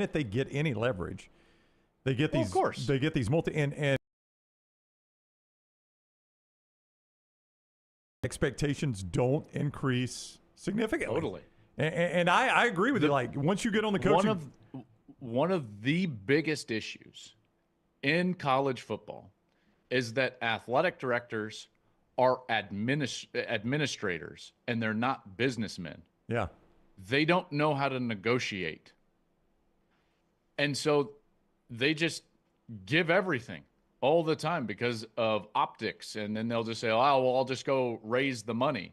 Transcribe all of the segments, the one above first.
if they get any leverage, they get these. Of course. They get these and expectations don't increase significantly. Totally. And I agree with you. Like, once you get on the coaching, one of the biggest issues in college football is that athletic directors are administrators, and they're not businessmen. Yeah. They don't know how to negotiate. And so they just give everything all the time because of optics. And then they'll just say, oh, well, I'll just go raise the money.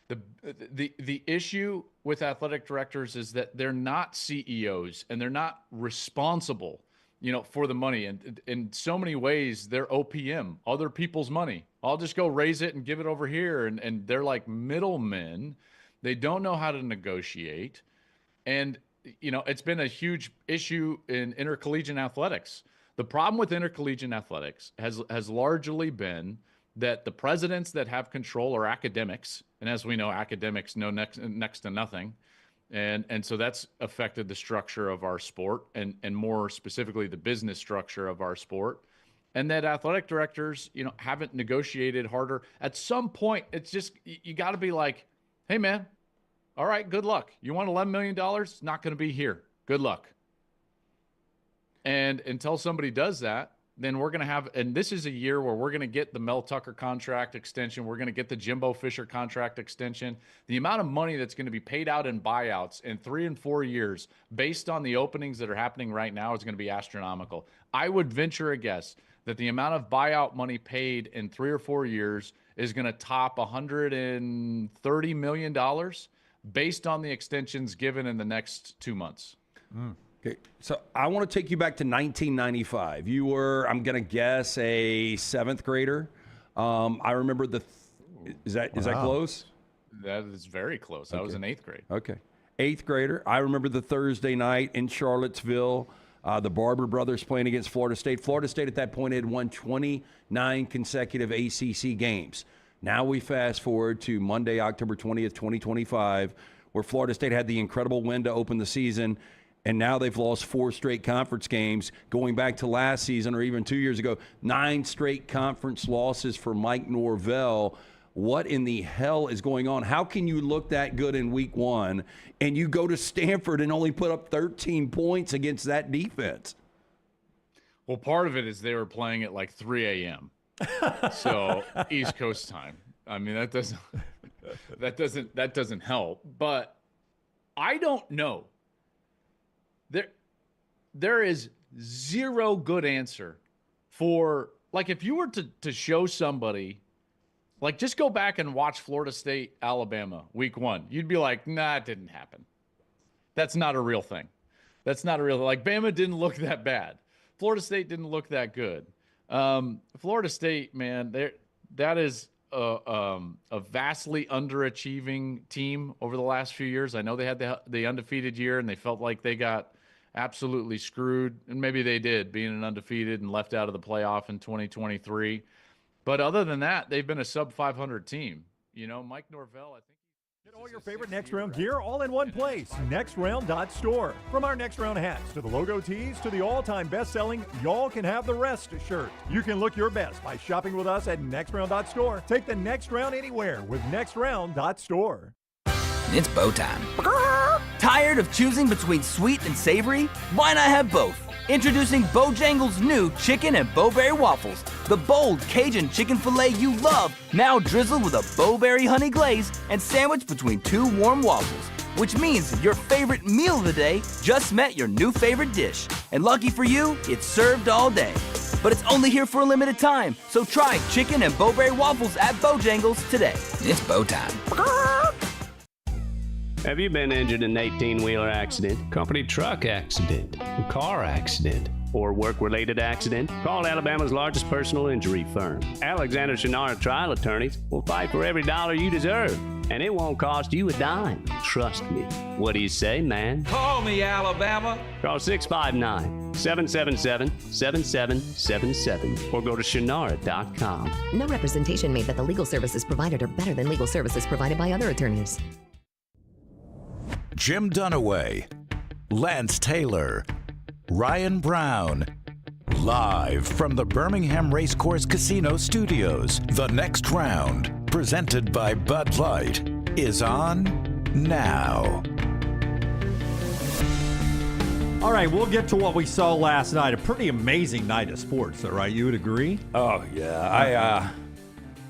The issue with athletic directors is that they're not CEOs and they're not responsible, for the money. And in so many ways, they're OPM, other people's money. I'll just go raise it and give it over here. And they're like middlemen. They don't know how to negotiate. And, it's been a huge issue in intercollegiate athletics. The problem with intercollegiate athletics has largely been that the presidents that have control are academics. And as we know, academics know next to nothing. And so that's affected the structure of our sport and more specifically the business structure of our sport. And that athletic directors, haven't negotiated harder. At some point, it's just, you got to be like, hey, man, all right, good luck. You want $11 million? Not going to be here. Good luck. And until somebody does that, then we're going to have, and this is a year where we're going to get the Mel Tucker contract extension. We're going to get the Jimbo Fisher contract extension. The amount of money that's going to be paid out in buyouts in 3 and 4 years based on the openings that are happening right now is going to be astronomical. I would venture a guess that the amount of buyout money paid in 3 or 4 years is going to top $130 million based on the extensions given in the next 2 months. Okay, so I want to take you back to 1995. You were, I'm going to guess, a 7th grader. I remember is that close? That is very close. Okay. I was in 8th grade. Okay. 8th grader. I remember the Thursday night in Charlottesville, the Barber brothers playing against Florida State. Florida State at that point had won 29 consecutive ACC games. Now we fast forward to Monday, October 20th, 2025, where Florida State had the incredible win to open the season. And now they've lost 4 straight conference games. Going back to last season or even 2 years ago, 9 straight conference losses for Mike Norvell. What in the hell is going on? How can you look that good in week 1 and you go to Stanford and only put up 13 points against that defense? Well, part of it is they were playing at like 3 a.m. So East Coast time. I mean, that doesn't help. But I don't know. There is zero good answer for, like, if you were to show somebody, like, just go back and watch Florida State, Alabama, week 1. You'd be like, nah, it didn't happen. That's not a real thing. Like, Bama didn't look that bad. Florida State didn't look that good. Florida State, man, that is a vastly underachieving team over the last few years. I know they had the undefeated year and they felt like they got absolutely screwed, and maybe they did, being an undefeated and left out of the playoff in 2023. But other than that, they've been a sub-500 team. Mike Norvell, I think. Get all your favorite Next Round gear all in one place. NextRound.store. From our Next Round hats to the logo tees to the all-time best-selling Y'all Can Have the Rest shirt. You can look your best by shopping with us at NextRound.store. Take the next round anywhere with NextRound.store. It's bow time. Tired of choosing between sweet and savory? Why not have both? Introducing Bojangles' new chicken and bowberry waffles. The bold Cajun chicken filet you love, now drizzled with a bowberry honey glaze and sandwiched between 2 warm waffles. Which means your favorite meal of the day just met your new favorite dish. And lucky for you, it's served all day. But it's only here for a limited time, so try chicken and bowberry waffles at Bojangles today. It's bow time. Have you been injured in an 18-wheeler accident, company truck accident, car accident, or work-related accident? Call Alabama's largest personal injury firm. Alexander Shinara Trial Attorneys will fight for every dollar you deserve, and it won't cost you a dime. Trust me. What do you say, man? Call me, Alabama. Call 659-777-7777 or go to Shinara.com. No representation made that the legal services provided are better than legal services provided by other attorneys. Jim Dunaway. Lance Taylor, Ryan Brown. Live from the Birmingham Racecourse Casino Studios, the next round, presented by Bud Light, is on now. All right, we'll get to what we saw last night. A pretty amazing night of sports, though, right? You would agree? Oh, yeah.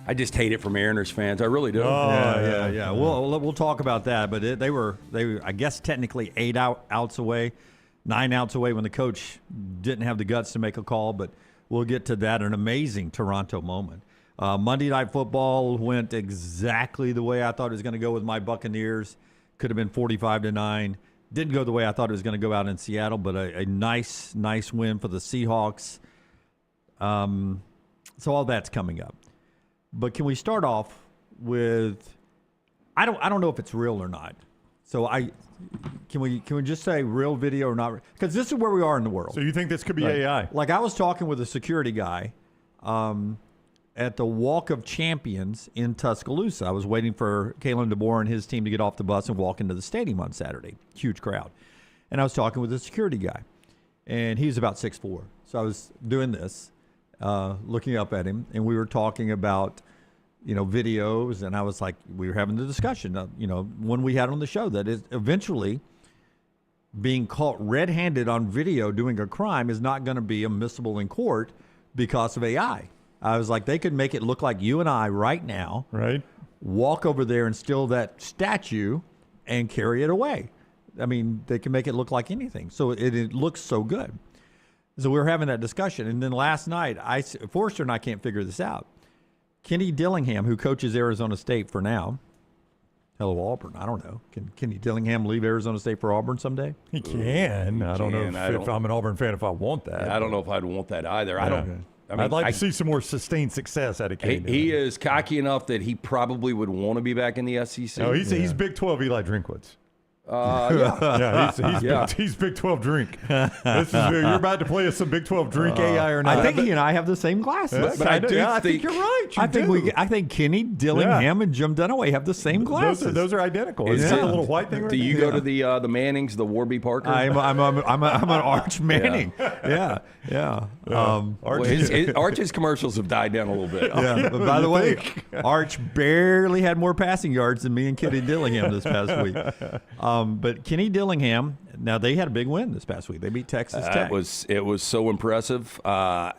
I just hate it for Mariners fans. I really do. Oh, yeah. We'll talk about that. But they were, I guess, technically 8 outs away, 9 outs away when the coach didn't have the guts to make a call. But we'll get to that. An amazing Toronto moment. Monday Night Football went exactly the way I thought it was going to go with my Buccaneers. Could have been 45-9. Didn't go the way I thought it was going to go out in Seattle, but a nice win for the Seahawks. So all that's coming up. But can we start off with I don't know if it's real or not. So can we just say real video or not? Because this is where we are in the world. So you think this could be AI? Like I was talking with a security guy at the Walk of Champions in Tuscaloosa. I was waiting for Kalen DeBoer and his team to get off the bus and walk into the stadium on Saturday. Huge crowd. And I was talking with a security guy. And he was about 6'4". So I was doing this, looking up at him, and we were talking about, videos. And I was like, we were having the discussion, when we had on the show, that is eventually being caught red-handed on video doing a crime is not going to be admissible in court because of AI. I was like, they could make it look like you and I right now, right? Walk over there and steal that statue and carry it away. I mean, they can make it look like anything. So it looks so good. So we were having that discussion. And then last night, Forrester and I can't figure this out. Kenny Dillingham, who coaches Arizona State for now, hello, Auburn. I don't know. Can Kenny Dillingham leave Arizona State for Auburn someday? He can. I don't know if I'm an Auburn fan if I want that. I don't know if I'd want that either. I'd like to see some more sustained success out of Kenny. He is cocky enough that he probably would want to be back in the SEC. No, he's Big 12 Eli Drinkwitz. He's Big 12 drink. You're about to play us some Big 12 drink AI or not. I think he and I have the same glasses. But I think you're right. I think Kenny Dillingham and Jim Dunaway have the same glasses. Those are identical. Is that the little white thing? Do you go to the Mannings, the Warby Parker? I'm an Arch Manning. Yeah. Arch's commercials have died down a little bit. Yeah. But by the way, Arch barely had more passing yards than me and Kenny Dillingham this past week. But Kenny Dillingham, now they had a big win this past week. They beat Texas Tech. It was so impressive. I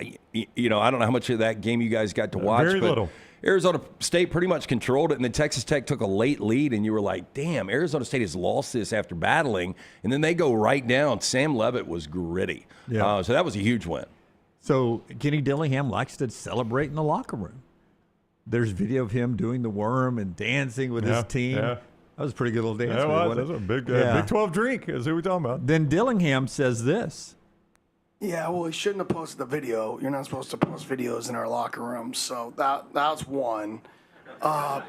don't know how much of that game you guys got to watch. Very little. Arizona State pretty much controlled it, and then Texas Tech took a late lead, and you were like, damn, Arizona State has lost this after battling, and then they go right down. Sam Levitt was gritty. Yeah. So that was a huge win. So Kenny Dillingham likes to celebrate in the locker room. There's video of him doing the worm and dancing with his team. Yeah. That was a pretty good little dance. That was a big 12 drink. Is who we're talking about. Then Dillingham says this. Yeah, well, he shouldn't have posted the video. You're not supposed to post videos in our locker room, so that's one. But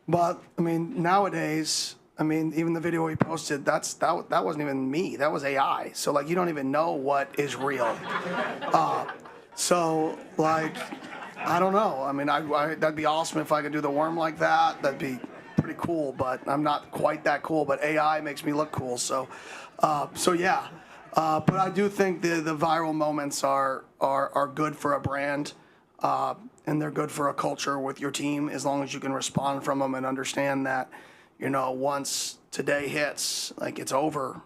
I mean, nowadays, even the video he posted, that wasn't even me. That was AI. So you don't even know what is real. So I don't know. I that'd be awesome if I could do the worm like that. That'd be pretty cool, but I'm not quite that cool. But AI makes me look cool. So yeah. But I do think the viral moments are good for a brand, and they're good for a culture with your team as long as you can respond from them and understand that, once today hits, it's over.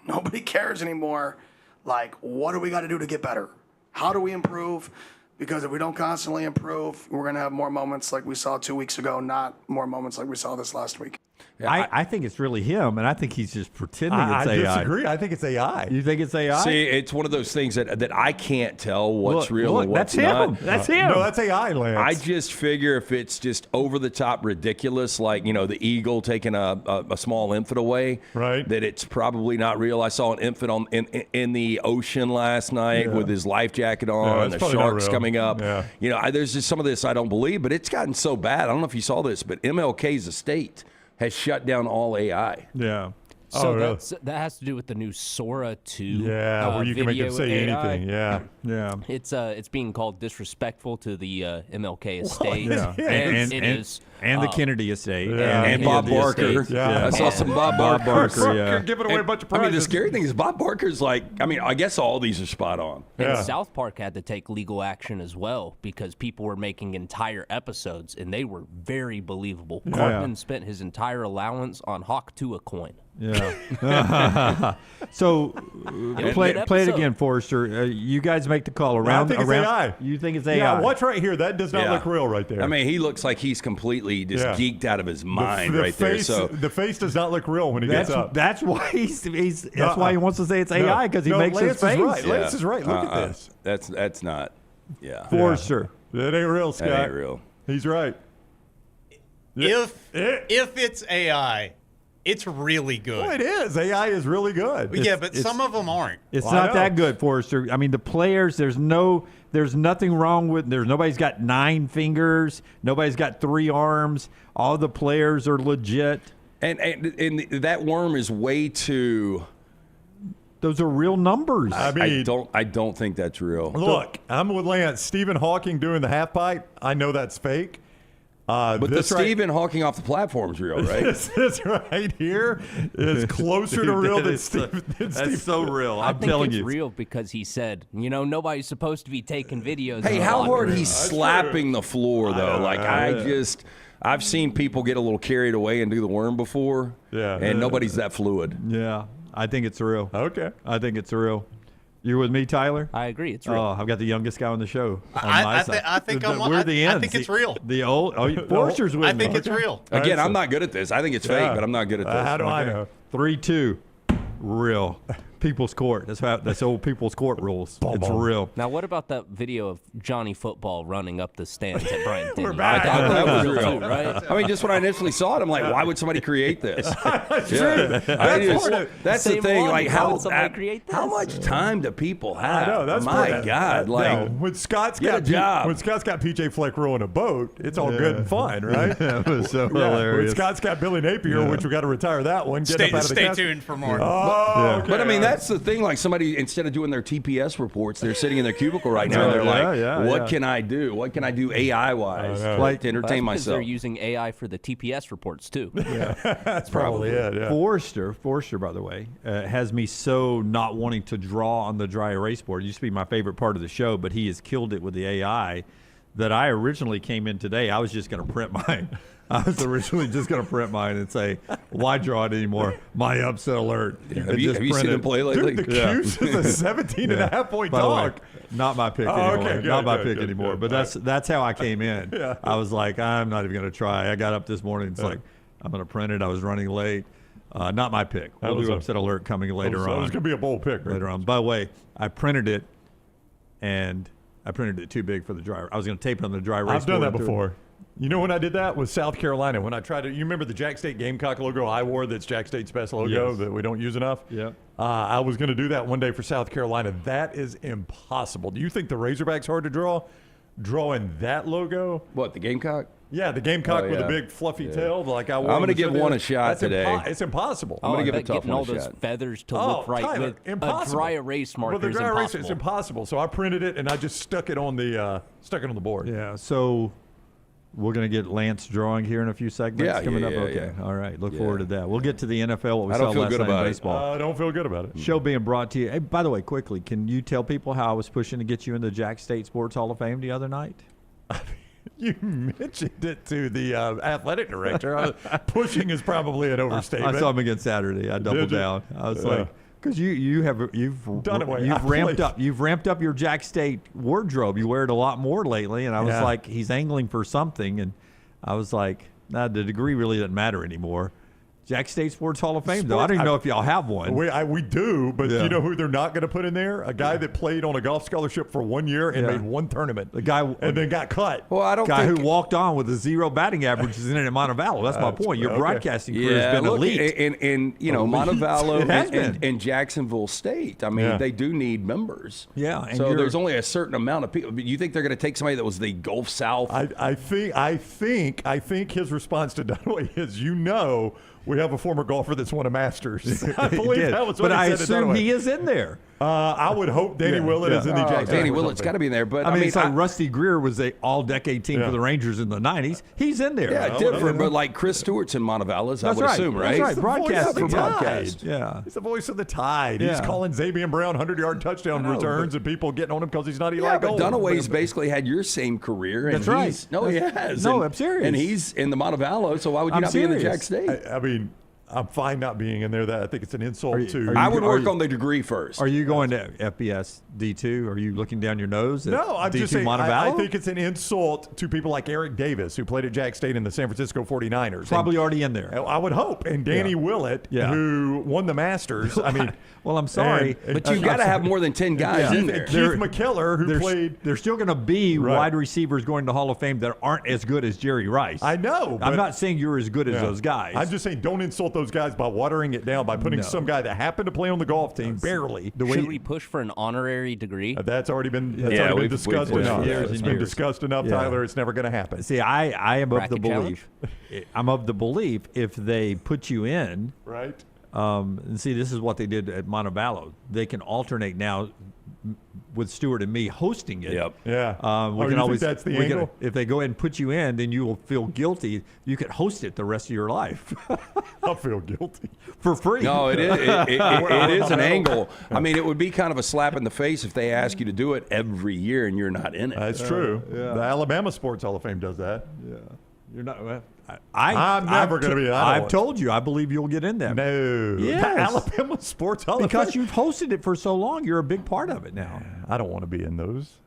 Nobody cares anymore. What do we got to do to get better? How do we improve? Because if we don't constantly improve, we're going to have more moments like we saw 2 weeks ago, not more moments like we saw this last week. Yeah, I think it's really him, and I think he's just pretending it's AI. I disagree. I think it's AI. You think it's AI? See, it's one of those things that I can't tell what's real and what's that's not. Him. That's him. No, that's AI, Lance. I just figure if it's just over-the-top ridiculous, the eagle taking a small infant away, right? That it's probably not real. I saw an infant in the ocean last night with his life jacket on, and the sharks coming up. Yeah. There's just some of this I don't believe, but it's gotten so bad. I don't know if you saw this, but MLK's estate has shut down all AI. Yeah. So really? that has to do with the new Sora 2. Yeah, where you can make them video say AI. anything. Yeah. It's being called disrespectful to the MLK estate. Yeah. And it is. And the Kennedy estate. Yeah. And Bob Kennedy Barker. estate. I saw some Bob Barker. Yeah. Giving away a bunch of prizes. I mean, the scary thing is Bob Barker's like, I mean, I guess all these are spot on. And South Park had to take legal action as well because people were making entire episodes, and they were very believable. Cartman spent his entire allowance on Hawk Tua coin. Yeah. So play it again, Forrester. You guys make the call around. I think it's AI. You think it's AI? Yeah, watch right here. That does not look real right there. I mean, he looks like he's completely just geeked out of his mind right there. So the face does not look real when he gets up. That's why that's why he wants to say it's AI because he makes Lance his face. Is right. Lance is right. Look at this. That's not. Yeah. Forrester. That ain't real, Scott. That ain't real. He's right. If it's AI, it's really good. Well, it is. AI is really good. Yeah, but some of them aren't. It's not that good, Forrester. I mean, the players. There's nothing wrong with. Nobody's got 9 fingers. Nobody's got 3 arms. All the players are legit. And that worm is way too. Those are real numbers. I mean, I don't think that's real. Look, I'm with Lance. Stephen Hawking doing the half pipe. I know that's fake. But the Stephen Hawking off the platform's real, right? This right here is closer to real than Stephen. That's so real. I I'm think telling it's you. real because he said, nobody's supposed to be taking videos. Hey, in the how locker hard room. he's slapping the floor, though. I've seen people get a little carried away and do the worm before. Yeah. And nobody's that fluid. Yeah, I think it's real. Okay. I think it's real. You with me, Tyler? I agree. It's real. Oh, I've got the youngest guy on the show. I think it's real. The old Forrester's with I me. think it's real. Again, I'm not good at this. I think it's fake, but I'm not good at this. How do I know? 3-2, real. People's Court. That's old People's Court rules. It's real. Now, what about that video of Johnny Football running up the stands at Bryant Denny? I thought that was real real, too, right? I mean, just when I initially saw it, I'm like, why would somebody create this? That's true. That's the Same thing. one. Like, Why would somebody create how this? much time do people have? I know, that's My pretty- God. Like, when Scott's get got a job. when Scott's got PJ Fleck rowing a boat, it's all good and fine, right? That was so When hilarious. Scott's got Billy Napier, which we got to retire that one. Get up out of the Stay cast. tuned for more. Oh, okay. But I mean, that's the thing. Like, somebody, instead of doing their TPS reports, they're sitting in their cubicle right now. And they're like, what can I do? What can I do AI-wise to entertain That's because myself? they're using AI for the TPS reports too. That's probably it. Yeah. Forrester, by the way, has me so not wanting to draw on the dry erase board. It used to be my favorite part of the show, but he has killed it with the AI that I originally came in today. I was just going to print mine. I was originally just going to print mine and say, why draw it anymore? My upset alert. Have you seen him play lately? Dude, the Cuse is a 17 and a half point By the way, dog. not my pick Oh, anymore. okay, good, not my good, pick anymore. good. But that's how I came in. Yeah. I was like, I'm not even going to try. I got up this morning. It's like, I'm going to print it. I was running late. Not my pick. We'll do upset alert coming later on. It was going to be a bold pick. Right? Later on. By the way, I printed it, and I printed it too big for the dry. I was going to tape it on the dry erase I've done board that too. before. You know when I did that was South Carolina. When I tried to, you remember the Jack State Gamecock logo I wore? That's Jack State's best logo Yes. that we don't use enough. Yeah. I was going to do that one day for South Carolina. That is impossible. Do you think the Razorbacks hard to draw? Drawing that logo? What, the Gamecock? Yeah, the Gamecock Oh, with the yeah. big fluffy tail, like I wore. I'm on gonna the give show. one a shot That's today. It's impossible. I'm gonna give I it bet tough getting one all a those shot. feathers to look right Tyler, with impossible. a dry erase marker With the is dry erase, impossible. it's impossible. So I printed it and I just stuck it on the board. Yeah. So we're going to get Lance drawing here in a few segments Yeah, coming yeah, up. yeah, Okay. yeah. All right. Look Yeah. forward to that. We'll get to the NFL. What we I saw don't feel last good night in about it. baseball. I don't feel good about it. Show being brought to you. Hey, by the way, quickly, can you tell people how I was pushing to get you in the Jack State Sports Hall of Fame the other night? You mentioned it to the athletic director. Pushing is probably an overstatement. I saw him again Saturday. I doubled Did you? down. I was Yeah. like, because you've Done it way you've out of ramped place. up your Jack State wardrobe. You wear it a lot more lately, and I was Yeah. like, he's angling for something, and I was like, nah, the degree really doesn't matter anymore. Jack State Sports Hall of Fame, though. I don't even know if y'all have one. We do, but Yeah. you know who they're not going to put in there? A guy that played on a golf scholarship for 1 year and Yeah. made one tournament. The guy and then got cut. Well, I don't guy think who walked on with a 0 batting average is in it at Montevallo. That's my point. Your okay. broadcasting career has Yeah, been look, elite. and you know, Elite. Montevallo It has and Jacksonville State. I mean, Yeah. they do need members. Yeah, and So you're- there's only a certain amount of people. But you think they're going to take somebody that was the Gulf South? I think his response to Dunaway is, We have a former golfer that's won a Masters. I believe that was what but he I said. assume he is in there. I would hope Danny Willett is in the Jack. Danny Willett's got to be in there. But I mean, it's like Rusty Greer was a all-decade team for the Rangers in the 90s. He's in there. Yeah, different, but like Chris Stewart's in Montevallis, I would assume, right? That's right. Broadcast for broadcast. Yeah. He's the voice of the Tide. Yeah. He's calling Xavier Brown 100-yard touchdown returns and people getting on him because he's not Eli Yeah, but Gold. Dunaway's basically had your same career. And That's right. No, he has. No, and, I'm serious. And he's in the Montevallo, so why would you I'm not be in the serious. Jack State? I mean, I'm fine not being in there. That I think it's an insult to. I would work on the degree first. Are you going to FBS D2? Are you looking down your nose at No, I'm D2 just saying. I Montevallo? think it's an insult to people like Eric Davis, who played at Jack State in the San Francisco 49ers. Probably already in there. I would hope. And Danny Willett, who won the Masters. I mean, well, I'm sorry, but you've got to have more than 10 guys in there. Keith McKellar, who played. There's still going to be wide receivers going to Hall of Fame that aren't as good as Jerry Rice. I know. I'm not saying you're as good as those guys. I'm just saying don't insult those guys by watering it down by putting some guy that happened to play on the golf team barely. Should we push for an honorary degree? That's already been discussed we've enough. years It's and been years. discussed enough, Tyler. It's never going to happen. See, I am of the Bracket belief. I'm of the belief if they put you in, right? And see, this is what they did at Montevallo. They can alternate now with Stewart and me hosting it. Yep. Yeah. We can always. That's the angle? If they go ahead and put you in, then you will feel guilty. You could host it the rest of your life I'll feel guilty. for free. No, it is. It is an angle. I mean, it would be kind of a slap in the face if they ask you to do it every year and you're not in it. That's true. The Alabama Sports Hall of Fame does that. Yeah. You're not. Well, I'm never going to be. I've told you. I believe you'll get in there. No. Yes. The Alabama Sports Hall of Fame. Because you've hosted it for so long, you're a big part of it now. I don't want to be in those.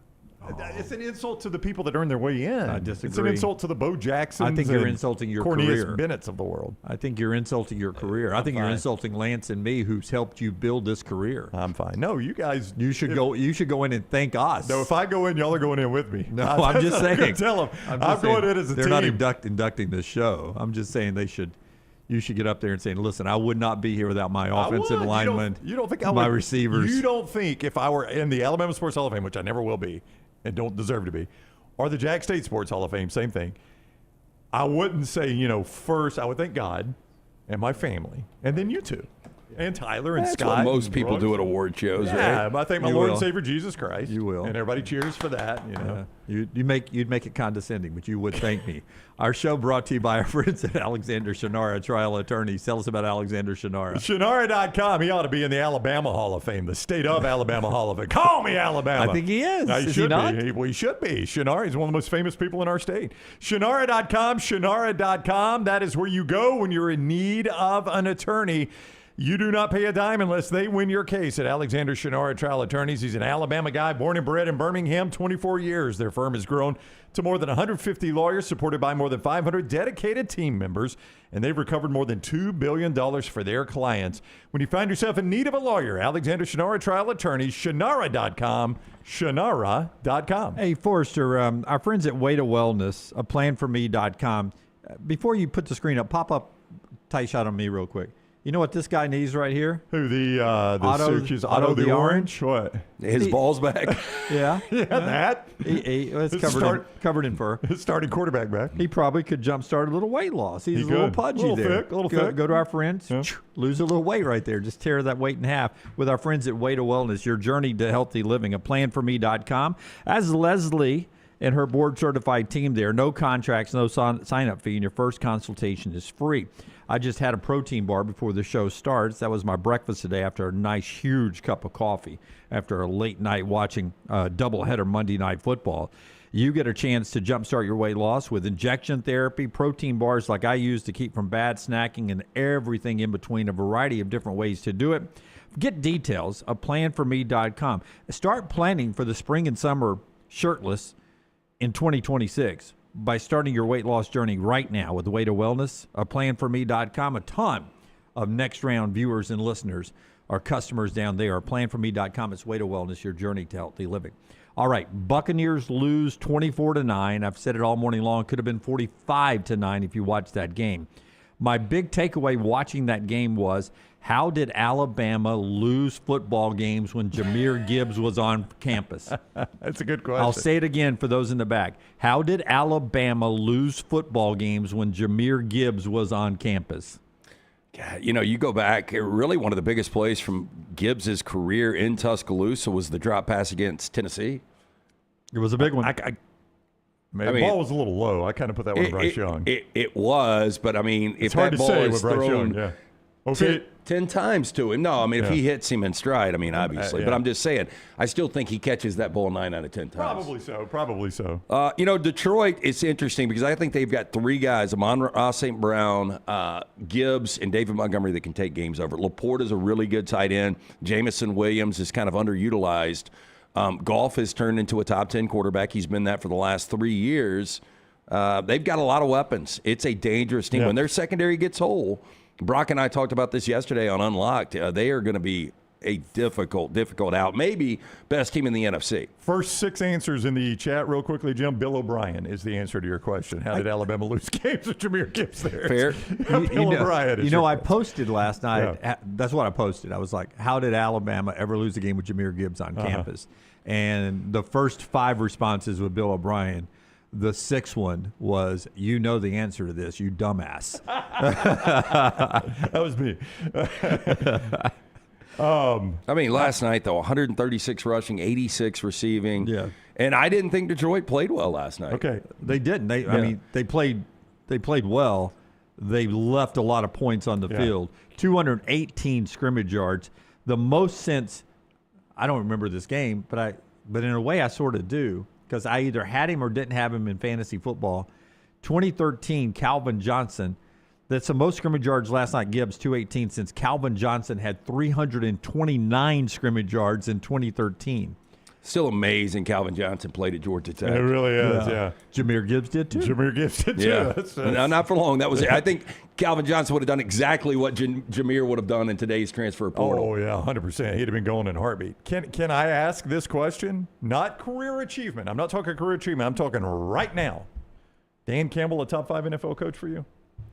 It's an insult to the people that earn their way in. I disagree. It's an insult to the Bo Jacksons. I think you're and insulting your Cornelius career. Bennett's of the world. I think you're insulting your career. I think you're insulting Lance and me, who's helped you build this career. I'm fine. No, you guys. You should go. You should go in and thank us. No, if I go in, y'all are going in with me. No, I'm just saying. Tell them. I'm going in as a they're team. not inducting this show. I'm just saying they should. You should get up there and say, "Listen, I would not be here without my offensive linemen. You don't think I my would, receivers? You don't think if I were in the Alabama Sports Hall of Fame, which I never will be, and don't deserve to be, or the Jack State Sports Hall of Fame, same thing. I wouldn't say, first I would thank God and my family, and then you two. And Tyler and That's Scott. what most people Brooks. do at award shows, Yeah, right? but I thank my You Lord will. and Savior Jesus Christ. You will. And everybody cheers for that. You'd make it condescending, but you would thank me. Our show brought to you by our friends at Alexander Shannara, trial attorneys. Tell us about Alexander Shannara. Shannara.com. He ought to be in the Alabama Hall of Fame, the state of Alabama Hall of Fame. Call me Alabama. I think he is. He Is should he not? be. Well, he should be. Shannara is one of the most famous people in our state. Shannara.com. Shannara.com. That is where you go when you're in need of an attorney. You do not pay a dime unless they win your case at Alexander Shannara Trial Attorneys. He's an Alabama guy, born and bred in Birmingham, 24 years. Their firm has grown to more than 150 lawyers, supported by more than 500 dedicated team members, and they've recovered more than $2 billion for their clients. When you find yourself in need of a lawyer, Alexander Shannara Trial Attorneys, Shannara.com, Shannara.com. Hey, Forrester, our friends at Way to Wellness, aplanforme.com. Before you put the screen up, pop up, tight shot on me real quick. You know what this guy needs right here? Who, the Syracuse Otto the Orange? What? His ball's back. Yeah. That? It's covered in fur. His starting quarterback back. He probably could jumpstart a little weight loss. He's a little could. pudgy Little there. thick, little go, thick. Go to our friends. Lose a little weight right there. Just tear that weight in half with our friends at Way to Wellness, your journey to healthy living. Aplanforme.com. As Leslie and her board-certified team there, no contracts, no sign-up fee, and your first consultation is free. I just had a protein bar before the show starts. That was my breakfast today after a nice, huge cup of coffee after a late night watching doubleheader Monday Night Football. You get a chance to jumpstart your weight loss with injection therapy, protein bars like I use to keep from bad snacking, and everything in between, a variety of different ways to do it. Get details at planforme.com. Start planning for the spring and summer shirtless in 2026. By starting your weight loss journey right now with Way to Wellness, planforme.com. A ton of next round viewers and listeners are customers down there. Planforme.com. It's Way to Wellness, your journey to healthy living. All right, Buccaneers lose 24-9. I've said it all morning long. Could have been 45-9 if you watched that game. My big takeaway watching that game was, how did Alabama lose football games when Jahmyr Gibbs was on campus? That's a good question. I'll say it again for those in the back. How did Alabama lose football games when Jahmyr Gibbs was on campus? God, you go back, really one of the biggest plays from Gibbs' career in Tuscaloosa was the drop pass against Tennessee. It was a big one. The ball was a little low. I kind of put that one to Bryce Young. It was, but it's if hard that to ball say is with Bryce thrown Young, okay. 10 times to him. No, if he hits him in stride, obviously. But I'm just saying, I still think he catches that ball 9 out of 10 times. Probably so. Detroit, it's interesting because I think they've got 3 guys, Amon-Ra St. Brown, Gibbs, and David Montgomery that can take games over. Laporta's a really good tight end. Jamison Williams is kind of underutilized. Goff has turned into a top 10 quarterback. He's been that for the last 3 years. They've got a lot of weapons. It's a dangerous team. When their secondary gets whole, Brock and I talked about this yesterday on Unlocked. They are going to be a difficult out. Maybe best team in the NFC. First 6 answers in the chat real quickly, Jim. Bill O'Brien is the answer to your question. How did Alabama lose games with Jahmyr Gibbs there? Fair. Bill O'Brien is I posted last night. Yeah. That's what I posted. I was like, how did Alabama ever lose a game with Jahmyr Gibbs on campus? And the first 5 responses with Bill O'Brien. The 6th one was, the answer to this, you dumbass. That was me. Last night, though, 136 rushing, 86 receiving. Yeah. And I didn't think Detroit played well last night. Okay. They didn't. They played well. They left a lot of points on the field. 218 scrimmage yards. The most since, I don't remember this game, but in a way I sort of do. Because I either had him or didn't have him in fantasy football. 2013, Calvin Johnson. That's the most scrimmage yards last night, Gibbs, 218, since Calvin Johnson had 329 scrimmage yards in 2013. Still amazing Calvin Johnson played at Georgia Tech. It really is, yeah. Jahmyr Gibbs did, too. Yeah. No, not for long. That was. I think Calvin Johnson would have done exactly what Jahmyr would have done in today's transfer portal. Oh, yeah, 100%. He'd have been going in a heartbeat. Can I ask this question? Not career achievement. I'm not talking career achievement. I'm talking right now. Dan Campbell, a top 5 NFL coach for you?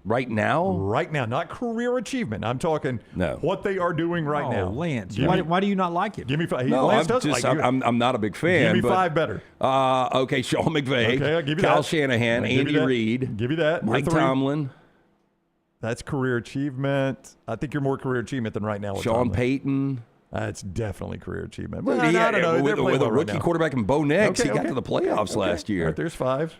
Right now? Right now. Not career achievement. I'm talking what they are doing right now. Lance. Why do you not like him? Give me 5. No, Lance doesn't like I'm not a big fan. Give me 5 better. Okay, Sean McVay. Okay, I'll give you Kyle that. Shanahan. Andy Reid. Give you that. Mike Tomlin. That's career achievement. I think you're more career achievement than right now. Sean Payton. That's definitely career achievement. But I don't know. With a rookie quarterback in Bo Nix, he got to the playoffs last year. All right, there's 5.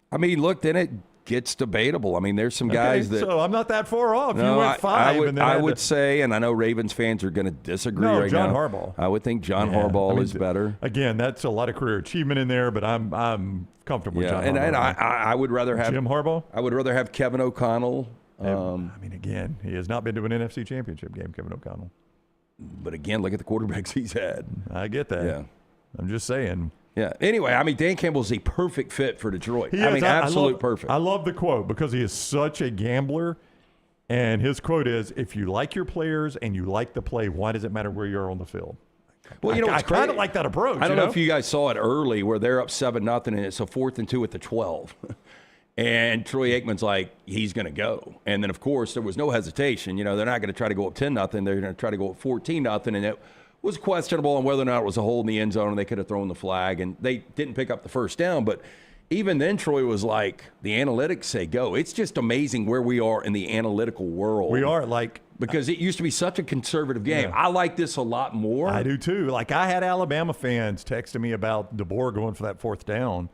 Look, then it gets debatable. There's some guys that. So I'm not that far off. No, you went 5. I would say, and I know Ravens fans are going to disagree right John now. Harbaugh. I would think John Harbaugh is better. Again, that's a lot of career achievement in there, but I'm comfortable with John Harbaugh. And I would rather have Jim Harbaugh. I would rather have Kevin O'Connell. Again, he has not been to an NFC Championship game, Kevin O'Connell. But again, look at the quarterbacks he's had. I get that. Yeah. I'm just saying. Yeah. Anyway, Dan Campbell's a perfect fit for Detroit. Absolute perfect. I love the quote because he is such a gambler. And his quote is, if you like your players and you like the play, why does it matter where you are on the field? Well, I kind of like that approach. I don't know if you guys saw it early where they're up 7-0 and it's a 4th and 2 at the 12. And Troy Aikman's like, he's going to go. And then, of course, there was no hesitation. They're not going to try to go up 10-0. They're going to try to go up 14-0. And it was questionable on whether or not it was a hole in the end zone and they could have thrown the flag. And they didn't pick up the first down. But even then, Troy was like, the analytics say go. It's just amazing where we are in the analytical world. We are because it used to be such a conservative game. I like this a lot more. I do too. I had Alabama fans texting me about DeBoer going for that 4th down.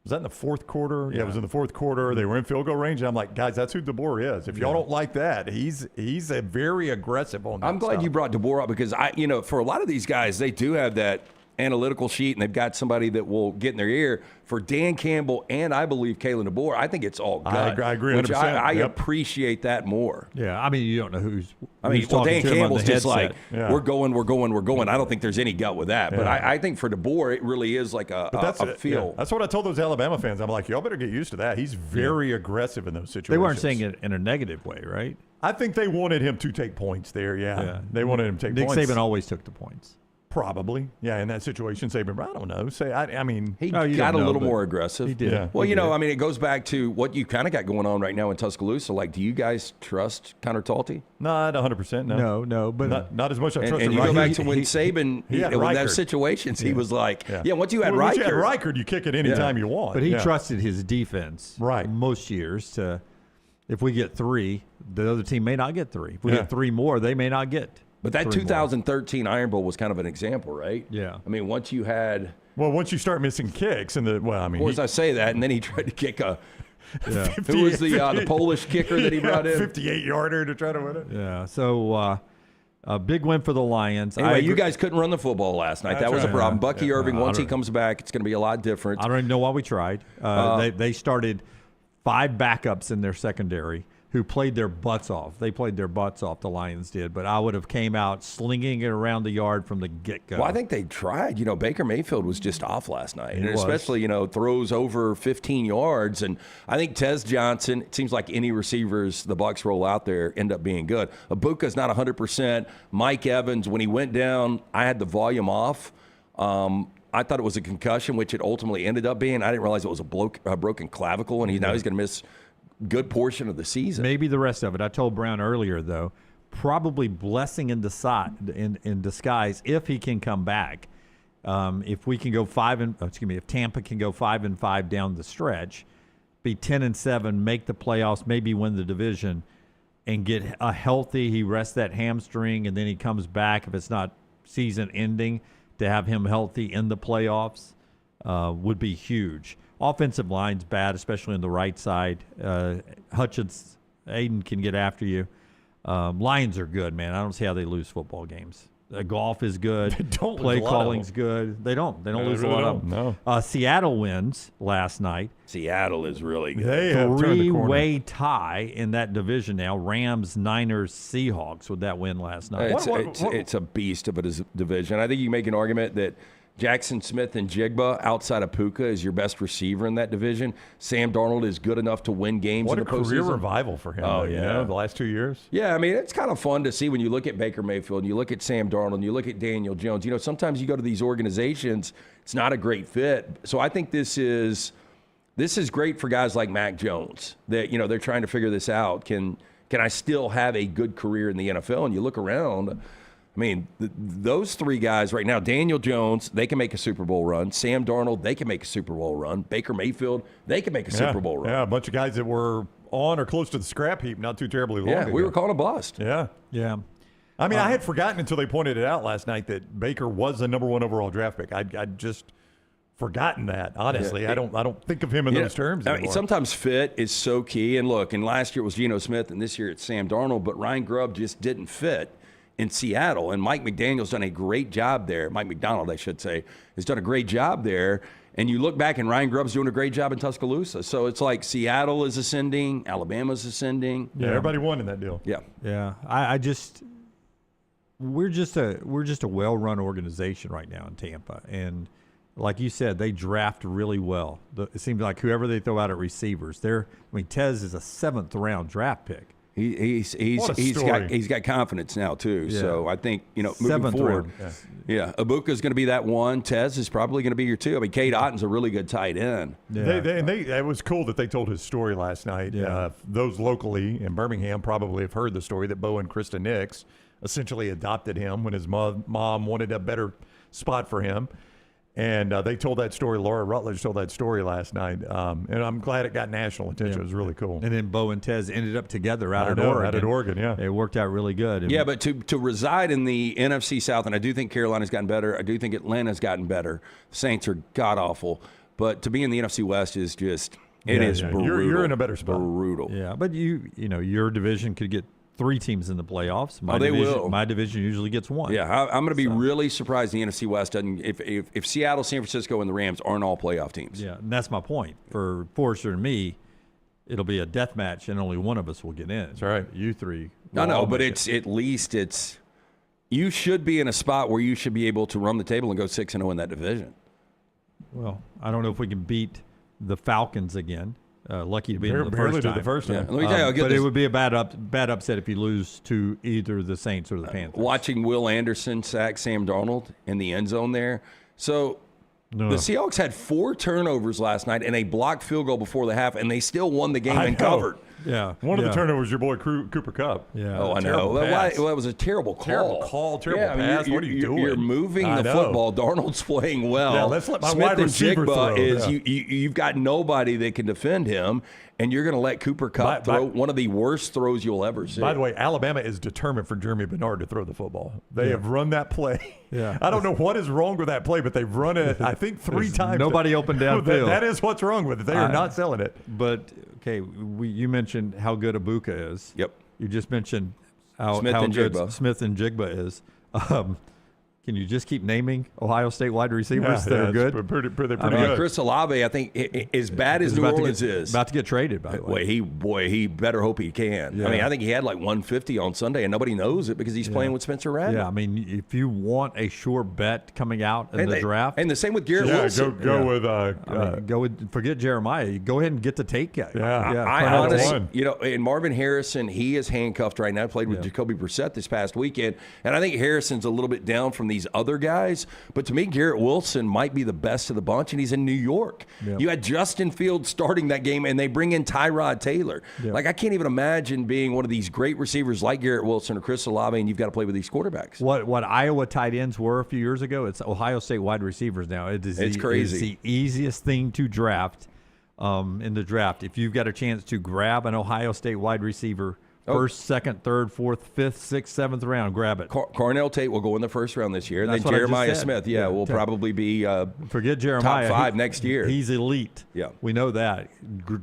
Was that in the 4th quarter? Yeah, it was in the 4th quarter. They were in field goal range. And I'm like, guys, that's who DeBoer is. If y'all don't like that, he's a very aggressive on that I'm glad you brought DeBoer up because for a lot of these guys, they do have that analytical sheet and they've got somebody that will get in their ear. For Dan Campbell and I believe Kalen DeBoer, I think it's all gut. I agree 100%. Which I appreciate that more. Yeah, you don't know who's Dan Campbell's just like, we're going. I don't think there's any gut with that. But I think for DeBoer, it really is like a feel. Yeah. That's what I told those Alabama fans. I'm like, y'all better get used to that. He's very aggressive in those situations. They weren't saying it in a negative way, right? I think they wanted him to take points there, yeah. They wanted him to take points. Nick Saban always took the points. Probably. Yeah, in that situation, Saban, I don't know. He got a little more aggressive. He did. Yeah. Well, it goes back to what you kind of got going on right now in Tuscaloosa. Do you guys trust Connor Talty? Not 100%, no. No, but not as much as I trust him. And you go back to when Saban, in those situations, he was like, once you had Riker. Once you had Riker, you kick it any time you want. But he trusted his defense right most years to If we get 3, the other team may not get 3. If we get 3 more, they may not get. But that 2013 Iron Bowl was kind of an example, right? Yeah. I mean, once you had. Well, once you start missing kicks, and Of course, I say that, and then he tried to kick a. Who was the Polish kicker that he brought in? 58-yarder to try to win it. Yeah. So a big win for the Lions. Anyway, you guys couldn't run the football last night. That was a problem. Bucky Irving, once he comes back, it's going to be a lot different. I don't even know why we tried. They started 5 backups in their secondary who played their butts off. They played their butts off, the Lions did. But I would have came out slinging it around the yard from the get-go. Well, I think they tried. Baker Mayfield was just off last night. And especially, throws over 15 yards. And I think Tez Johnson, it seems like any receivers the Bucs roll out there end up being good. Ibuka's not 100%. Mike Evans, when he went down, I had the volume off. I thought it was a concussion, which it ultimately ended up being. I didn't realize it was a broken clavicle, and now he's going to miss good portion of the season. Maybe the rest of it. I told Brown earlier, though, probably blessing in disguise if he can come back. If we can go if Tampa can go 5-5 down the stretch, be 10-7, make the playoffs, maybe win the division, and get a healthy. He rests that hamstring, and then he comes back. If it's not season ending, to have him healthy in the playoffs would be huge. Offensive line's bad, especially on the right side. Hutchins, Aiden can get after you. Lions are good, man. I don't see how they lose football games. Golf is good. They don't Play lose a lot of calling's them. good. They don't. They don't lose really a lot of them. No. Seattle wins last night. Seattle is really good. They have turned the corner. 3-way tie in that division now. Rams, Niners, Seahawks with that win last night. It's a beast of a division. I think you can make an argument that Jackson Smith and Jigba, outside of Puka, is your best receiver in that division. Sam Darnold is good enough to win games What in a the postseason. career revival for him. Oh, yeah. The last 2 years. Yeah, I mean, it's kind of fun to see when you look at Baker Mayfield and you look at Sam Darnold and you look at Daniel Jones. Sometimes you go to these organizations, it's not a great fit. So I think this is great for guys like Mac Jones that, they're trying to figure this out. Can I still have a good career in the NFL? And you look around, I mean, those 3 guys right now, Daniel Jones, they can make a Super Bowl run. Sam Darnold, they can make a Super Bowl run. Baker Mayfield, they can make a Super Bowl run. Yeah, a bunch of guys that were on or close to the scrap heap not too terribly long ago. We were calling a bust. Yeah. I mean, I had forgotten until they pointed it out last night that Baker was the number 1 overall draft pick. I'd just forgotten that, honestly. I don't think of him in those terms anymore. I mean, sometimes fit is so key. And look, last year it was Geno Smith, and this year it's Sam Darnold, but Ryan Grubb just didn't fit in Seattle, and Mike McDaniel's done a great job there. Mike McDonald, I should say, has done a great job there. And you look back, and Ryan Grubb's doing a great job in Tuscaloosa. So it's like Seattle is ascending, Alabama's ascending. Yeah, everybody won in that deal. Yeah. We're just a well-run organization right now in Tampa, and like you said, they draft really well. It seems like whoever they throw out at receivers, Tez is a 7th-round draft pick. He's got confidence now too. Yeah. So I think moving forward, Ibuka's going to be that one. Tez is probably going to be your 2. I mean, Cade Otton's a really good tight end. Yeah. It was cool that they told his story last night. Yeah. Those locally in Birmingham probably have heard the story that Bo and Krista Nix essentially adopted him when his mom wanted a better spot for him. And they told that story. Laura Rutledge told that story last night. And I'm glad it got national attention. It was really cool. And then Bo and Tez ended up together out at Oregon. Yeah. It worked out really good. Yeah, but to reside in the NFC South, and I do think Carolina's gotten better. I do think Atlanta's gotten better. The Saints are god-awful. But to be in the NFC West is just – it is brutal. You're in a better spot. Brutal. Yeah, but your division could get 3 teams in the playoffs. They will. My division usually gets 1. Yeah, I'm going to be really surprised the NFC West doesn't. If Seattle, San Francisco, and the Rams aren't all playoff teams. Yeah, and that's my point. For Forrester and me, it'll be a death match, and only one of us will get in. That's right. You 3. No, but at least you should be in a spot where you should be able to run the table and go 6-0 in that division. Well, I don't know if we can beat the Falcons again. Lucky to be in the first time. The first time. Let me tell you, but it would be a bad upset if you lose to either the Saints or the Panthers. Watching Will Anderson sack Sam Darnold in the end zone there. So the Seahawks had 4 turnovers last night and a blocked field goal before the half, and they still won the game and covered. Yeah. One of the turnovers, your boy Cooper Kupp. Yeah. Oh, I know. Well, it was a terrible call. Terrible pass. What are you doing? You're moving the football. Darnold's playing well. Yeah, let's let my Smith wide and receiver Jigba throw. You've got nobody that can defend him, and you're going to let Cooper Kupp throw one of the worst throws you'll ever see. By the way, Alabama is determined for Jeremy Bernard to throw the football. They have run that play. Yeah. I don't know what is wrong with that play, but they've run it, I think, 3 times. Nobody open downfield. That is what's wrong with it. They are not selling it. But, okay, you mentioned how good Ibuka is. Yep. You just mentioned how good Smith and Jigba is. Can you just keep naming Ohio State wide receivers that are good? Pretty good. Chris Olave, I think, as bad as New Orleans is, about to get traded. By the way, he better hope he can. Yeah. I mean, I think he had like 150 on Sunday, and nobody knows it because he's playing with Spencer Rattler. Yeah, I mean, if you want a sure bet coming out in the draft, and the same with Garrett Wilson. Go with forget Jeremiah. Go ahead and get the Tate guy. Yeah. I honestly, and Marvin Harrison, he is handcuffed right now. Played with Jacoby Brissett this past weekend, and I think Harrison's a little bit down from these other guys. But to me, Garrett Wilson might be the best of the bunch, and he's in New York. Yep. You had Justin Fields starting that game, and they bring in Tyrod Taylor. Yep. Like, I can't even imagine being one of these great receivers like Garrett Wilson or Chris Olave, and you've got to play with these quarterbacks. What Iowa tight ends were a few years ago, it's Ohio State wide receivers now. It's crazy. It's the easiest thing to draft in the draft. If you've got a chance to grab an Ohio State wide receiver, first, second, third, fourth, fifth, sixth, seventh round, grab it. Cornell Tate will go in the first round this year. And then Jeremiah Smith, will probably be forget Jeremiah. top 5 next year. He's elite. Yeah. We know that.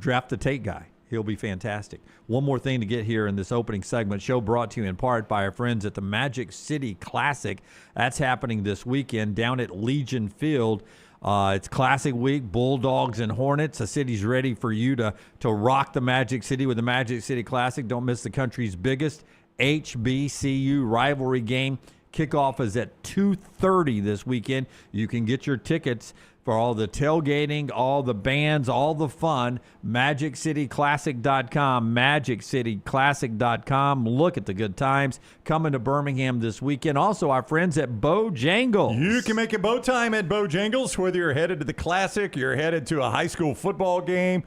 Draft the Tate guy. He'll be fantastic. One more thing to get here in this opening segment. Show brought to you in part by our friends at the Magic City Classic. That's happening this weekend down at Legion Field. It's Classic Week, Bulldogs and Hornets. The city's ready for you to rock the Magic City with the Magic City Classic. Don't miss the country's biggest HBCU rivalry game. Kickoff is at 2:30 this weekend. You can get your tickets for all the tailgating, all the bands, all the fun. MagicCityClassic.com, MagicCityClassic.com. Look at the good times coming to Birmingham this weekend. Also, our friends at Bojangles. You can make it bow time at Bojangles, whether you're headed to the Classic, you're headed to a high school football game,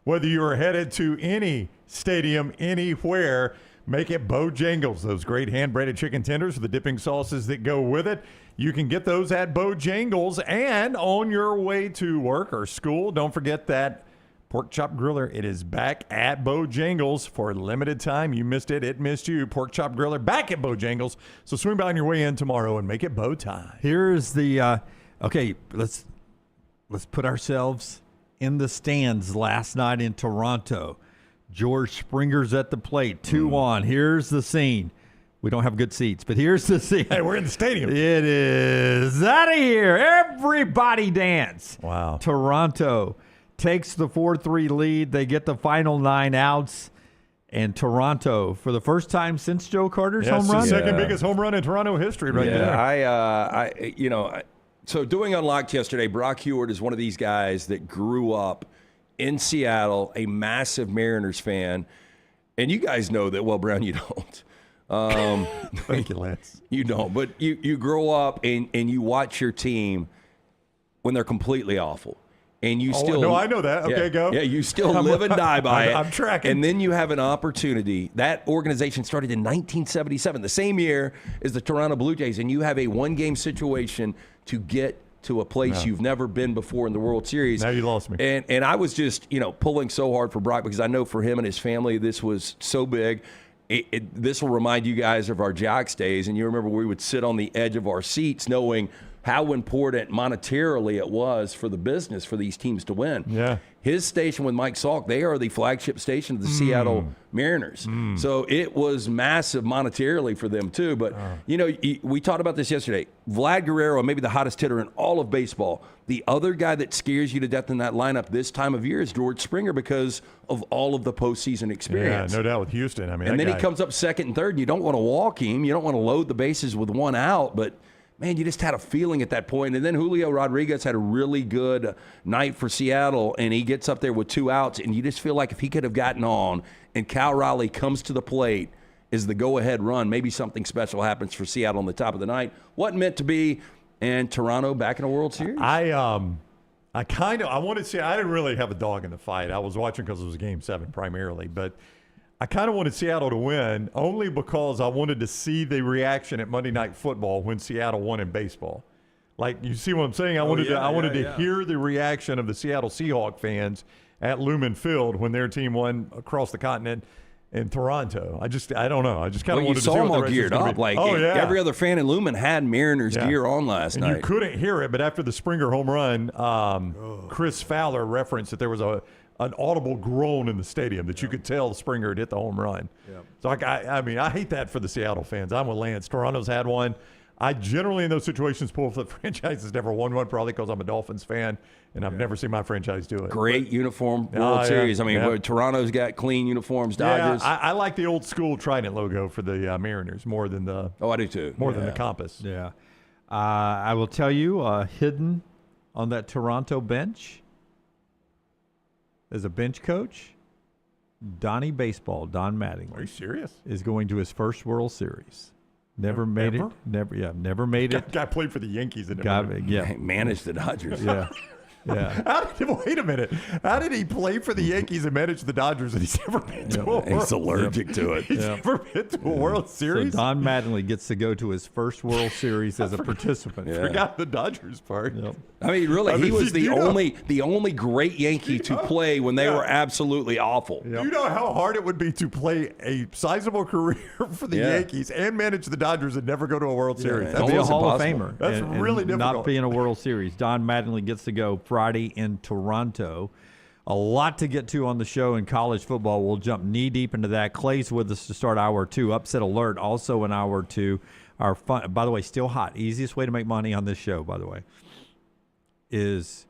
whether you're headed to any stadium anywhere. Make it Bojangles. Those great hand-breaded chicken tenders with the dipping sauces that go with it. You can get those at Bojangles. And on your way to work or school, don't forget that pork chop griller. It is back at Bojangles for a limited time. You missed it. It missed you. Pork chop griller back at Bojangles. So swing by on your way in tomorrow and make it bow time. Here's the okay, let's put ourselves in the stands last night in Toronto. George Springer's at the plate, 2-1. Here's the scene. We don't have good seats, but here's the scene. Hey, we're in the stadium. It is out of here. Everybody dance. Wow. Toronto takes the 4-3 lead. They get the final 9 outs. And Toronto, for the first time since Joe Carter's home run. Second biggest home run in Toronto history there. So doing Unlocked yesterday, Brock Heward is one of these guys that grew up in Seattle, a massive Mariners fan. And you guys know that. Well, Brown, you don't. Thank you, Lance. You don't. But you grow up and you watch your team when they're completely awful. And you still. No, I know that. Okay, go. Yeah, you still live and die by it. I'm tracking. And then you have an opportunity. That organization started in 1977, the same year as the Toronto Blue Jays. And you have a one-game situation to get to a place you've never been before in the World Series. Now you lost me. And I was just, pulling so hard for Brock because I know for him and his family this was so big. This will remind you guys of our Jocks days. And you remember we would sit on the edge of our seats knowing how important monetarily it was for the business for these teams to win. Yeah. His station with Mike Salk, they are the flagship station of the Seattle Mariners. So it was massive monetarily for them too. But, we talked about this yesterday. Vlad Guerrero, maybe the hottest hitter in all of baseball. The other guy that scares you to death in that lineup this time of year is George Springer because of all of the postseason experience. Yeah, no doubt with Houston. And then he comes up second and third, and you don't want to walk him. You don't want to load the bases with one out, but man, you just had a feeling at that point. And then Julio Rodriguez had a really good night for Seattle, and he gets up there with 2 outs, and you just feel like if he could have gotten on and Cal Raleigh comes to the plate as the go-ahead run, maybe something special happens for Seattle on the top of the ninth. Wasn't meant to be, and Toronto back in a World Series. I want to say I didn't really have a dog in the fight. I was watching because it was Game 7 primarily, but I kind of wanted Seattle to win only because I wanted to see the reaction at Monday Night Football when Seattle won in baseball. Like, you see what I'm saying? I wanted to hear the reaction of the Seattle Seahawks fans at Lumen Field when their team won across the continent in Toronto. I don't know. I just kind of wanted to see what the you saw them all geared up. Like, every other fan in Lumen had Mariners gear on last night. You couldn't hear it, but after the Springer home run, Chris Fowler referenced that there was an audible groan in the stadium that you could tell Springer had hit the home run. Yep. So, I hate that for the Seattle fans. I'm with Lance. Toronto's had one. I generally, in those situations, pull for the franchise has never won one, probably because I'm a Dolphins fan, and I've never seen my franchise do it. Great uniform World Series. I mean, Toronto's got clean uniforms, Dodgers. Yeah, I like the old school Trident logo for the Mariners more than the I do too. More than the compass. Yeah. I will tell you, hidden on that Toronto bench as a bench coach, Donnie Baseball, Don Mattingly. Are you serious? Is going to his first World Series. Never made it. Never made it. Guy played for the Yankees and managed the Dodgers. Yeah. Yeah. Wait a minute. How did he play for the Yankees and manage the Dodgers and he's never been to a World He's allergic to it. He's never been to a World Series? So Don Mattingly gets to go to his first World Series as a participant. Forgot the Dodgers part. Yep. I mean, really, he was the only great Yankee to play when they were absolutely awful. Yep. You know how hard it would be to play a sizable career for the Yankees and manage the Dodgers and never go to a World Series. That'd be a Hall of Famer. That's really difficult. Not be in a World Series. Don Mattingly gets to go Friday in Toronto. A lot to get to on the show in college football. We'll jump knee deep into that. Clay's with us to start hour 2. Upset alert also in hour 2. Our fun, by the way, still hot. Easiest way to make money on this show, by the way, is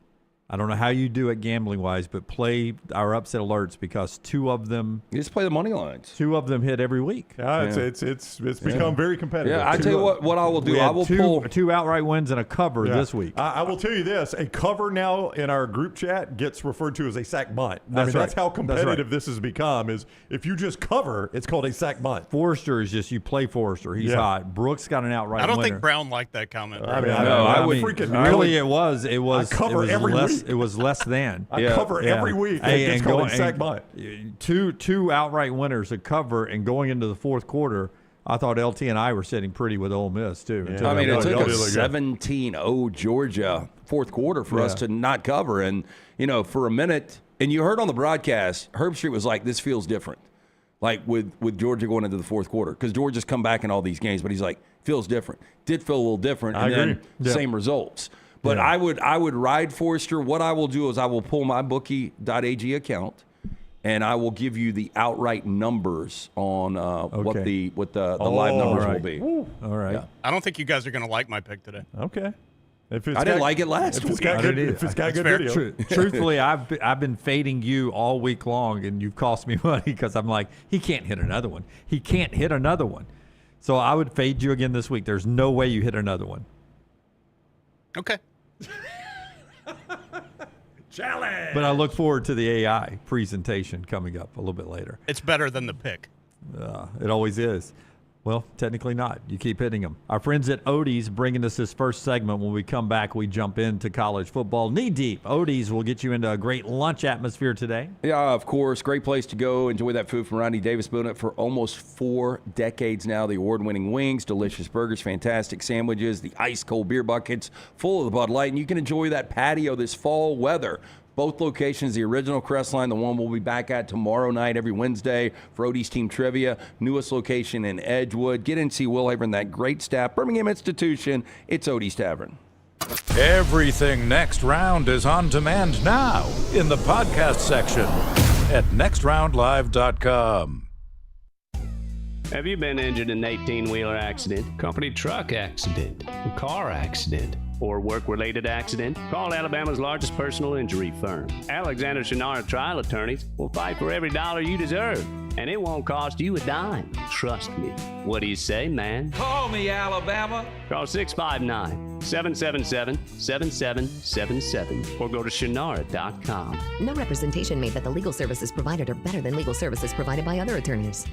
I don't know how you do it gambling wise, but play our upset alerts because 2 of them. You just play the money lines. 2 of them hit every week. It's become very competitive. Yeah, I tell you what I will do. I will pull 2 outright wins and a cover this week. I will tell you this: a cover now in our group chat gets referred to as a sack bunt. That's how competitive this has become. Is if you just cover, it's called a sack bunt. Forrester is just you play Forrester. He's hot. Brooks got an outright. I don't winner. think Brown liked that comment. I would freaking really. It was. I cover every week. It was less than. I cover every week. It's called a sack bunt. Two outright winners, a cover, and going into the fourth quarter, I thought LT and I were sitting pretty with Ole Miss too. I mean, it took a 17-0 Georgia fourth quarter for us to not cover, and for a minute, and you heard on the broadcast, Herbstreit was like, "This feels different." Like with Georgia going into the fourth quarter, because Georgia's come back in all these games, but he's like, feels different. Did feel a little different, and then same results. But I would ride Forrester. What I will do is I will pull my bookie.ag account, and I will give you the outright numbers on what the live numbers will be. All right. Yeah. I don't think you guys are going to like my pick today. Okay. I didn't like it last week. If it's got good video. Truthfully, I've been fading you all week long, and you've cost me money because I'm like, he can't hit another one. He can't hit another one. So I would fade you again this week. There's no way you hit another one. Okay. Challenge. But I look forward to the AI presentation coming up a little bit later. It's better than the pick. It always is. Well, technically not. You keep hitting them. Our friends at Odie's bringing us this first segment. When we come back, we jump into college football knee deep. Odie's will get you into a great lunch atmosphere today. Yeah, of course. Great place to go. Enjoy that food from Ronnie Davis. Been it for almost 4 decades now. The award-winning wings, delicious burgers, fantastic sandwiches, the ice-cold beer buckets full of the Bud Light. And you can enjoy that patio this fall weather. Both locations, the original Crestline, the one we'll be back at tomorrow night, every Wednesday for Odie's Team Trivia. Newest location in Edgewood. Get in and see Will Haver and that great staff. Birmingham institution, it's Odie's Tavern. Everything Next Round is on demand now in the podcast section at nextroundlive.com. Have you been injured in an 18-wheeler accident, company truck accident, car accident, or work-related accident? Call Alabama's largest personal injury firm. Alexander Shinara Trial Attorneys will fight for every dollar you deserve, and it won't cost you a dime. Trust me. What do you say, man? Call me, Alabama. Call 659-777-7777 or go to shinara.com. No representation made that the legal services provided are better than legal services provided by other attorneys.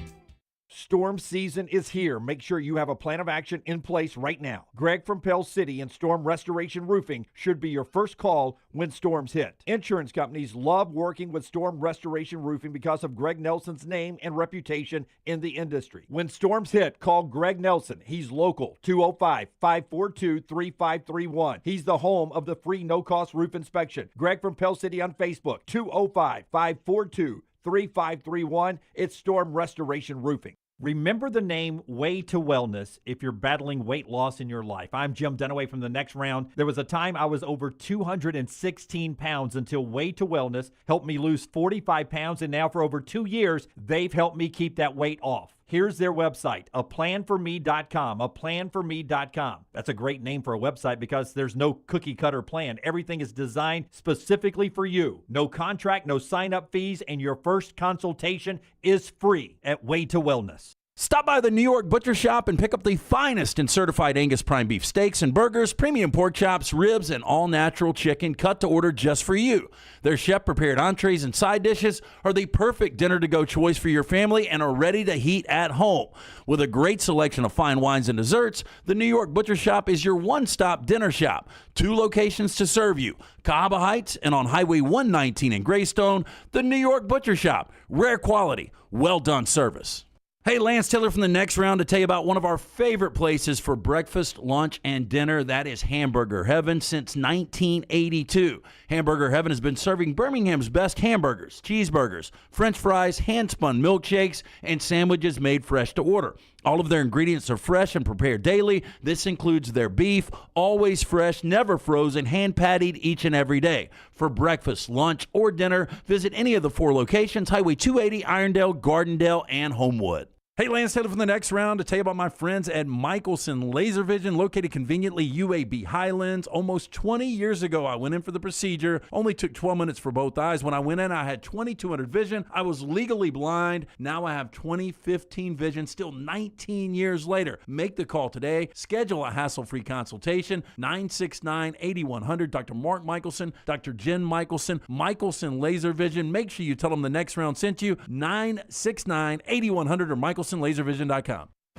Storm season is here. Make sure you have a plan of action in place right now. Greg from Pell City and Storm Restoration Roofing should be your first call when storms hit. Insurance companies love working with Storm Restoration Roofing because of Greg Nelson's name and reputation in the industry. When storms hit, call Greg Nelson. He's local, 205-542-3531. He's the home of the free no-cost roof inspection. Greg from Pell City on Facebook, 205-542-3531. It's Storm Restoration Roofing. Remember the name Way to Wellness if you're battling weight loss in your life. I'm Jim Dunaway from The Next Round. There was a time I was over 216 pounds until Way to Wellness helped me lose 45 pounds, and now for over 2 years, they've helped me keep that weight off. Here's their website, aplanforme.com, aplanforme.com. That's a great name for a website because there's no cookie-cutter plan. Everything is designed specifically for you. No contract, no sign-up fees, and your first consultation is free at Way to Wellness. Stop by the New York Butcher Shop and pick up the finest in certified Angus prime beef steaks and burgers, premium pork chops, ribs, and all-natural chicken cut to order just for you. Their chef-prepared entrees and side dishes are the perfect dinner-to-go choice for your family and are ready to heat at home. With a great selection of fine wines and desserts, the New York Butcher Shop is your one-stop dinner shop. 2 locations to serve you, Cahaba Heights and on Highway 119 in Greystone. The New York Butcher Shop, rare quality, well-done service. Hey, Lance Taylor from The Next Round to tell you about one of our favorite places for breakfast, lunch, and dinner. That is Hamburger Heaven since 1982. Hamburger Heaven has been serving Birmingham's best hamburgers, cheeseburgers, French fries, hand-spun milkshakes, and sandwiches made fresh to order. All of their ingredients are fresh and prepared daily. This includes their beef, always fresh, never frozen, hand-pattied each and every day. For breakfast, lunch, or dinner, visit any of the 4 locations, Highway 280, Irondale, Gardendale, and Homewood. Hey, Lance Taylor from The Next Round to tell you about my friends at Michelson Laser Vision, located conveniently UAB Highlands. Almost 20 years ago, I went in for the procedure. Only took 12 minutes for both eyes. When I went in, I had 2200 vision. I was legally blind. Now I have 20/15 vision, still 19 years later. Make the call today. Schedule a hassle-free consultation, 969-8100. Dr. Mark Michelson, Dr. Jen Michelson, Michelson Laser Vision. Make sure you tell them The Next Round sent you, 969-8100 or MichelsonLaserVision.com.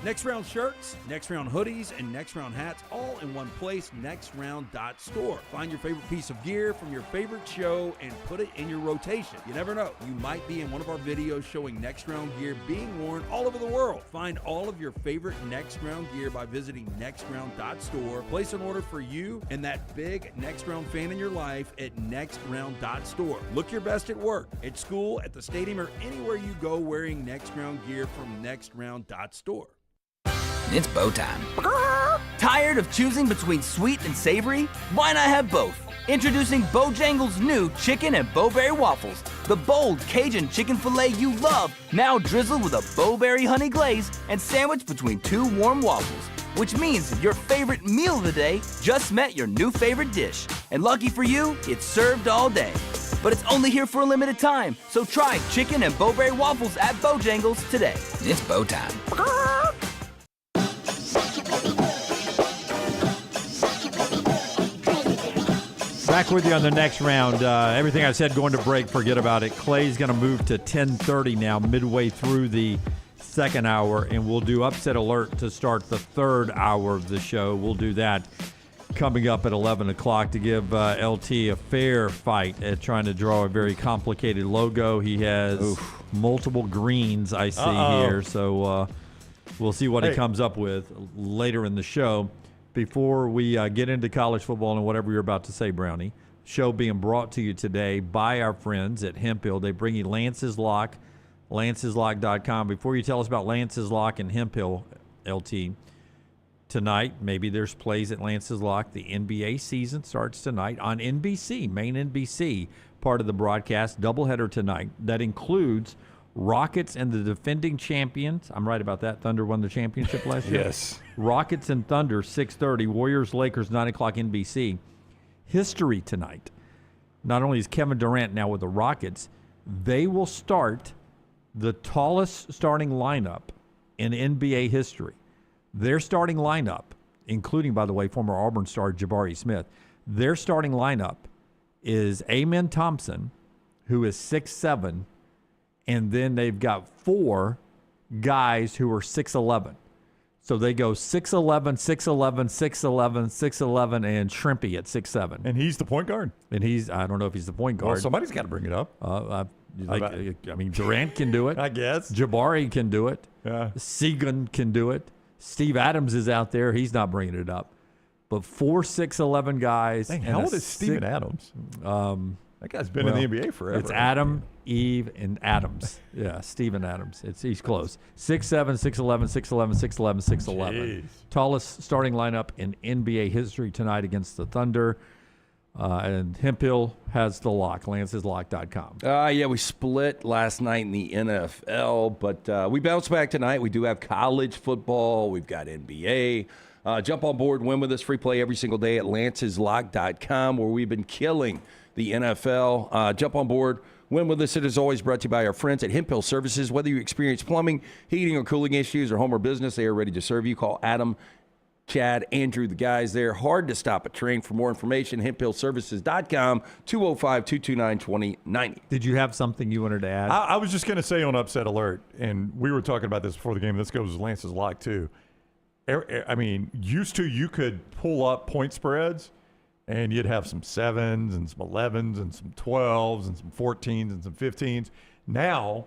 Next Round shirts, Next Round hoodies, and Next Round hats all in one place, nextround.store. Find your favorite piece of gear from your favorite show and put it in your rotation. You never know, you might be in one of our videos showing Next Round gear being worn all over the world. Find all of your favorite Next Round gear by visiting nextround.store. Place an order for you and that big Next Round fan in your life at nextround.store. Look your best at work, at school, at the stadium, or anywhere you go wearing Next Round gear from nextround.store. It's bow time. Tired of choosing between sweet and savory? Why not have both? Introducing Bojangles' new chicken and bowberry waffles. The bold Cajun chicken filet you love, now drizzled with a bowberry honey glaze and sandwiched between 2 warm waffles. Which means your favorite meal of the day just met your new favorite dish. And lucky for you, it's served all day. But it's only here for a limited time, so try chicken and bowberry waffles at Bojangles today. It's bow time. Back with you on The Next Round. Everything I said going to break, forget about it. Clay's going to move to 10:30 now, midway through the second hour, and we'll do Upset Alert to start the third hour of the show. We'll do that coming up at 11 o'clock to give LT a fair fight at trying to draw a very complicated logo. He has multiple greens I see here, so we'll see what he comes up with later in the show. Before we get into college football and whatever you're about to say, Brownie, show being brought to you today by our friends at Hemphill. They bring you Lance's Lock, lanceslock.com. Before you tell us about Lance's Lock and Hemphill, LT, tonight, maybe there's plays at Lance's Lock. The NBA season starts tonight on NBC, main NBC, part of the broadcast. Doubleheader tonight. That includes Rockets and the defending champions. I'm right about that. Thunder won the championship last year. Yes. Rockets and Thunder, 6:30. Warriors, Lakers, 9 o'clock NBC. History tonight. Not only is Kevin Durant now with the Rockets, they will start the tallest starting lineup in NBA history. Their starting lineup, including, by the way, former Auburn star Jabari Smith, their starting lineup is Amen Thompson, who is 6'7", and then they've got 4 guys who are 6'11". So they go 6'11", 6'11", 6'11", 6'11", and Shrimpy at 6'7". And he's the point guard? And I don't know if he's the point guard. Well, somebody's got to bring it up. I mean, Durant can do it. I guess. Jabari can do it. Yeah. Segan can do it. Steve Adams is out there. He's not bringing it up. But 4 6'11" guys. Dang, how old is Steven Adams? That guy's been in the NBA forever. It's Adam, Eve, and Adams. Yeah, Steven Adams. He's close. 6'7", 6'11", 6'11", 6'11", 6'11". Jeez. Tallest starting lineup in NBA history tonight against the Thunder. And Hemphill has the lock, lanceslock.com. Yeah, we split last night in the NFL, but we bounce back tonight. We do have college football. We've got NBA. Jump on board, win with us, free play every single day at lanceslock.com, where we've been killing the NFL. Jump on board, win with us. It is always brought to you by our friends at Hemphill Services. Whether you experience plumbing, heating, or cooling issues, or home or business, they are ready to serve you. Call Adam, Chad, Andrew, the guys there. Hard to stop a train. For more information, hemphillservices.com, 205-229-2090. Did you have something you wanted to add? I was just going to say on Upset Alert, and we were talking about this before the game. This goes with Lance's lock, too. I mean, used to you could pull up point spreads, and you'd have some 7s and some 11s and some 12s and some 14s and some 15s. Now,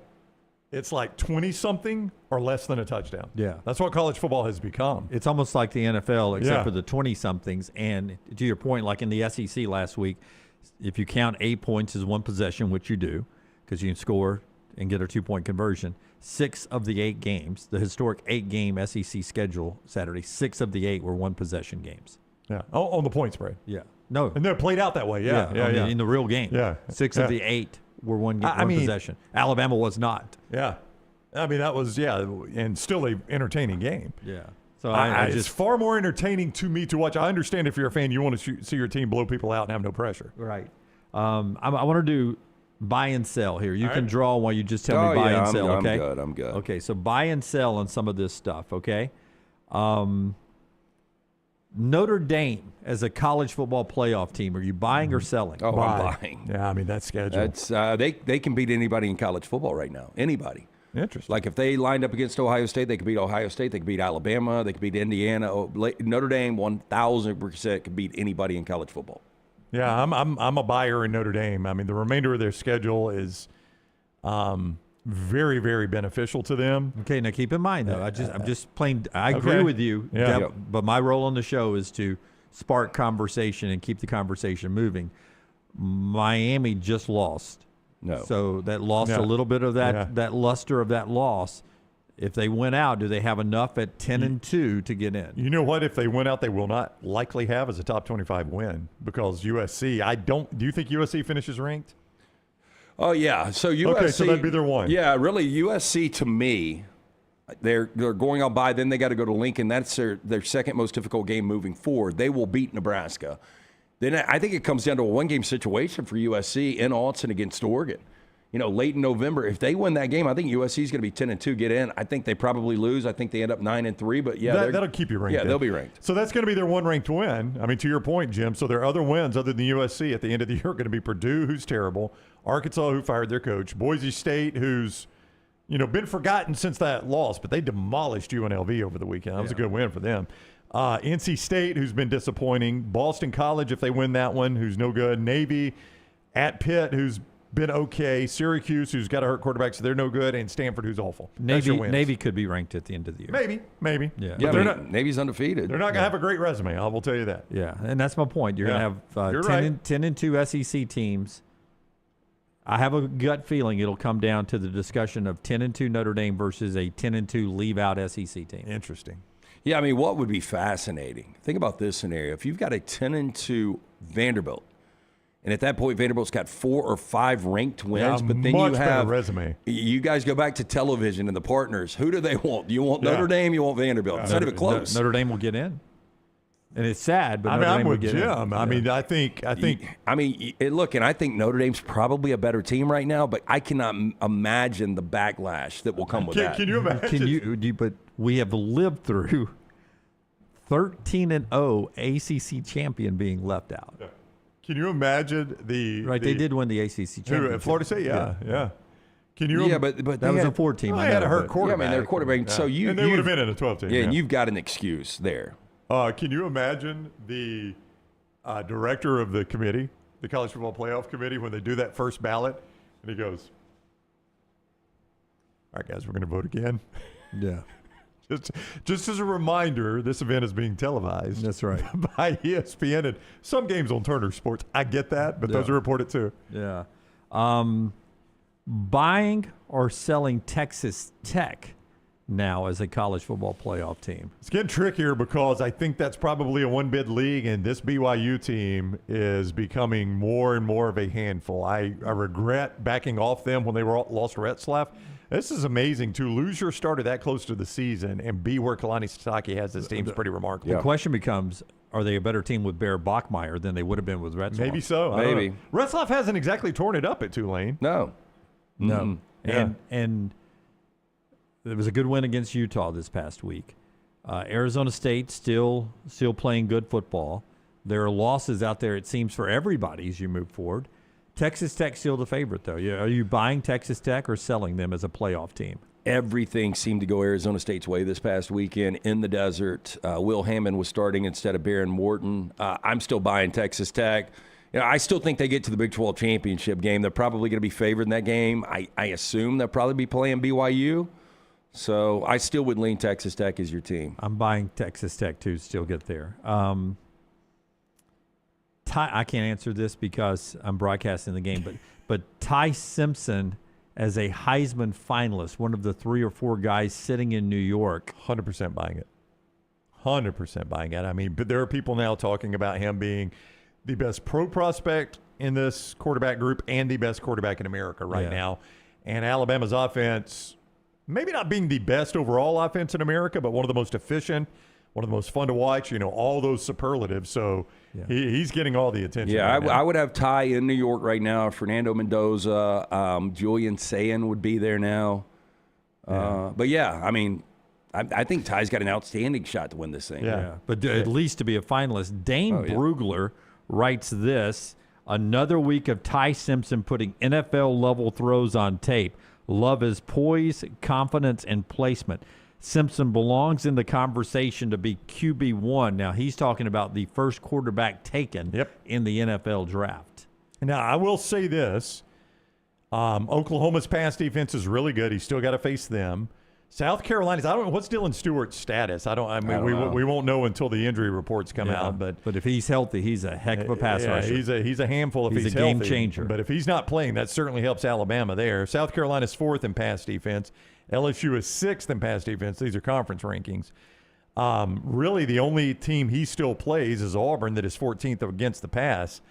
it's like 20-something or less than a touchdown. Yeah. That's what college football has become. It's almost like the NFL, except for the 20-somethings. And to your point, like in the SEC last week, if you count 8 points as one possession, which you do, because you can score and get a 2-point conversion, 6 of the 8 games, the historic 8-game SEC schedule Saturday, 6 of the 8 were one-possession games. Yeah. Oh, on the point spread. Yeah. No. And they're played out that way. Yeah. In the real game. Yeah. 6 of the 8 were one possession. Alabama was not. Yeah. I mean, that was, and still a entertaining game. Yeah. So it's far more entertaining to me to watch. I understand if you're a fan, you want to see your team blow people out and have no pressure. Right. I want to do buy and sell here. You can draw while you just tell me buy and sell, okay? I'm good. Okay, so buy and sell on some of this stuff, okay? Notre Dame as a college football playoff team, are you buying or selling? Oh, I'm buying. Yeah, I mean, that schedule. That's, they can beat anybody in college football right now. Anybody. Interesting. Like if they lined up against Ohio State, they could beat Ohio State. They could beat Alabama. They could beat Indiana. Notre Dame 1,000% could beat anybody in college football. Yeah, I'm a buyer in Notre Dame. I mean, the remainder of their schedule is very, very beneficial to them. Okay, now keep in mind though, I'm just playing. I agree with you. Yeah. But my role on the show is to spark conversation and keep the conversation moving. Miami just lost. No. So that lost a little bit of that luster of that loss. If they win out, do they have enough at 10-2 to get in? You know what? If they win out, they will not likely have as a top 25 win because USC. Do you think USC finishes ranked? Oh yeah. So USC. Okay, so that'd be their one. Yeah, really. USC to me, they're going on bye. Then they got to go to Lincoln. That's their second most difficult game moving forward. They will beat Nebraska. Then I think it comes down to a one-game situation for USC in Austin against Oregon. Late in November, if they win that game, I think USC is going to be 10-2, get in. I think they probably lose. I think they end up 9-3, but that'll keep you ranked. Yeah, they'll be ranked. So that's going to be their one ranked win. I mean, to your point, Jim. So their other wins other than USC at the end of the year are going to be Purdue, who's terrible, Arkansas, who fired their coach, Boise State, who's been forgotten since that loss, but they demolished UNLV over the weekend. That was a good win for them. NC State, who's been disappointing, Boston College, if they win that one, who's no good, Navy at Pitt, who's been okay, Syracuse, who's got a hurt quarterback, so they're no good, and Stanford, who's awful. Navy could be ranked at the end of the year. Maybe. Yeah. But Navy's undefeated. They're not going to have a great resume, I will tell you that. Yeah, and that's my point. You're going to have 10-2 SEC teams. I have a gut feeling it'll come down to the discussion of 10-2 Notre Dame versus a 10-2 leave-out SEC team. Interesting. Yeah, I mean, what would be fascinating? Think about this scenario. If you've got a 10-2 Vanderbilt, and at that point, Vanderbilt's got 4 or 5 ranked wins, but then you have resume. You guys go back to television and the partners. Who do they want? Do you want Notre Dame? You want Vanderbilt? It's not even close. Notre Dame will get in, and it's sad, but Notre Dame I'm will with get Jim. in. I mean, I think, and I think Notre Dame's probably a better team right now, but I cannot imagine the backlash that will come with that. Can you imagine? But we have lived through 13-0 ACC champion being left out. Yeah. Can you imagine they did win the ACC championship. Florida State, yeah. Can you? Yeah, but that was a 4-team. I had a hurt Yeah, I quarterback. mean, they're quarterback. So and they would have been in a 12-team. Yeah, and you've got an excuse there. Can you imagine the director of the committee, the College Football Playoff Committee, when they do that first ballot, and he goes, "All right, guys, we're going to vote again." Yeah. Just as a reminder, this event is being televised. That's right. By ESPN and some games on Turner Sports. I get that, but those are reported too. Yeah. Buying or selling Texas Tech now as a college football playoff team? It's getting trickier because I think that's probably a one-bid league, and this BYU team is becoming more and more of a handful. I regret backing off them when they lost to Retzlaff. This is amazing to lose your starter that close to the season and be where Kalani Sasaki has this team is pretty remarkable. The question becomes, are they a better team with Bear Bachmeier than they would have been with Retzlaff? Maybe so. Maybe. Retzlaff hasn't exactly torn it up at Tulane. No. And it was a good win against Utah this past week. Arizona State still playing good football. There are losses out there, it seems, for everybody as you move forward. Texas Tech still the favorite, though. Are you buying Texas Tech or selling them as a playoff team? Everything seemed to go Arizona State's way this past weekend in the desert. Will Hammond was starting instead of Baron Morton. I'm still buying Texas Tech. I still think they get to the Big 12 championship game. They're probably going to be favored in that game. I assume they'll probably be playing BYU. So I still would lean Texas Tech as your team. I'm buying Texas Tech, too, still get there. I can't answer this because I'm broadcasting the game, but Ty Simpson as a Heisman finalist, one of the 3 or 4 guys sitting in New York. 100% buying it. 100% buying it. I mean, but there are people now talking about him being the best pro prospect in this quarterback group and the best quarterback in America right now. And Alabama's offense, maybe not being the best overall offense in America, but one of the most efficient, one of the most fun to watch, all those superlatives. So he's getting all the attention. Yeah, right now. I would have Ty in New York right now. Fernando Mendoza, Julian Sayin would be there now. But, I mean, I think Ty's got an outstanding shot to win this thing. Yeah. But at least to be a finalist. Dane Brugler writes this, another week of Ty Simpson putting NFL-level throws on tape. Love his poise, confidence, and placement. Simpson belongs in the conversation to be QB1. Now, he's talking about the first quarterback taken in the NFL draft. Now, I will say this. Oklahoma's pass defense is really good. He's still got to face them. South Carolina's, I don't know, what's Dylan Stewart's status? I don't know. We won't know until the injury reports come out. But if he's healthy, he's a heck of a pass rusher. He's a handful if he's a healthy. game changer. But if he's not playing, that certainly helps Alabama there. South Carolina's 4th in pass defense. LSU is 6th in pass defense. These are conference rankings. Really, the only team he still plays is Auburn, that is 14th against the pass.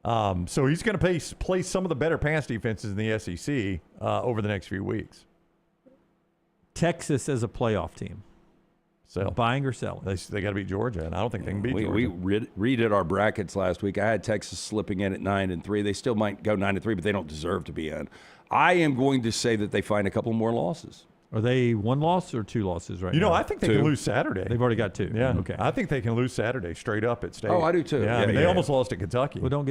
So he's going to play some of the better pass defenses in the SEC over the next few weeks. Texas as a playoff team. So buying or selling? They got to beat Georgia, and I don't think they can beat Georgia. We redid our brackets last week. I had Texas slipping in at 9-3. They still might go 9-3, but they don't deserve to be in. I am going to say that they find a couple more losses. Are they 1 loss or 2 losses right now? I think they can lose Saturday. They've already got 2. Yeah. Okay. I think they can lose Saturday straight up at State. Oh, I do too. Yeah. They almost lost to Kentucky. Well, don't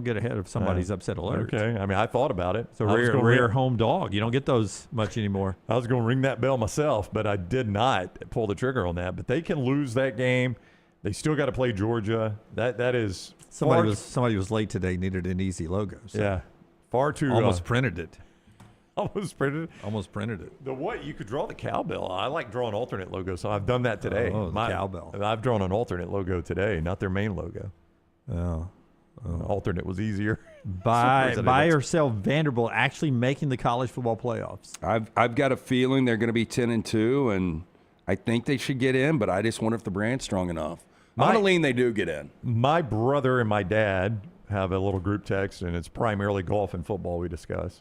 get ahead of somebody's upset alert. Okay. I mean, I thought about it. It's a rare home dog. You don't get those much anymore. I was going to ring that bell myself, but I did not pull the trigger on that. But they can lose that game. They still got to play Georgia. That is somebody was late today. Needed an easy logo. So far too almost printed it. Almost printed it. You could draw the cowbell. I like drawing alternate logos, so I've done that today. Oh, the cowbell. I've drawn an alternate logo today, not their main logo. Oh. Alternate was easier. Buy or sell Vanderbilt actually making the college football playoffs. I've got a feeling they're going to be 10-2, and I think they should get in, but I just wonder if the brand's strong enough. I'm going to lean they do get in. My brother and my dad have a little group text, and it's primarily golf and football we discuss.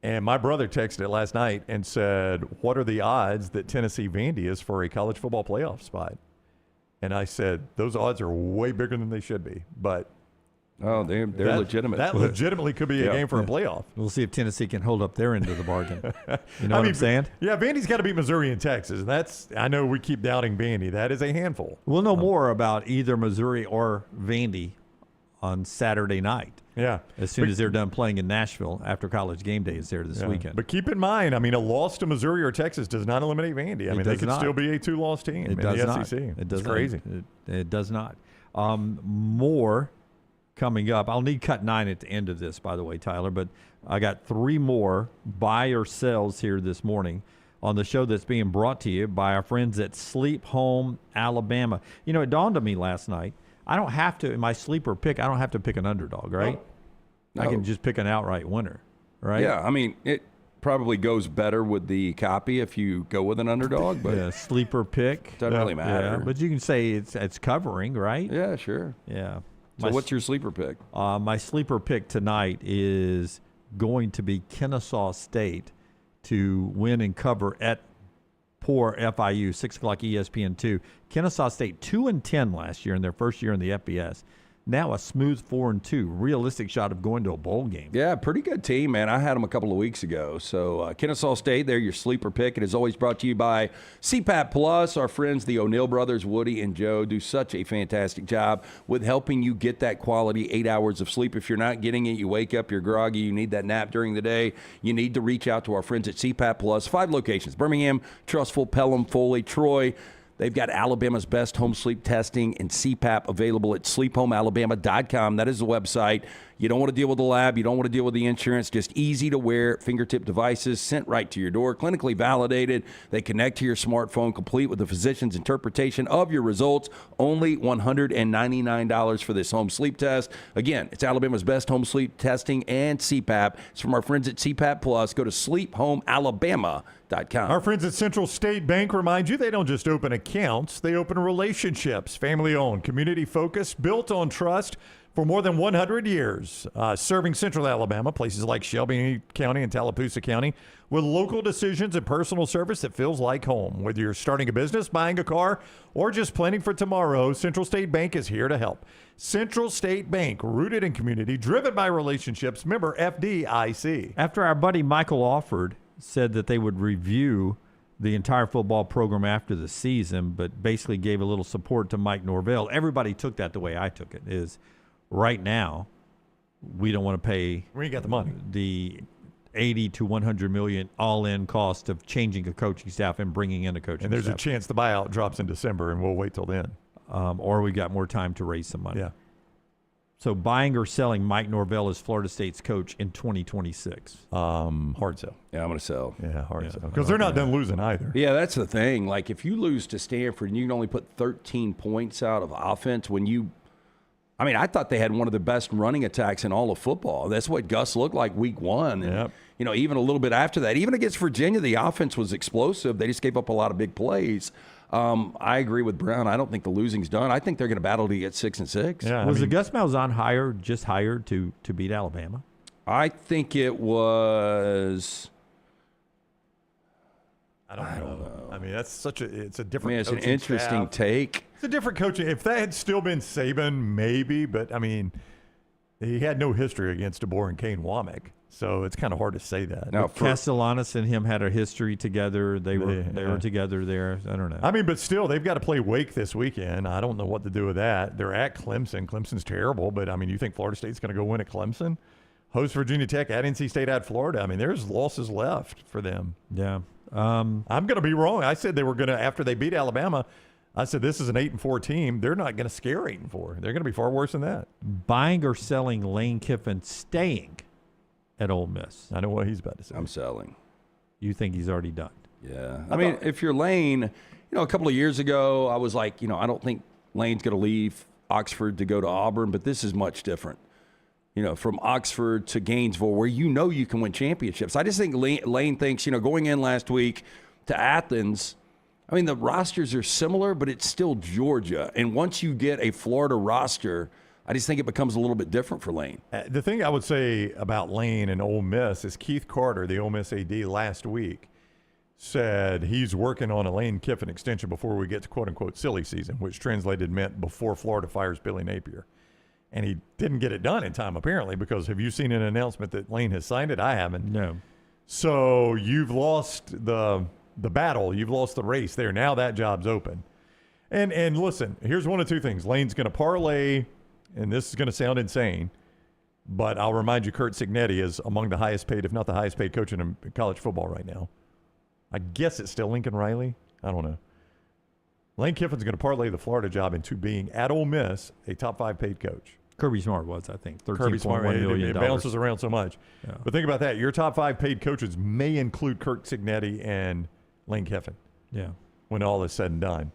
And my brother texted it last night and said, what are the odds that Tennessee Vandy is for a college football playoff spot? And I said, those odds are way bigger than they should be. But they're legitimate. That legitimately could be a game for a playoff. We'll see if Tennessee can hold up their end of the bargain. You know what I'm saying? Yeah, Vandy's got to beat Missouri and Texas. And I know we keep doubting Vandy. That is a handful. We'll know more about either Missouri or Vandy on Saturday night. Yeah. As soon as they're done playing in Nashville after College Game Day is there this weekend. But keep in mind, I mean, a loss to Missouri or Texas does not eliminate Vandy. I mean, they could still be a 2-loss team in the SEC. It does it's crazy. It does not. More coming up. I'll need cut 9 at the end of this, by the way, Tyler, but I got 3 more buy or sells here this morning on the show that's being brought to you by our friends at Sleep Home Alabama. You know, it dawned on me last night, I don't have to, in my sleeper pick, I don't have to pick an underdog, right? No. I can just pick an outright winner, right? Yeah, I mean, it probably goes better with the copy if you go with an underdog, but yeah, sleeper pick. Doesn't really matter. Yeah, but you can say it's covering, right? Yeah, sure. Yeah. So what's your sleeper pick? My sleeper pick tonight is going to be Kennesaw State to win and cover at poor FIU, 6 o'clock ESPN2. Kennesaw State 2-10 last year in their first year in the FBS. Now a smooth 4-2, realistic shot of going to a bowl game. Yeah, pretty good team, man. I had them a couple of weeks ago. So Kennesaw State, they're your sleeper pick. It is always brought to you by CPAP Plus. Our friends, the O'Neill brothers, Woody and Joe, do such a fantastic job with helping you get that quality 8 hours of sleep. If you're not getting it, you wake up, you're groggy, you need that nap during the day, you need to reach out to our friends at CPAP Plus. 5 locations: Birmingham, Trussville, Pelham, Foley, Troy. They've got Alabama's best home sleep testing and CPAP available at sleephomealabama.com. That is the website. You don't want to deal with the lab. You don't want to deal with the insurance. Just easy to wear fingertip devices sent right to your door, clinically validated. They connect to your smartphone, complete with the physician's interpretation of your results. Only $199 for this home sleep test. Again, it's Alabama's best home sleep testing and CPAP. It's from our friends at CPAP Plus. Go to sleephomealabama.com. Our friends at Central State Bank remind you they don't just open accounts, they open relationships. Family-owned, community-focused, built on trust for more than 100 years. Serving Central Alabama, places like Shelby County and Tallapoosa County, with local decisions and personal service that feels like home. Whether you're starting a business, buying a car, or just planning for tomorrow, Central State Bank is here to help. Central State Bank, rooted in community, driven by relationships, member FDIC. After our buddy Michael Offord said that they would review the entire football program after the season, but basically gave a little support to Mike Norvell, everybody took that the way I took it, is right now we don't want to pay we ain't got the money, the 80 to 100 million all-in cost of changing a coaching staff and bringing in a coaching staff. And there's a chance the buyout drops in December, and we'll wait till then. Or we got more time to raise some money. Yeah. So buying or selling Mike Norvell as Florida State's coach in 2026? Hard sell. Yeah, I'm going to sell. Yeah, hard sell. Because they're not done losing either. Yeah, that's the thing. Like, if you lose to Stanford and you can only put 13 points out of offense when you – I mean, I thought they had one of the best running attacks in all of football. That's what Gus looked like week 1. And, you know, even a little bit after that. Even against Virginia, the offense was explosive. They just gave up a lot of big plays. I agree with Brown. I don't think the losing's done. I think they're going to battle to get 6-6. Yeah, was the Gus Malzahn hire just hired to beat Alabama? I think it was. I don't know. I mean, that's it's a different. I mean, it's an interesting take. It's a different coaching. If that had still been Saban, maybe, but I mean, he had no history against DeBoer and Kane Womack. So it's kind of hard to say that. Now, Castellanos and him had a history together. They were together there. I don't know. I mean, but still, they've got to play Wake this weekend. I don't know what to do with that. They're at Clemson. Clemson's terrible, but I mean, you think Florida State's going to go win at Clemson? Host Virginia Tech, at NC State, at Florida. I mean, there's losses left for them. Yeah. I'm going to be wrong. I said they were going to, after they beat Alabama, I said this is an 8-4 team. They're not going to scare 8-4. They're going to be far worse than that. Buying or selling Lane Kiffin staying at Ole Miss? I know what he's about to say. I'm selling. You think he's already done? Yeah. I mean, if you're Lane, a couple of years ago, I was like, I don't think Lane's going to leave Oxford to go to Auburn, but this is much different. From Oxford to Gainesville, where you can win championships. I just think Lane thinks, going in last week to Athens, I mean, the rosters are similar, but it's still Georgia. And once you get a Florida roster, I just think it becomes a little bit different for Lane. The thing I would say about Lane and Ole Miss is Keith Carter, the Ole Miss AD, last week said he's working on a Lane Kiffin extension before we get to quote-unquote silly season, which translated meant before Florida fires Billy Napier. And he didn't get it done in time, apparently, because have you seen an announcement that Lane has signed it? I haven't. No. So you've lost the battle. You've lost the race there. Now that job's open. And listen, here's one of two things. Lane's going to parlay and this is going to sound insane, but I'll remind you, Curt Cignetti is among the highest paid, if not the highest paid coach in college football right now. I guess it's still Lincoln Riley. I don't know. Lane Kiffin's going to parlay the Florida job into being, at Ole Miss, a top 5 paid coach. Kirby Smart was, I think, $13.1 million. It bounces around so much. Yeah. But think about that. Your top 5 paid coaches may include Curt Cignetti and Lane Kiffin. Yeah. When all is said and done.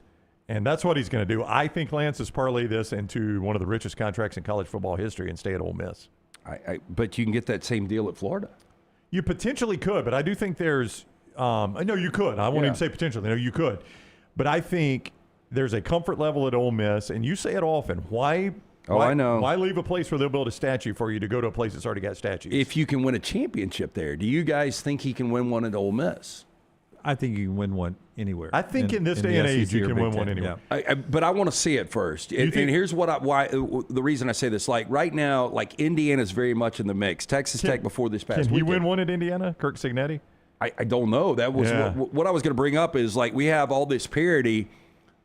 And that's what he's going to do. I think Lance has parlayed this into one of the richest contracts in college football history and stay at Ole Miss. But you can get that same deal at Florida. You potentially could, but I do think there's no, you could. I won't even say potentially. No, you could. But I think there's a comfort level at Ole Miss, and you say it often. Why I know. Why leave a place where they'll build a statue for you to go to a place that's already got statues? If you can win a championship there, do you guys think he can win one at Ole Miss? I think you can win one anywhere. I think in this day and age, you can win one anywhere. Yeah. But I want to see it first. And here's why the reason I say this. Like right now, like Indiana's very much in the mix. Texas Tech before this past weekend. Can he win one at Indiana, Curt Cignetti? I don't know. That was what I was going to bring up is like we have all this parity,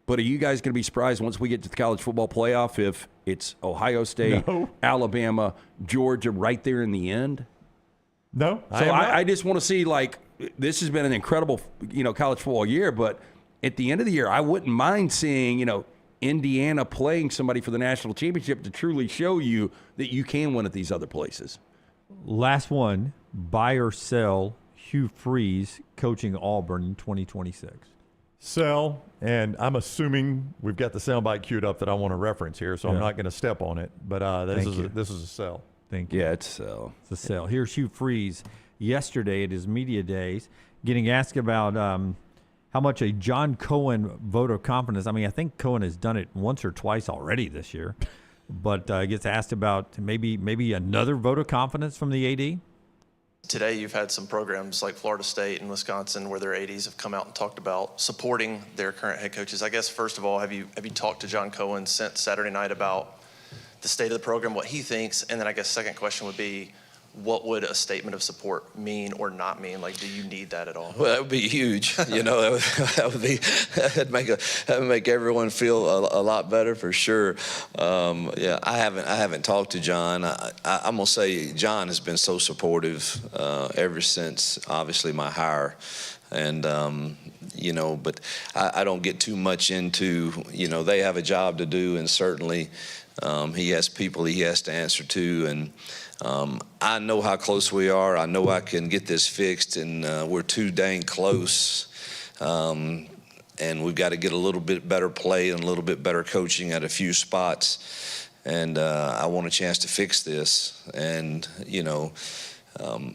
but are you guys going to be surprised once we get to the college football playoff if it's Ohio State, Alabama, Georgia right there in the end? No. So I just want to see, like, this has been an incredible, college football year, but at the end of the year, I wouldn't mind seeing, Indiana playing somebody for the national championship to truly show you that you can win at these other places. Last one, buy or sell Hugh Freeze coaching Auburn in 2026. Sell, and I'm assuming we've got the soundbite queued up that I want to reference here, so I'm not going to step on it, but this is a sell. Thank you. Yeah, it's a sell. It's a sell. Here's Hugh Freeze yesterday at his media days getting asked about how much a John Cohen vote of confidence. I mean, I think Cohen has done it once or twice already this year, but gets asked about maybe another vote of confidence from the AD. Today, you've had some programs like Florida State and Wisconsin where their ADs have come out and talked about supporting their current head coaches. I guess, first of all, have you talked to John Cohen since Saturday night about the state of the program, what he thinks? And then I guess second question would be, what would a statement of support mean or not mean? Like, do you need that at all? Well, that would be huge. That'd make everyone feel a lot better for sure. I haven't talked to John. I'm gonna say John has been so supportive ever since obviously my hire, and but I don't get too much into they have a job to do, and certainly he has people he has to answer to, and I know how close we are. I know I can get this fixed, and we're too dang close. And we've got to get a little bit better play and a little bit better coaching at a few spots. And I want a chance to fix this. And,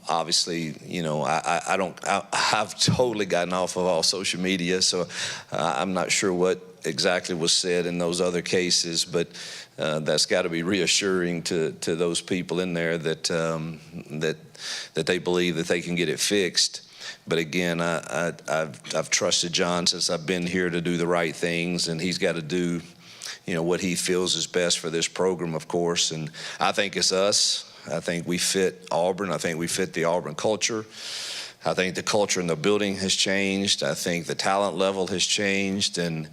obviously, I've totally gotten off of all social media, so I'm not sure what exactly was said in those other cases, but that's got to be reassuring to those people in there that they believe that they can get it fixed. But again, I've trusted John since I've been here to do the right things, and he's got to do what he feels is best for this program, of course. And I think it's us. I think we fit Auburn. I think we fit the Auburn culture. I think the culture in the building has changed. I think the talent level has changed, and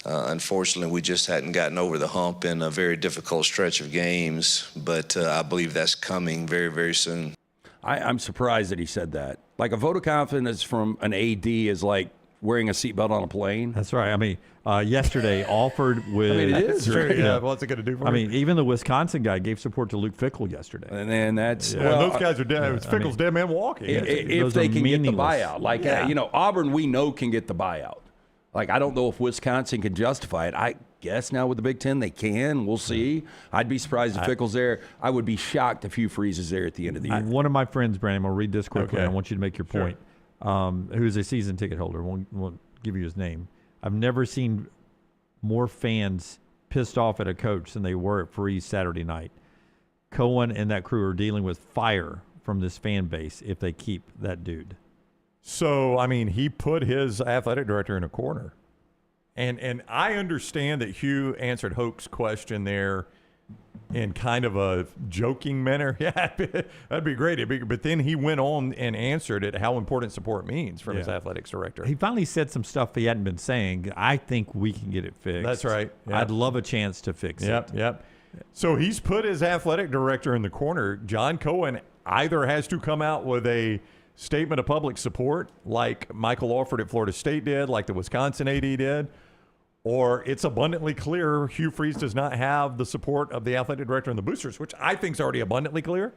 unfortunately, we just hadn't gotten over the hump in a very difficult stretch of games, but I believe that's coming very, very soon. I'm surprised that he said that. Like, a vote of confidence from an AD is like wearing a seatbelt on a plane. That's right. I mean, yesterday offered with. I mean, it is. Right? Yeah. What's it going to do for me? I mean, even the Wisconsin guy gave support to Luke Fickell yesterday. And then that's. Those guys are dead. Fickell's dead man walking. If they can get the buyout. Like, Auburn, we know can get the buyout. Like, I don't know if Wisconsin can justify it. I guess now with the Big Ten they can. We'll see. I'd be surprised if Fickell's there. I would be shocked if Hugh Freeze is there at the end of the year. One of my friends, Brandon, I'm going to read this quickly. Okay. I want you to make your point. Who's a season ticket holder. Won't give you his name. I've never seen more fans pissed off at a coach than they were at Freeze Saturday night. Cohen and that crew are dealing with fire from this fan base if they keep that dude. So, I mean, he put his athletic director in a corner. And I understand that Hugh answered Hoke's question there in kind of a joking manner. Yeah, that'd be great. But then he went on and answered it how important support means from his athletics director. He finally said some stuff he hadn't been saying. I think we can get it fixed. That's right. Yep. I'd love a chance to fix it. Yep. So he's put his athletic director in the corner. John Cohen either has to come out with a statement of public support like Michael Alford at Florida State did, like the Wisconsin AD did, or it's abundantly clear Hugh Freeze does not have the support of the athletic director and the boosters, which I think is already abundantly clear.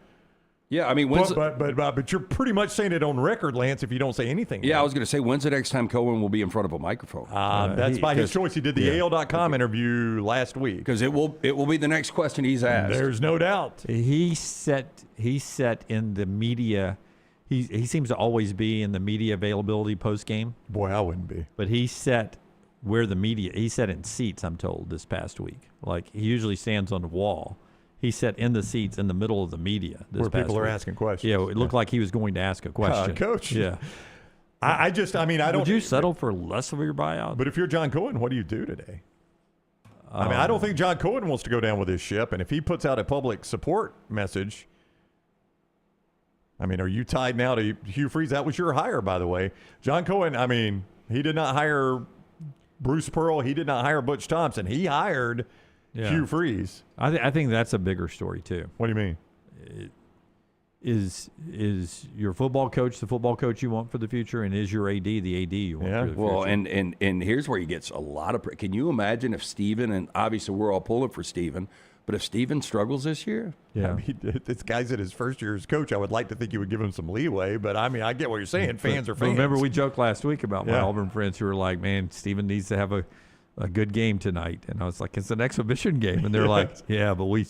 Yeah, I mean, but you're pretty much saying it on record, Lance, if you don't say anything. Yeah, I was going to say, when's the next time Cohen will be in front of a microphone? That's by his choice. He did the AL.com interview last week. Because it will be the next question he's asked. There's no doubt. He set in the media. He seems to always be in the media availability post game. Boy, I wouldn't be. But he set in seats, I'm told, this past week. Like, he usually stands on the wall. He sat in the seats in the middle of the media this where past people are week. asking questions. Yeah, it looked like he was going to ask a question. Coach. Yeah. I don't. Would you settle for less of your buyout? But if you're John Cohen, what do you do today? I don't think John Cohen wants to go down with his ship. And if he puts out a public support message, are you tied now to Hugh Freeze? That was your hire, by the way. John Cohen, he did not hire Bruce Pearl. He did not hire Butch Thompson. He hired Hugh Freeze. I think that's a bigger story, too. What do you mean? Is your football coach the football coach you want for the future, and is your AD the AD you want for the future? Well, and here's where he gets a lot of – can you imagine if Steven – and obviously we're all pulling for Steven – but if Steven struggles this year, this guy's in his first year as coach. I would like to think you would give him some leeway, but I get what you're saying. Fans are fans. Remember, we joked last week about my Auburn friends who were like, "Man, Steven needs to have a good game tonight," and I was like, "It's an exhibition game," and they're like, "Yeah, but we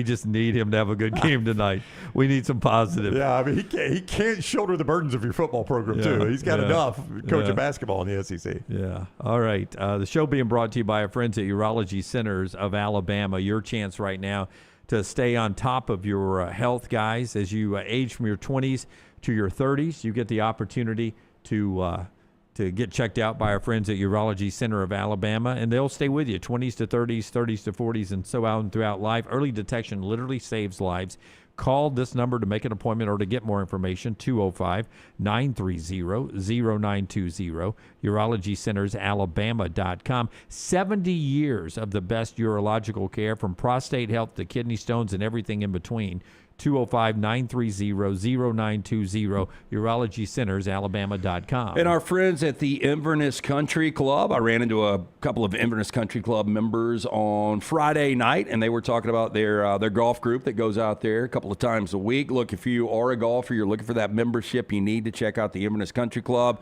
just need him to have a good game tonight. We need some positive." Yeah, he can't shoulder the burdens of your football program too. He's got enough coaching basketball in the SEC. Yeah. All right. The show being brought to you by our friends at Urology Centers of Alabama. Your chance right now to stay on top of your health, guys, as you age from your 20s to your 30s. You get the opportunity to get checked out by our friends at Urology Center of Alabama, and they'll stay with you 20s to 30s, 30s to 40s, and so on throughout life. Early detection literally saves lives. Call this number to make an appointment or to get more information, 205-930-0920, urologycentersalabama.com. 70 years of the best urological care, from prostate health to kidney stones and everything in between. 205-930-0920, urologycentersalabama.com. And our friends at the Inverness Country Club, I ran into a couple of Inverness Country Club members on Friday night, and they were talking about their golf group that goes out there a couple of times a week. Look, if you are a golfer, you're looking for that membership, you need to check out the Inverness Country Club.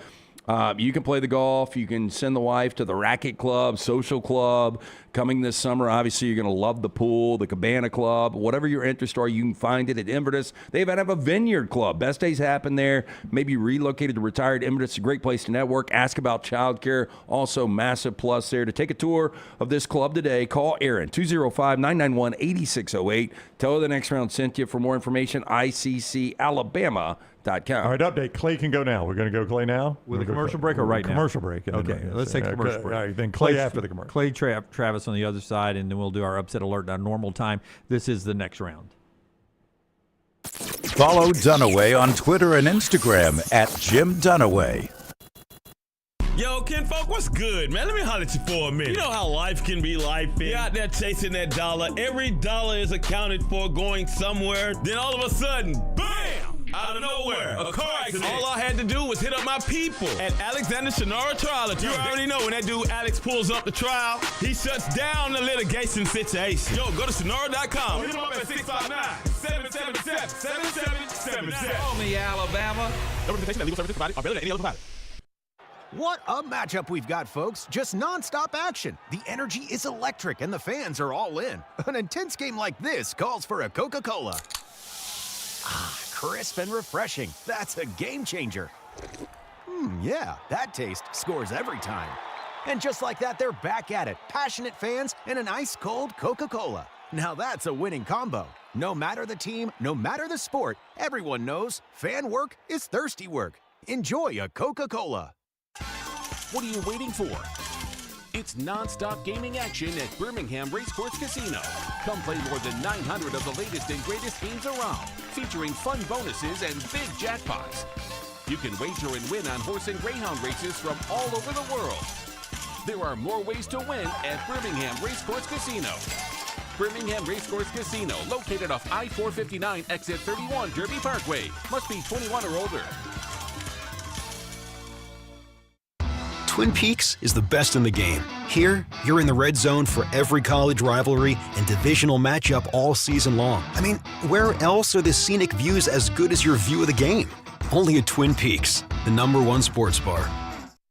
You can play the golf. You can send the wife to the racket club, social club. Coming this summer, obviously, you're going to love the pool, the cabana club. Whatever your interests are, you can find it at Inverness. They even have a vineyard club. Best days happen there. Maybe relocated to retired Inverness. It's a great place to network. Ask about childcare. Also, massive plus there. To take a tour of this club today, call Aaron, 205-991-8608. Tell her the next round sent you. For more information, ICCalabama.com. All right, update. Clay can go now. We're going to go Clay now? With a commercial break or right now? Commercial break. Okay, let's take a commercial break. All right, then Clay after the commercial. Clay, Travis on the other side, and then we'll do our upset alert at normal time. This is the next round. Follow Dunaway on Twitter and Instagram at Jim Dunaway. Yo, Kinfolk, what's good, man? Let me holler at you for a minute. You know how life can be life. You're out there chasing that dollar. Every dollar is accounted for going somewhere. Then all of a sudden, bam! Out of nowhere, a car accident. All I had to do was hit up my people at Alexander Shinara Trial Attorney. You already know when that dude Alex pulls up the trial, he shuts down the litigation situation. Yo, go to Shinara.com. Hit him up at 659-777-7777. Call me, Alabama. No representation that legal services provided are better than any other provider. What a matchup we've got, folks. Just nonstop action. The energy is electric and the fans are all in. An intense game like this calls for a Coca-Cola. Ah, crisp and refreshing. That's a game changer. Yeah, that taste scores every time. And just like that, they're back at it. Passionate fans and an ice-cold Coca-Cola. Now that's a winning combo. No matter the team, no matter the sport, everyone knows fan work is thirsty work. Enjoy a Coca-Cola. What are you waiting for? It's non-stop gaming action at Birmingham Racecourse Casino. Come play more than 900 of the latest and greatest games around, featuring fun bonuses and big jackpots. You can wager and win on horse and greyhound races from all over the world. There are more ways to win at Birmingham Racecourse Casino. Birmingham Racecourse Casino, located off I-459, exit 31, Derby Parkway. Must be 21 or older. Twin Peaks is the best in the game. Here, you're in the red zone for every college rivalry and divisional matchup all season long. I mean, where else are the scenic views as good as your view of the game? Only at Twin Peaks, the #1 sports bar.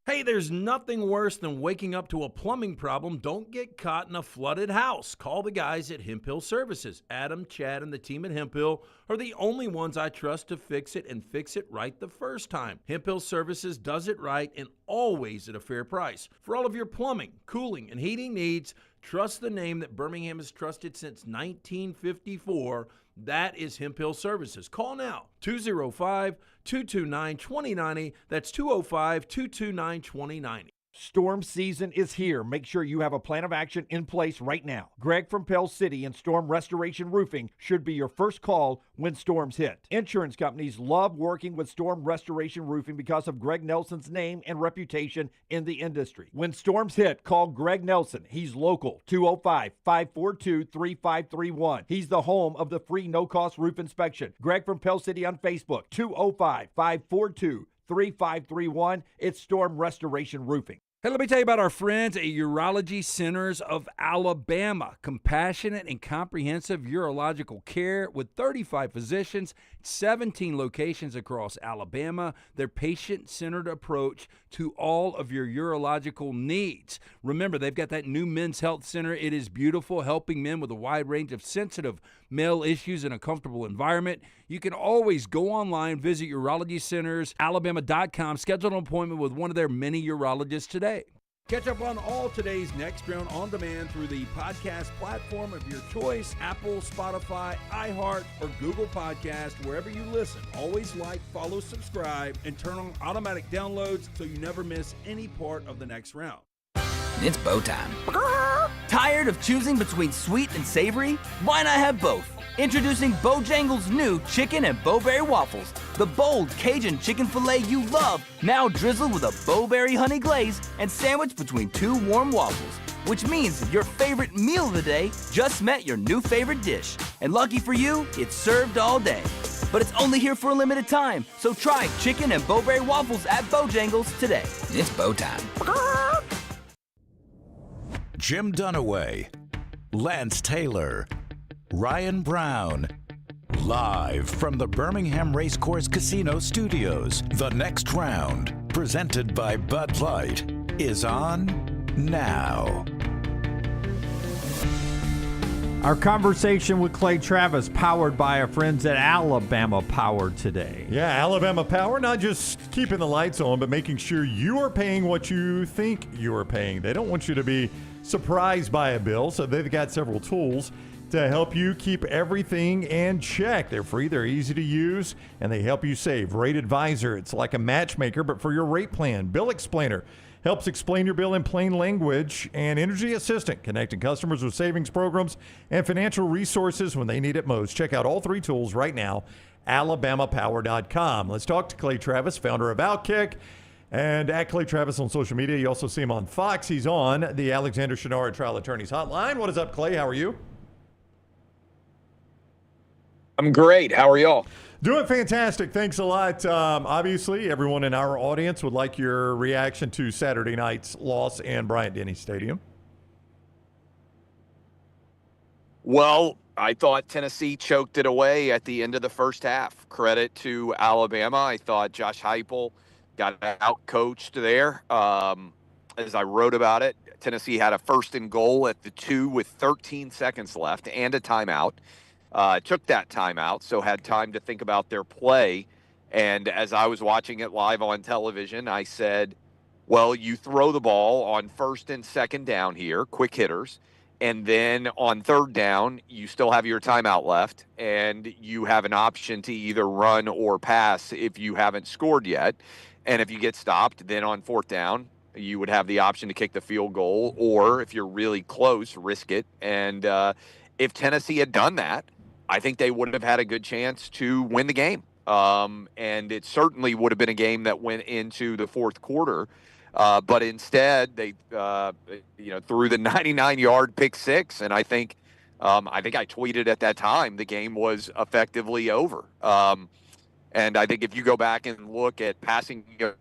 Hey, there's nothing worse than waking up to a plumbing problem. Don't get caught in a flooded house. Call the guys at Hemphill Services. Adam, Chad, and the team at Hemphill are the only ones I trust to fix it and fix it right the first time. Hemphill Services does it right and always at a fair price. For all of your plumbing, cooling, and heating needs, trust the name that Birmingham has trusted since 1954. That is Hemphill Services. Call now, 205-229-2090. That's 205-229-2090. Storm season is here. Make sure you have a plan of action in place right now. Greg from Pell City and Storm Restoration Roofing should be your first call when storms hit. Insurance companies love working with Storm Restoration Roofing because of Greg Nelson's name and reputation in the industry. When storms hit, call Greg Nelson. He's local, 205-542-3531. He's the home of the free no-cost roof inspection. Greg from Pell City on Facebook, 205-542-3531. It's Storm Restoration Roofing. Hey, let me tell you about our friends at Urology Centers of Alabama. Compassionate and comprehensive urological care with 35 physicians, 17 locations across Alabama. Their patient-centered approach to all of your urological needs. Remember, they've got that new men's health center. It is beautiful, helping men with a wide range of sensitive male issues in a comfortable environment. You can always go online, visit urologycentersalabama.com, schedule an appointment with one of their many urologists today. Catch up on all today's Next Round on demand through the podcast platform of your choice, Apple, Spotify, iHeart, or Google Podcast, wherever you listen. Always like, follow, subscribe, and turn on automatic downloads so you never miss any part of the Next Round. It's bow time. Tired of choosing between sweet and savory? Why not have both? Introducing Bojangles' new chicken and bowberry waffles. The bold Cajun chicken filet you love, now drizzled with a bowberry honey glaze and sandwiched between two warm waffles. Which means your favorite meal of the day just met your new favorite dish. And lucky for you, it's served all day. But it's only here for a limited time, so try chicken and bowberry waffles at Bojangles today. It's bow time. Jim Dunaway, Lance Taylor, Ryan Brown. Live from the Birmingham Racecourse Casino Studios, the Next Round, presented by Bud Light, is on now. Our conversation with Clay Travis, powered by our friends at Alabama Power today. Yeah, Alabama Power, not just keeping the lights on, but making sure you are paying what you think you are paying. They don't want you to be surprised by a bill, so they've got several tools to help you keep everything in check. They're free, they're easy to use, and they help you save. Rate Advisor, it's like a matchmaker, but for your rate plan. Bill Explainer helps explain your bill in plain language. And Energy Assistant, connecting customers with savings programs and financial resources when they need it most. Check out all three tools right now, alabamapower.com. Let's talk to Clay Travis, founder of Outkick, and at Clay Travis on social media. You also see him on Fox. He's on the Alexander Shinara Trial Attorneys Hotline. What is up, Clay? How are you? I'm great. How are y'all? Doing fantastic. Thanks a lot. Obviously, everyone in our audience would like your reaction to Saturday night's loss in Bryant-Denny Stadium. Well, I thought Tennessee choked it away at the end of the first half. Credit to Alabama. I thought Josh Heupel got out-coached there. As I wrote about it, Tennessee had a first and goal at the 2 with 13 seconds left and a timeout. Took that timeout, so had time to think about their play. And as I was watching it live on television, I said, well, you throw the ball on first and second down here, quick hitters, and then on third down, you still have your timeout left, and you have an option to either run or pass if you haven't scored yet. And if you get stopped, then on fourth down, you would have the option to kick the field goal, or if you're really close, risk it. And if Tennessee had done that, I think they would have had a good chance to win the game. And it certainly would have been a game that went into the fourth quarter. But instead, they threw the 99-yard pick six, and I think I think I tweeted at that time the game was effectively over. And I think if you go back and look at passing yards,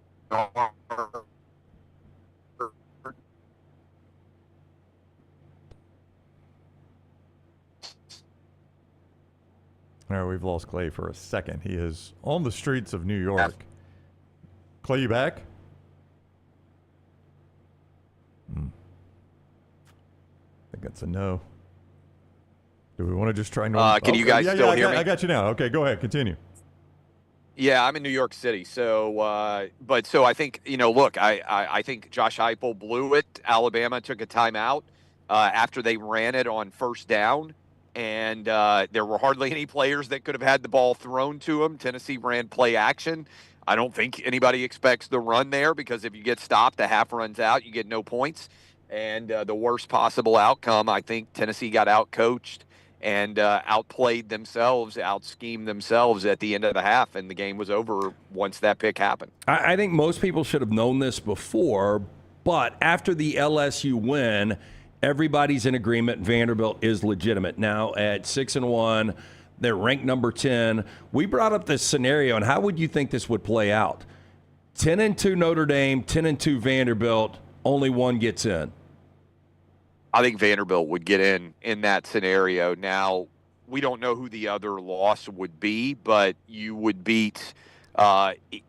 All right, we've lost Clay for a second. He is on the streets of New York. Clay, you back? I think that's a no. Do we want to just try? Can you guys still hear me? I got you now. Okay, go ahead. Continue. Yeah, I'm in New York City. So I think, look, I think Josh Heupel blew it. Alabama took a timeout after they ran it on first down. And there were hardly any players that could have had the ball thrown to them. Tennessee ran play action. I don't think anybody expects the run there because if you get stopped, the half runs out, you get no points. And the worst possible outcome, I think Tennessee got outcoached and outplayed themselves, out-schemed themselves at the end of the half, and the game was over once that pick happened. I think most people should have known this before, but after the LSU win, everybody's in agreement Vanderbilt is legitimate. Now at 6-1, they're ranked number 10. We brought up this scenario, and how would you think this would play out? 10-2 Notre Dame, 10-2 Vanderbilt, only one gets in. I think Vanderbilt would get in that scenario. Now, we don't know who the other loss would be, but you would beat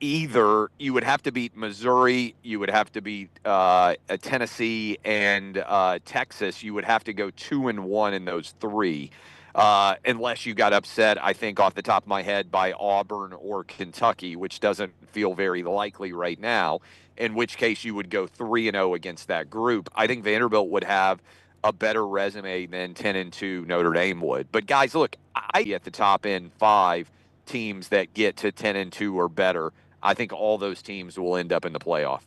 either you would have to beat Missouri, you would have to beat Tennessee and Texas. You would have to go 2-1 in those three, unless you got upset, I think off the top of my head, by Auburn or Kentucky, which doesn't feel very likely right now, in which case you would go 3-0 against that group. I think Vanderbilt would have a better resume than 10-2 Notre Dame would. But guys, look, I at the top end 5 teams that get to 10-2 or better. I think all those teams will end up in the playoff.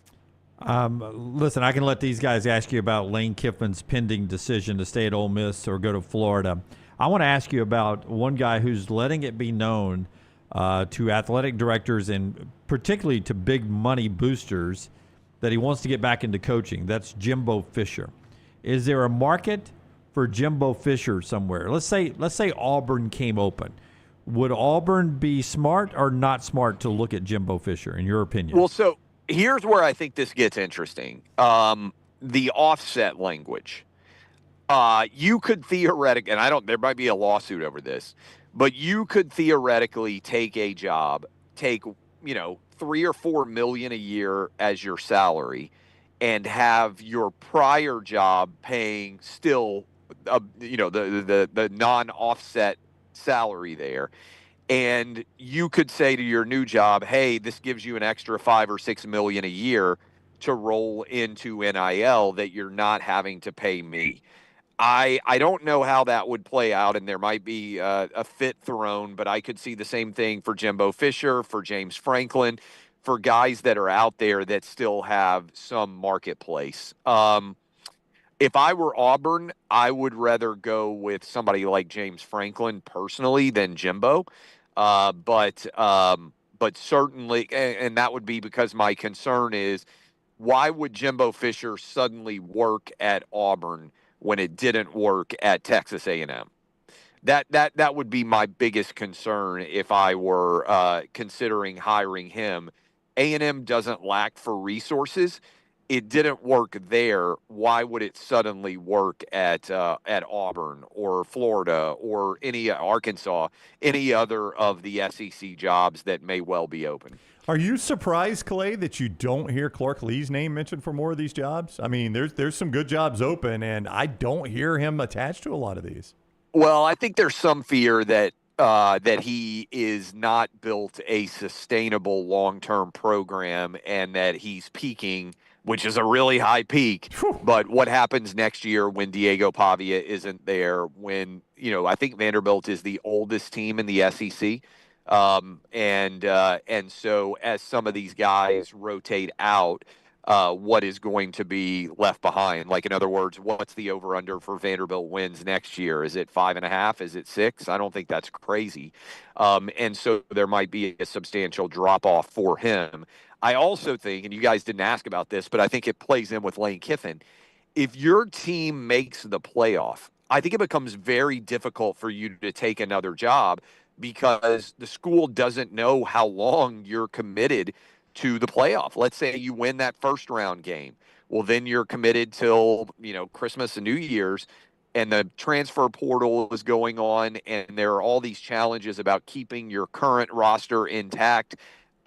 Listen, I can let these guys ask you about Lane Kiffin's pending decision to stay at Ole Miss or go to Florida. I want to ask you about one guy who's letting it be known to athletic directors and particularly to big money boosters that he wants to get back into coaching. That's Jimbo Fisher. Is there a market for Jimbo Fisher somewhere? Let's say Auburn came open. Would Auburn be smart or not smart to look at Jimbo Fisher, in your opinion? Well, so here's where I think this gets interesting. The offset language. You could theoretically, and there might be a lawsuit over this, but you could theoretically take a job, take, $3 or $4 million a year as your salary, and have your prior job paying still, the non-offset salary there. And you could say to your new job, hey, this gives you an extra $5 or $6 million a year to roll into NIL that you're not having to pay me. I don't know how that would play out, and there might be a fit thrown, but I could see the same thing for Jimbo Fisher, for James Franklin, for guys that are out there that still have some marketplace. If I were Auburn, I would rather go with somebody like James Franklin personally than Jimbo. But certainly, and that would be because my concern is, why would Jimbo Fisher suddenly work at Auburn when it didn't work at Texas A&M? That would be my biggest concern if I were considering hiring him. A&M doesn't lack for resources. It didn't work there. Why would it suddenly work at Auburn or Florida or any Arkansas, any other of the SEC jobs that may well be open? Are you surprised, Clay, that you don't hear Clark Lee's name mentioned for more of these jobs? I mean, there's some good jobs open, and I don't hear him attached to a lot of these. Well, I think there's some fear that he is not built a sustainable long-term program and that he's peaking, which is a really high peak. But what happens next year when Diego Pavia isn't there, when, I think Vanderbilt is the oldest team in the SEC. And so as some of these guys rotate out, what is going to be left behind? Like, in other words, what's the over-under for Vanderbilt wins next year? Is it 5.5? Is it 6? I don't think that's crazy. And so there might be a substantial drop-off for him. I also think, and you guys didn't ask about this, but I think it plays in with Lane Kiffin. If your team makes the playoff, I think it becomes very difficult for you to take another job because the school doesn't know how long you're committed to the playoff. Let's say you win that first round game. Well, then you're committed till, Christmas and New Year's, and the transfer portal is going on, and there are all these challenges about keeping your current roster intact.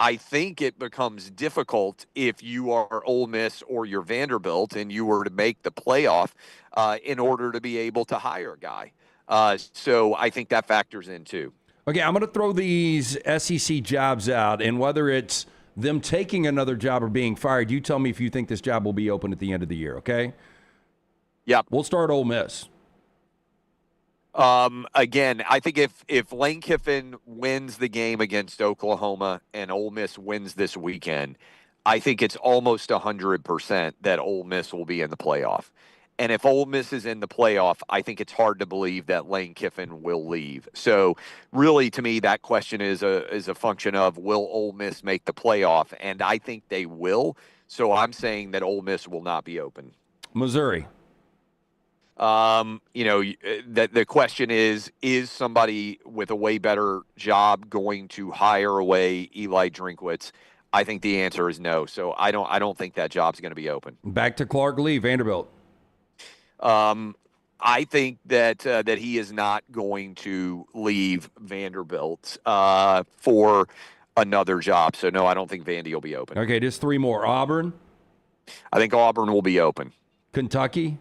I think it becomes difficult if you are Ole Miss or you're Vanderbilt and you were to make the playoff in order to be able to hire a guy. So I think that factors in too. Okay, I'm going to throw these SEC jobs out, and whether it's them taking another job or being fired, you tell me if you think this job will be open at the end of the year, okay? Yep. We'll start Ole Miss. Again, I think if Lane Kiffin wins the game against Oklahoma and Ole Miss wins this weekend, I think it's almost 100% that Ole Miss will be in the playoff. And if Ole Miss is in the playoff, I think it's hard to believe that Lane Kiffin will leave. So really, to me, that question is a function of, will Ole Miss make the playoff? And I think they will. So I'm saying that Ole Miss will not be open. Missouri. The question is somebody with a way better job going to hire away Eli Drinkwitz? I think the answer is no. So I don't think that job's going to be open. Back to Clark Lee, Vanderbilt. I think that he is not going to leave Vanderbilt for another job. So no, I don't think Vandy will be open. Okay, just three more. Auburn. I think Auburn will be open. Kentucky.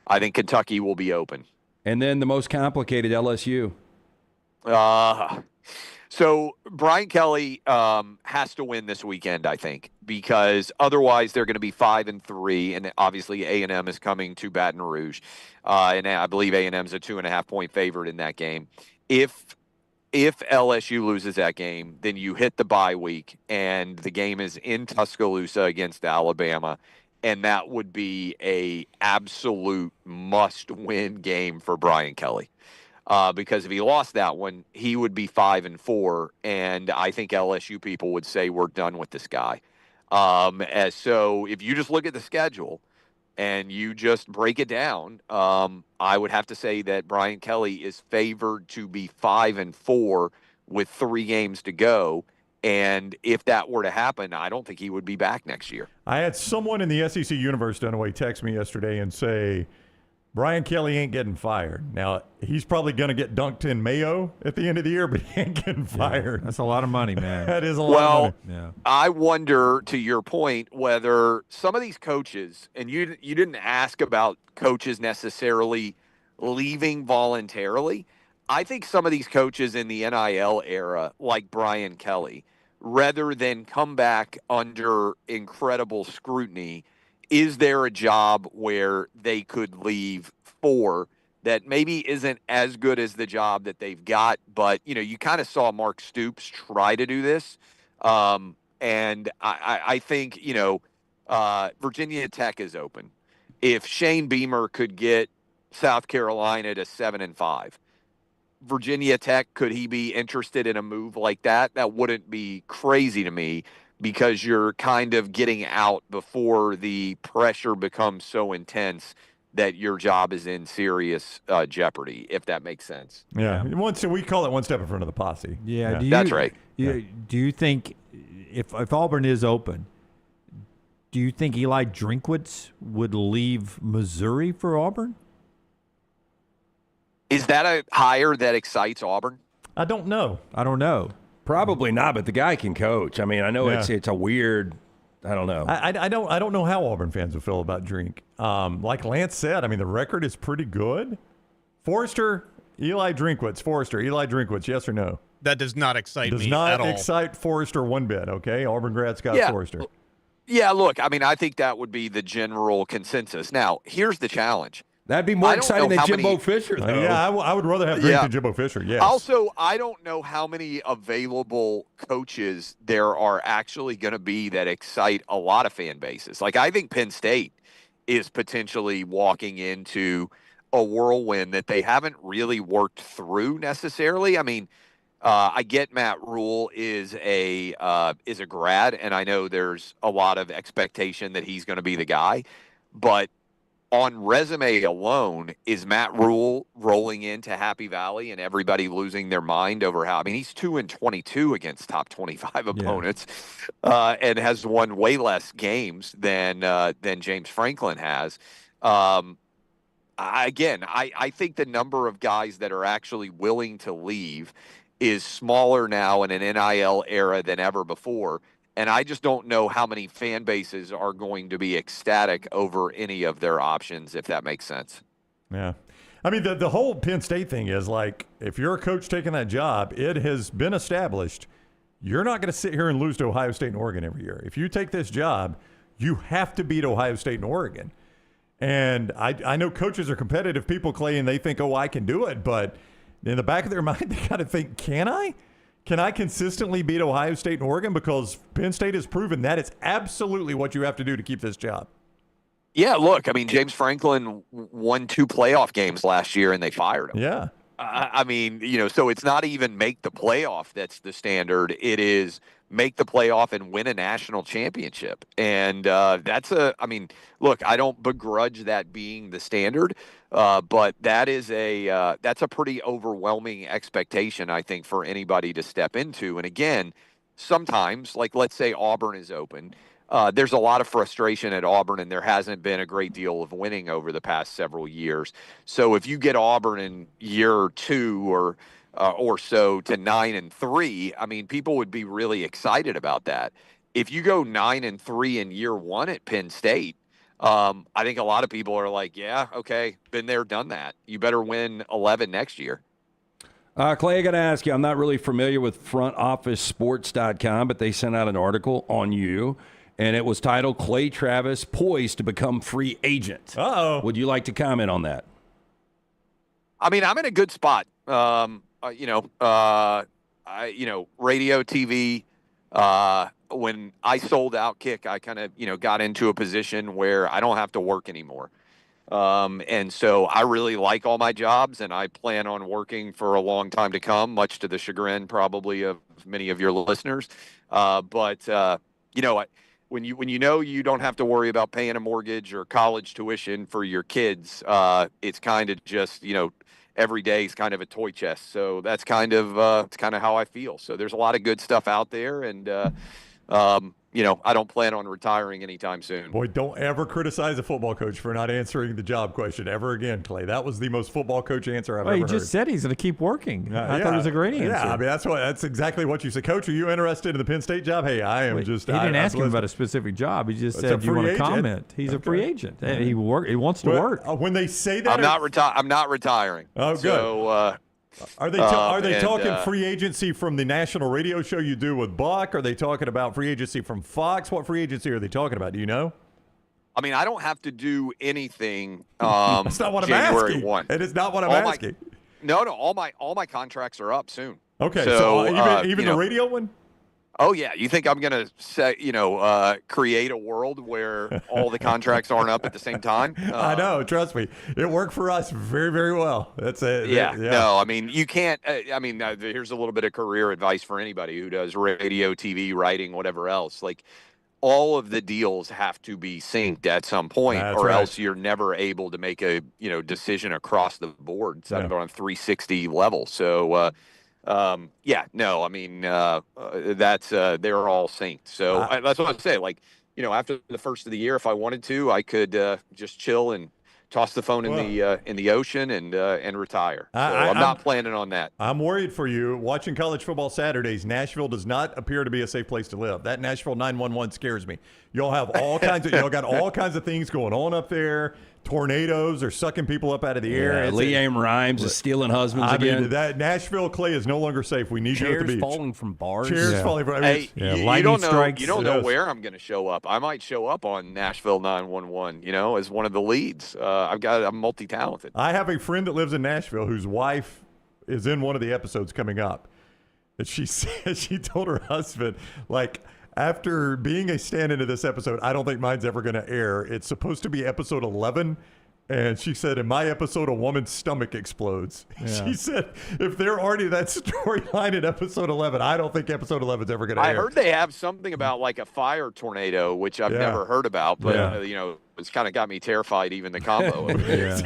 I think Kentucky will be open. And then the most complicated, LSU. So Brian Kelly has to win this weekend, I think, because otherwise they're going to be 5-3, and obviously A&M is coming to Baton Rouge, and I believe A&M is a 2.5-point favorite in that game. If LSU loses that game, then you hit the bye week, and the game is in Tuscaloosa against Alabama. And that would be a absolute must-win game for Brian Kelly, because if he lost that one, he would be 5-4, and I think LSU people would say we're done with this guy. So if you just look at the schedule and you just break it down, I would have to say that Brian Kelly is favored to be 5-4 with 3 games to go. And if that were to happen, I don't think he would be back next year. I had someone in the SEC universe, Dunaway, text me yesterday and say, Brian Kelly ain't getting fired. Now, he's probably going to get dunked in Mayo at the end of the year, but he ain't getting fired. That's a lot of money, man. That is a lot of money. Yeah. I wonder, to your point, whether some of these coaches, and you didn't ask about coaches necessarily leaving voluntarily. I think some of these coaches in the NIL era, like Brian Kelly, rather than come back under incredible scrutiny, is there a job where they could leave for that maybe isn't as good as the job that they've got? But, you kind of saw Mark Stoops try to do this. And I think, Virginia Tech is open. If Shane Beamer could get South Carolina to 7-5, Virginia Tech, could he be interested in a move like that? That wouldn't be crazy to me, because you're kind of getting out before the pressure becomes so intense that your job is in serious jeopardy, if that makes sense. Yeah. We call it one step in front of the posse. Yeah. That's right. Do you think if Auburn is open, do you think Eli Drinkwitz would leave Missouri for Auburn? Is that a hire that excites Auburn? I don't know. Probably not, but the guy can coach. I mean, I know it's a weird. I don't know. I don't know how Auburn fans will feel about Drink. Like Lance said, I mean, the record is pretty good. Forrester, Eli Drinkwitz, yes or no? That does not excite me at all. Does not excite Forrester one bit, okay? Auburn grad Scott Forrester. Yeah, look, I mean, I think that would be the general consensus. Now, here's the challenge. That'd be more exciting than Jimbo Fisher, though. Yeah, I would rather have Drink than Jimbo Fisher, yes. Also, I don't know how many available coaches there are actually going to be that excite a lot of fan bases. Like, I think Penn State is potentially walking into a whirlwind that they haven't really worked through necessarily. I mean, I get Matt Rule is a grad, and I know there's a lot of expectation that he's going to be the guy, but on resume alone, is Matt Rule rolling into Happy Valley and everybody losing their mind over how? I mean, he's 2-22 against top 25 opponents, and has won way less games than James Franklin has. I think the number of guys that are actually willing to leave is smaller now in an NIL era than ever before. And I just don't know how many fan bases are going to be ecstatic over any of their options, if that makes sense. Yeah. I mean, the whole Penn State thing is like, if you're a coach taking that job, it has been established you're not going to sit here and lose to Ohio State and Oregon every year. If you take this job, you have to beat Ohio State and Oregon. And I know coaches are competitive people, Clay, and they think, oh, I can do it. But in the back of their mind, they got to think, can I? Can I consistently beat Ohio State and Oregon? Because Penn State has proven that is absolutely what you have to do to keep this job. Yeah, look, I mean, James Franklin won 2 playoff games last year, and they fired him. Yeah. I mean, so it's not even make the playoff that's the standard. It is make the playoff and win a national championship. And look, I don't begrudge that being the standard, but that's a pretty overwhelming expectation, I think, for anybody to step into. And again, sometimes, like let's say Auburn is open, there's a lot of frustration at Auburn, and there hasn't been a great deal of winning over the past several years. So if you get Auburn in year 2 or so to 9-3, I mean, people would be really excited about that. If you go 9-3 in year 1 at Penn State, I think a lot of people are like, yeah, okay, been there, done that. You better win 11 next year. Clay, I got to ask you, I'm not really familiar with frontofficesports.com, but they sent out an article on you, and it was titled Clay Travis Poised to Become Free Agent. Uh-oh. Would you like to comment on that? I mean, I'm in a good spot. Radio, TV. When I sold Outkick, I kind of, got into a position where I don't have to work anymore. And so I really like all my jobs, and I plan on working for a long time to come, much to the chagrin probably of many of your listeners. When you don't have to worry about paying a mortgage or college tuition for your kids, it's kind of just, every day is kind of a toy chest. So that's kind of how I feel. So there's a lot of good stuff out there, and I don't plan on retiring anytime soon. Boy, don't ever criticize a football coach for not answering the job question ever again, Clay. That was the most football coach answer I've ever heard. He just said he's going to keep working. I thought it was a great answer. Yeah, I mean, that's exactly what you said. Coach, are you interested in the Penn State job? Hey, I am. He didn't ask him about a specific job. He just said, do you want to comment? He's a free agent. He wants to work. When they say that, I'm not retiring. Oh, good. So, Are they talking free agency from the national radio show you do with Buck? Are they talking about free agency from Fox? What free agency are they talking about? Do you know? I mean, I don't have to do anything. That's not what I'm asking. 1. It is not what I'm asking. No, all my contracts are up soon. Okay, so even the radio one. Oh yeah, you think I'm gonna create a world where all the contracts aren't up at the same time? I know, trust me, it worked for us very, very well. That's it. Yeah. No, I mean you can't. Here's a little bit of career advice for anybody who does radio, TV, writing, whatever else. Like, all of the deals have to be synced at some point, else you're never able to make a decision across the board. It's on a 360 level. So. That's they're all synced. So that's what I'd say. Like, after the first of the year, if I wanted to, I could just chill and toss the phone in the ocean and retire. So I'm not planning on that. I'm worried for you. Watching college football Saturdays, Nashville does not appear to be a safe place to live. That Nashville 911 scares me. Y'all have all kinds of got all kinds of things going on up there. Tornadoes are sucking people up out of the air. Liam Rhymes is stealing husbands again. Mean, that Nashville, Clay, is no longer safe. We need you at the beach. Falling from bars. Chairs falling from. Hey, you don't know where I'm going to show up. I might show up on Nashville 911. As one of the leads. I'm multi-talented. I have a friend that lives in Nashville whose wife is in one of the episodes coming up. And she said she told her husband, like, after being a stand-in to this episode, I don't think mine's ever going to air. It's supposed to be episode 11, And she said, in my episode, a woman's stomach explodes. Yeah. She said, if they're already that storyline in episode 11, I don't think episode 11 is ever going to air. I heard they have something about like a fire tornado, which I've never heard about, but it's kind of got me terrified, even the combo of it.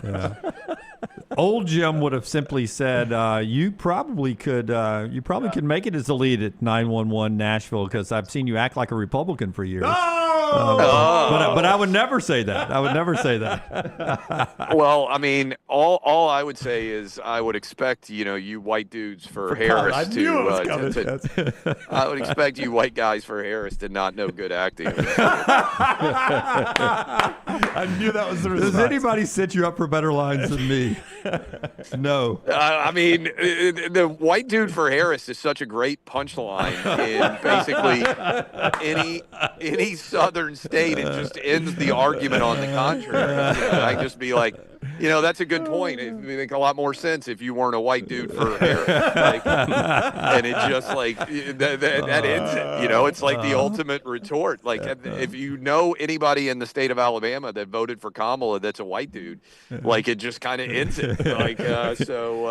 Yeah. Old Jim would have simply said, "You probably could make it as the lead at 911 Nashville because I've seen you act like a Republican for years." But I would never say that. I would never say that. Well, I mean, all I would say is I would expect you white dudes for Harris I would expect you white guys for Harris to not know good acting. I knew that was the response. Does anybody set you up for better lines than me? No. I mean, the white dude for Harris is such a great punchline in basically any southern state. It just ends the argument on the contrary. I just be like, that's a good point. It would make a lot more sense if you weren't a white dude for Harris. And it just like that ends it. It's like the ultimate retort. Like if you know anybody in the state of Alabama that voted for Kamala that's a white dude, like it just kind of ends it. Like so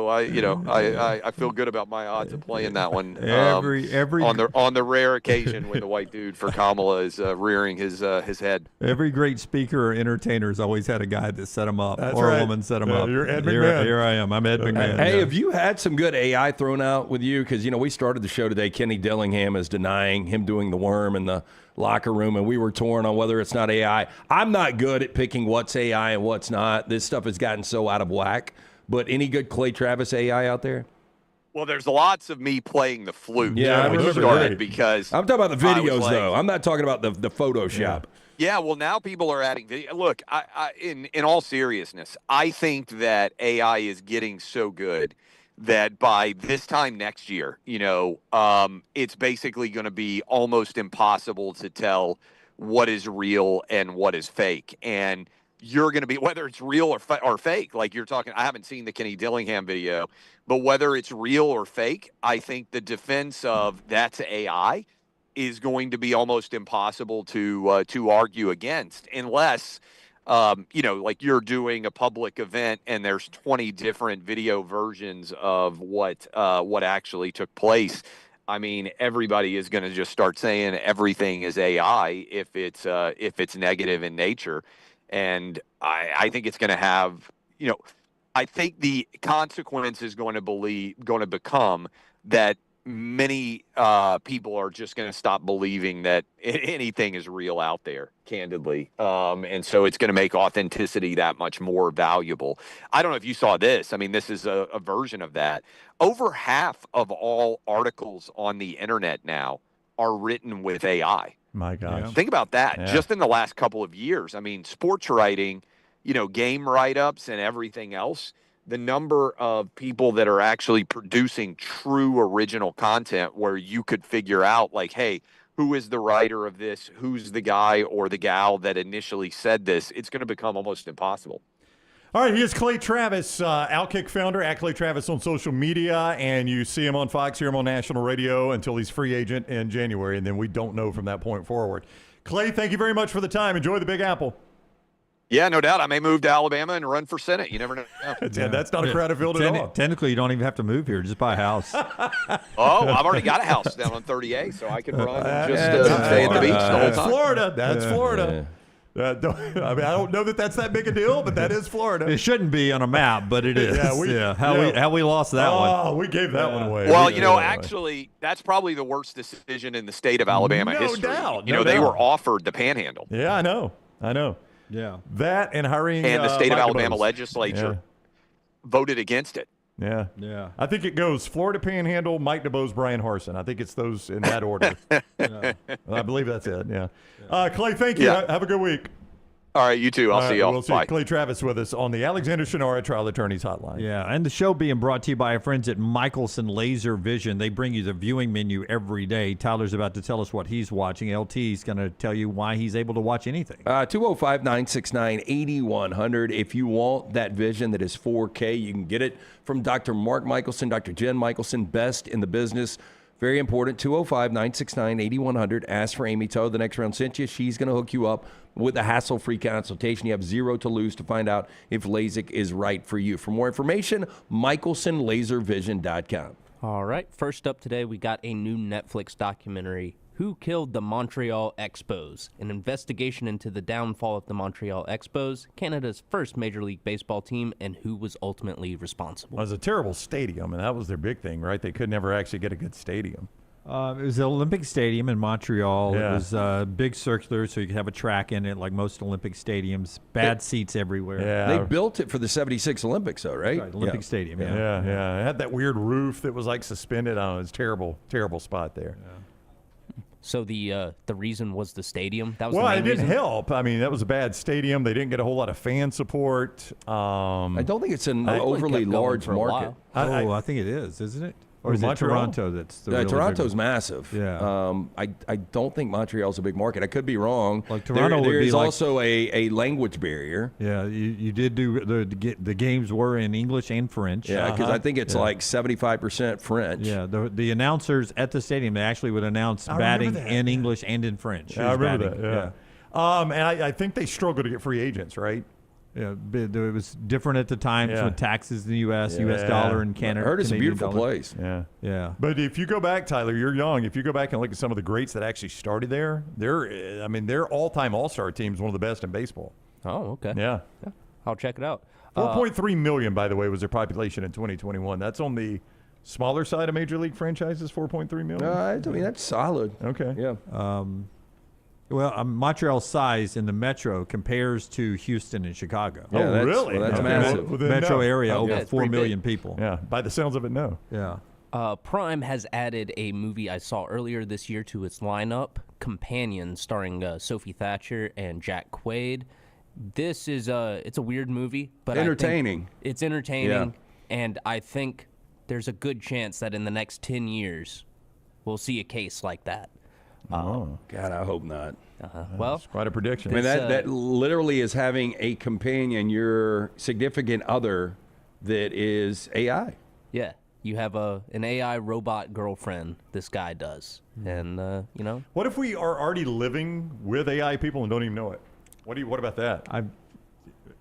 I feel good about my odds of playing that one. Every on the rare occasion when the white dude for Kamala is rearing his head. Every great speaker or entertainer has always had a guy that set him up, That's or right. a woman set him up. You're Ed McMahon. Here I am. I'm Ed McMahon. Hey, have you had some good AI thrown out with you? Because, we started the show today. Kenny Dillingham is denying him doing the worm in the locker room, and we were torn on whether it's not AI. I'm not good at picking what's AI and what's not. This stuff has gotten so out of whack. But any good Clay Travis AI out there? Well, there's lots of me playing the flute. Yeah, I when remember started that. because I'm talking about the I was videos, like- though. I'm not talking about the Photoshop. Yeah, well, now people are adding video. Look, in all seriousness, I think that AI is getting so good that by this time next year, it's basically going to be almost impossible to tell what is real and what is fake. And you're going to be, whether it's real or fake, like you're talking, I haven't seen the Kenny Dillingham video, but whether it's real or fake, I think the defense of that's AI is going to be almost impossible to argue against, unless like you're doing a public event and there's 20 different video versions of what actually took place. I mean, everybody is going to just start saying everything is AI if it's negative in nature, and I think it's going to have I think the consequence is going to become that many people are just going to stop believing that anything is real out there, candidly. And so it's going to make authenticity that much more valuable. I don't know if you saw this. I mean, this is a version of that. Over half of all articles on the internet now are written with AI. My gosh. Think about that. Yeah. Just in the last couple of years. I mean, sports writing, game write-ups and everything else, the number of people that are actually producing true original content where you could figure out, like, hey, who is the writer of this? Who's the guy or the gal that initially said this? It's going to become almost impossible. All right, here's Clay Travis, Outkick founder, at Clay Travis on social media, and you see him on Fox, hear him on national radio until he's free agent in January, and then we don't know from that point forward. Clay, thank you very much for the time. Enjoy the Big Apple. Yeah, no doubt. I may move to Alabama and run for Senate. You never know. Yeah, that's not a crowded field at all. Technically, you don't even have to move here. Just buy a house. Oh, I've already got a house down on 30A, so I can run and just stay at the beach the whole That's time. Florida. That's Florida. I don't know that that's that big a deal, but that is Florida. It shouldn't be on a map, but it is. How we lost that one. Oh, we gave that one away. Well, actually, that's probably the worst decision in the state of Alabama history. Doubt, they were offered the Panhandle. Yeah, I know. Yeah. That and hiring and the state of Mike Alabama DeBose. legislature voted against it. Yeah. Yeah. I think it goes Florida Panhandle, Mike DeBose, Brian Harsin. I think it's those in that order. I believe that's it. Yeah. Clay, thank you. Yeah. Have a good week. All right, you too. I'll see y'all. We'll see Bye. Clay Travis with us on the Alexander Shinara Trial Attorneys Hotline. Yeah, and the show being brought to you by our friends at Michelson Laser Vision. They bring you the viewing menu every day. Tyler's about to tell us what he's watching. LT's going to tell you why he's able to watch anything. 205-969-8100. If you want that vision that is 4K, you can get it from Dr. Mark Michelson, Dr. Jen Michelson, best in the business. Very important, 205-969-8100. Ask for Amy Toe. The Next Round sent you. She's going to hook you up with a hassle-free consultation. You have 0 to lose to find out if LASIK is right for you. For more information, michelsonlaservision.com. All right. First up today, we got a new Netflix documentary, Who Killed the Montreal Expos? An investigation into the downfall of the Montreal Expos, Canada's first Major League Baseball team, and who was ultimately responsible. It was a terrible stadium, and that was their big thing, right? They could never actually get a good stadium. It was the Olympic Stadium in Montreal. Yeah. It was big circular, so you could have a track in it like most Olympic stadiums. Bad seats everywhere. Yeah. They built it for the 76 Olympics, though, right? Olympic Stadium, yeah. Yeah. It had that weird roof that was like suspended on it. It was terrible spot there. So the reason was the stadium? That was Well, the main it didn't reason? help. I mean, that was a bad stadium. They didn't get a whole lot of fan support. I don't think it's an Oakland overly kept going large for a market. while. I think it is, isn't it? Or is Montreal? it Toronto that's the really Toronto's big massive. Yeah. I don't think Montreal's a big market. I could be wrong. Like Toronto would there be is like- also a language barrier. Yeah, you did do the games were in English and French. Yeah, because I think it's like 75% French. Yeah, the announcers at the stadium, they actually would announce I remember batting that, in English and in French. Yeah, I Who's remember batting. that. Yeah. And I think they struggled to get free agents, right? Yeah, it was different at the times Yeah. with taxes in the U.S., Yeah. U.S. dollar, and Canada. I heard it's a Canadian beautiful dollar. place. Yeah. But if you go back, Tyler, you're young. If you go back and look at some of the greats that actually started there, their all-time All-Star team is one of the best in baseball. Oh, okay. Yeah. I'll check it out. 4.3 million, by the way, was their population in 2021. That's on the smaller side of Major League franchises, 4.3 million. I mean, that's solid. Okay. Yeah. Montreal's size in the metro compares to Houston and Chicago. Yeah, that's- really? well, that's Okay. massive. Well, then Metro no. area, Okay. over it's 4 pretty million big. people. Yeah, by the sounds of it, no. Yeah. Prime has added a movie I saw earlier this year to its lineup, Companion, starring Sophie Thatcher and Jack Quaid. This is it's a weird movie, but Entertaining. It's entertaining, and I think there's a good chance that in the next 10 years we'll see a case like that. God, I hope not. Well, It's quite a prediction. I mean, This, that literally is having a companion, your significant other, that is AI. yeah, you have an AI robot girlfriend. This guy does, and What if we are already living with AI people and don't even know it? What about that?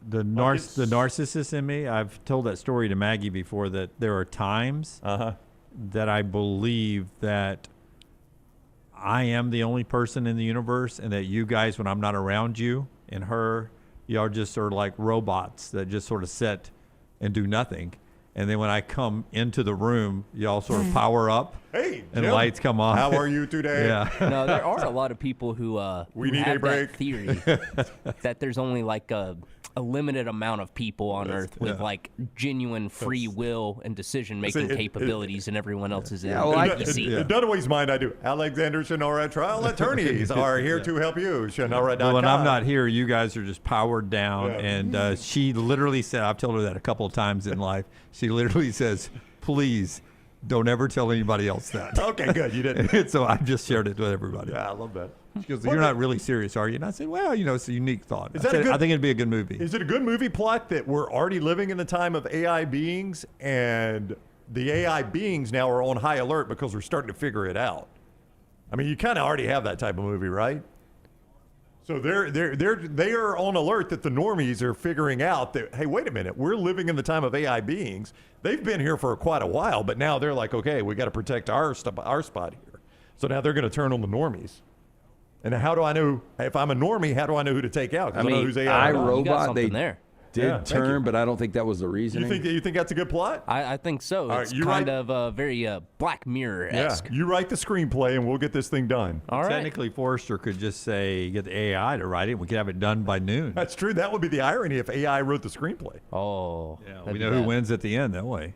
The narcissist in me, I've told that story to Maggie before, that there are times that I believe that I am the only person in the universe, and that you guys, when I'm not around you and her, y'all just sort of like robots that just sort of sit and do nothing. And then when I come into the room, y'all sort of power up. Hey, and Jim, lights come on. How are you today? Yeah. no, there are a lot of people who We who need a have break. that theory that there's only like a limited amount of people on Earth with like genuine free will and decision-making See, capabilities, and everyone else is in well, In Dunaway's mind, I do. Alexander Shannara trial attorneys are here to help you. Shannara.com. But when I'm not here, you guys are just powered down. Yeah. And she literally said, I've told her that a couple of times in life. She literally says, please don't ever tell anybody else that. Okay, good. You didn't. And so I've just shared it with everybody. Yeah, I love that. She goes, you're not really serious, are you? And I said, well, it's a unique thought. I think it'd be a good movie. Is it a good movie plot that we're already living in the time of AI beings, and the AI beings now are on high alert because we're starting to figure it out? I mean, you kind of already have that type of movie, right? So they are on alert that the normies are figuring out that, hey, wait a minute, we're living in the time of AI beings. They've been here for quite a while, but now they're like, okay, we got to protect our spot here. So now they're going to turn on the normies. And how do I know, if I'm a normie, how do I know who to take out? 'Cause I know who's AI. iRobot, they there. did turn, but I don't think that was the reason. You think that's a good plot? I think so. All It's right, you kind write- of very Black Mirror-esque. Yeah, you write the screenplay and we'll get this thing done. All right. Technically, Forrester could just say, get the AI to write it. We could have it done by noon. That's true. That would be the irony if AI wrote the screenplay. Oh. Yeah, that'd we be know who bad. wins at the end that way.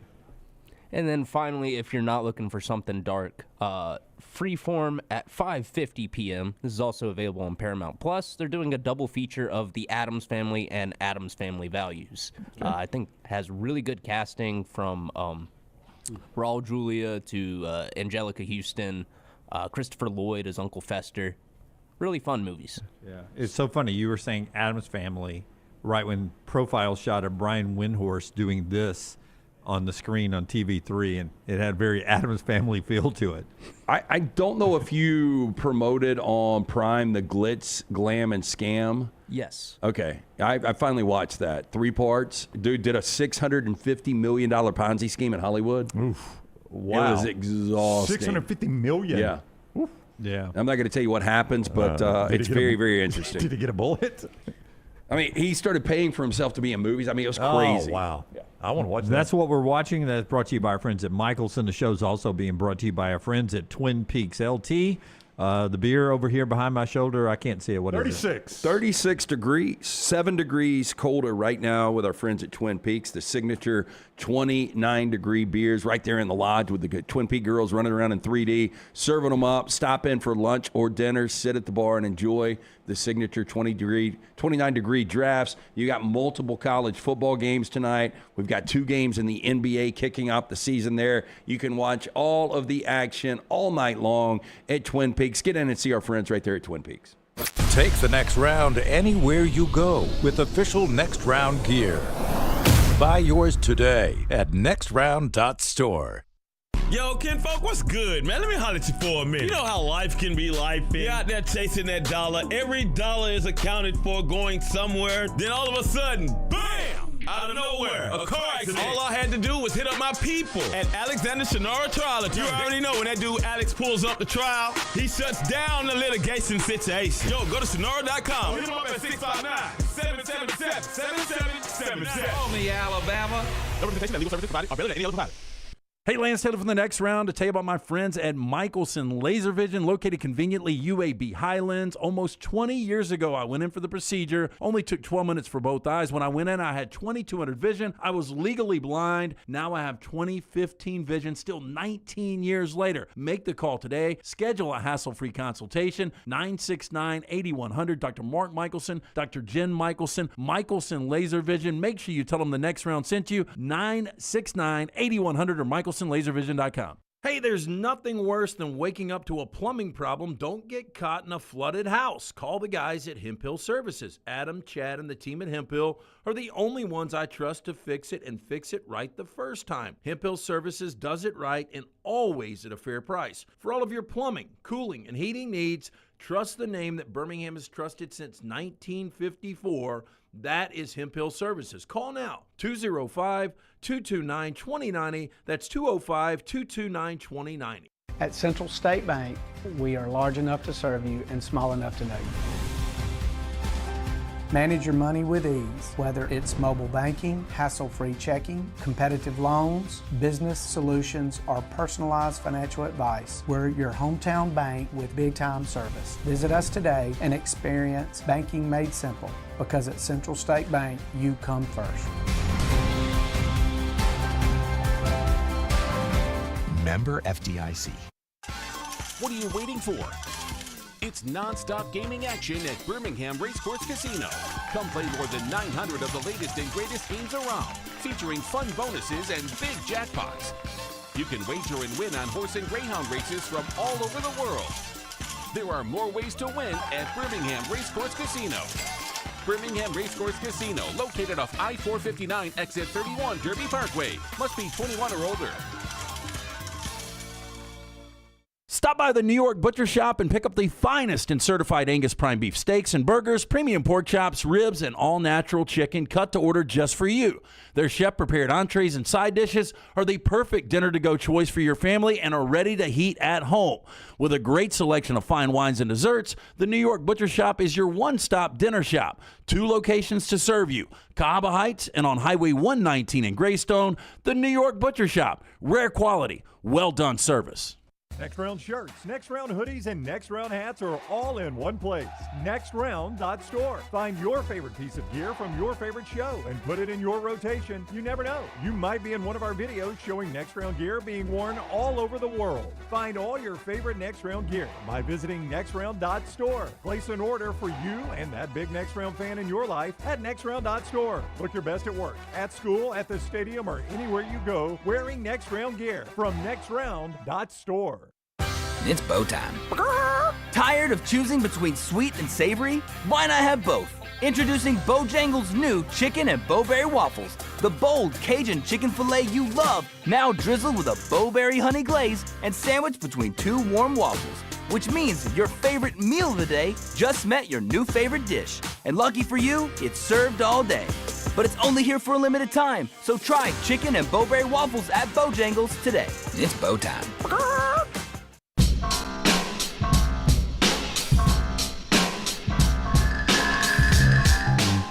And then finally, if you're not looking for something dark, Freeform at 5:50 p.m. This is also available on Paramount Plus. They're doing a double feature of The Addams Family and Addams Family Values. I think has really good casting from Raul Julia to Angelica Houston, Christopher Lloyd as Uncle Fester. Really fun movies. Yeah, it's so funny. You were saying Addams Family right when Profile shot of Brian Windhorst doing this on the screen on TV3, and it had very Addams Family feel to it. I don't know if you promoted on Prime the Glitz, Glam, and Scam. Yes. Okay. I finally watched that. 3 parts. Dude did a $650 million Ponzi scheme in Hollywood. Oof. Wow. It was exhausting. $650 million. Yeah. Oof. Yeah. I'm not going to tell you what happens, but it's very, very interesting. Did he get a bullet? I mean, he started paying for himself to be in movies. I mean, it was crazy. Oh, wow. Yeah. I want to watch that. That's what we're watching. That's brought to you by our friends at Michelson. The show's also being brought to you by our friends at Twin Peaks LT. The beer over here behind my shoulder, I can't see it. What is it? 36 degrees, 7 degrees colder right now with our friends at Twin Peaks. The signature 29-degree beers right there in the lodge with the Twin Peaks girls running around in 3D, serving them up. Stop in for lunch or dinner, sit at the bar and enjoy the signature 29-degree drafts. You got multiple college football games tonight. We've got 2 games in the NBA kicking off the season there. You can watch all of the action all night long at Twin Peaks. Get in and see our friends right there at Twin Peaks. Take the next round anywhere you go with official Next Round gear. Buy yours today at nextround.store. Yo, kinfolk, what's good, man? Let me holler at you for a minute. You know how life can be life. You're out there chasing that dollar. Every dollar is accounted for going somewhere. Then all of a sudden, bam! Out of nowhere, a car accident. All I had to do was hit up my people at Alexander Shannara Trial Attorney. You already know when that dude Alex pulls up the trial, he shuts down the litigation situation. Yo, go to Shannara.com. Hit him up at 659-777-7777. Call me, Alabama. No representation that legal services provided are better than any other provider. Hey, Lance Taylor from the Next Round to tell you about my friends at Michelson Laser Vision, located conveniently UAB Highlands. Almost 20 years ago, I went in for the procedure. Only took 12 minutes for both eyes. When I went in, I had 20/200 vision. I was legally blind. Now I have 20/15 vision, still 19 years later. Make the call today. Schedule a hassle-free consultation. 969-8100. Dr. Mark Michelson, Dr. Jen Michelson, Michelson Laser Vision. Make sure you tell them the Next Round sent you. 969-8100 or MichelsonLaserVision.com. Hey, there's nothing worse than waking up to a plumbing problem. Don't get caught in a flooded house. Call the guys at Hemp Hill Services. Adam, Chad, and the team at Hemp Hill are the only ones I trust to fix it and fix it right the first time. Hemp Hill Services does it right and always at a fair price. For all of your plumbing, cooling, and heating needs, trust the name that Birmingham has trusted since 1954. That is Hemp Hill Services. Call now, 205-229-2090. That's 205-229-2090. At Central State Bank, we are large enough to serve you and small enough to know you. Manage your money with ease, whether it's mobile banking, hassle-free checking, competitive loans, business solutions, or personalized financial advice. We're your hometown bank with big-time service. Visit us today and experience banking made simple, because at Central State Bank, you come first. Member FDIC. What are you waiting for? It's non-stop gaming action at Birmingham Racecourse Casino. Come play more than 900 of the latest and greatest games around, featuring fun bonuses and big jackpots. You can wager and win on horse and greyhound races from all over the world. There are more ways to win at Birmingham Racecourse Casino. Birmingham Racecourse Casino, located off I-459, exit 31, Derby Parkway. Must be 21 or older. Stop by the New York Butcher Shop and pick up the finest in certified Angus prime beef steaks and burgers, premium pork chops, ribs, and all-natural chicken cut to order just for you. Their chef-prepared entrees and side dishes are the perfect dinner-to-go choice for your family and are ready to heat at home. With a great selection of fine wines and desserts, the New York Butcher Shop is your one-stop dinner shop. 2 locations to serve you, Cahaba Heights and on Highway 119 in Greystone. The New York Butcher Shop, rare quality, well-done service. Next Round shirts, Next Round hoodies, and Next Round hats are all in one place. NextRound.store. Find your favorite piece of gear from your favorite show and put it in your rotation. You never know. You might be in one of our videos showing Next Round gear being worn all over the world. Find all your favorite Next Round gear by visiting NextRound.store. Place an order for you and that big Next Round fan in your life at NextRound.store. Look your best at work, at school, at the stadium, or anywhere you go wearing Next Round gear from NextRound.store. It's bow time. Tired of choosing between sweet and savory? Why not have both? Introducing Bojangles' new chicken and bowberry waffles. The bold Cajun chicken filet you love, now drizzled with a bowberry honey glaze and sandwiched between 2 warm waffles. Which means your favorite meal of the day just met your new favorite dish. And lucky for you, it's served all day. But it's only here for a limited time, so try chicken and bowberry waffles at Bojangles today. It's bow time.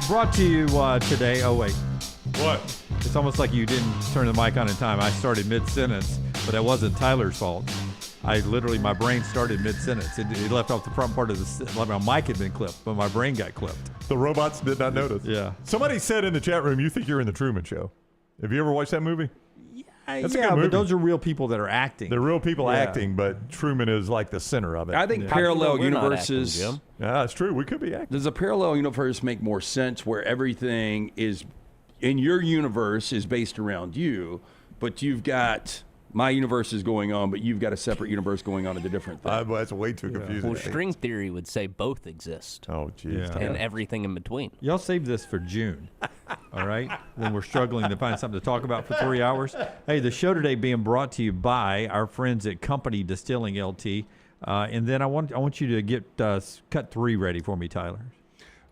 Brought to you today. Oh, wait. What? It's almost like you didn't turn the mic on in time. I started mid-sentence, but that wasn't Tyler's fault. My brain started mid-sentence. It left off the front part of my mic had been clipped, but my brain got clipped. The robots did not notice. Yeah. Somebody said in the chat room, you think you're in the Truman Show. Have you ever watched that movie? That's a good movie. But those are real people that are acting. They're real people acting, but Truman is like the center of it. I think parallel universes. Yeah, that's true. We could be acting. Does a parallel universe make more sense where everything is in your universe is based around you, but you've got my universe is going on, but you've got a separate universe going on at a different thing? That's way too confusing. Well, string theory would say both exist. Oh, geez. Yeah. And everything in between. Y'all save this for June, all right? When we're struggling to find something to talk about for 3 hours. Hey, the show today being brought to you by our friends at Company Distilling LT. And then I want you to get cut 3 ready for me, Tyler.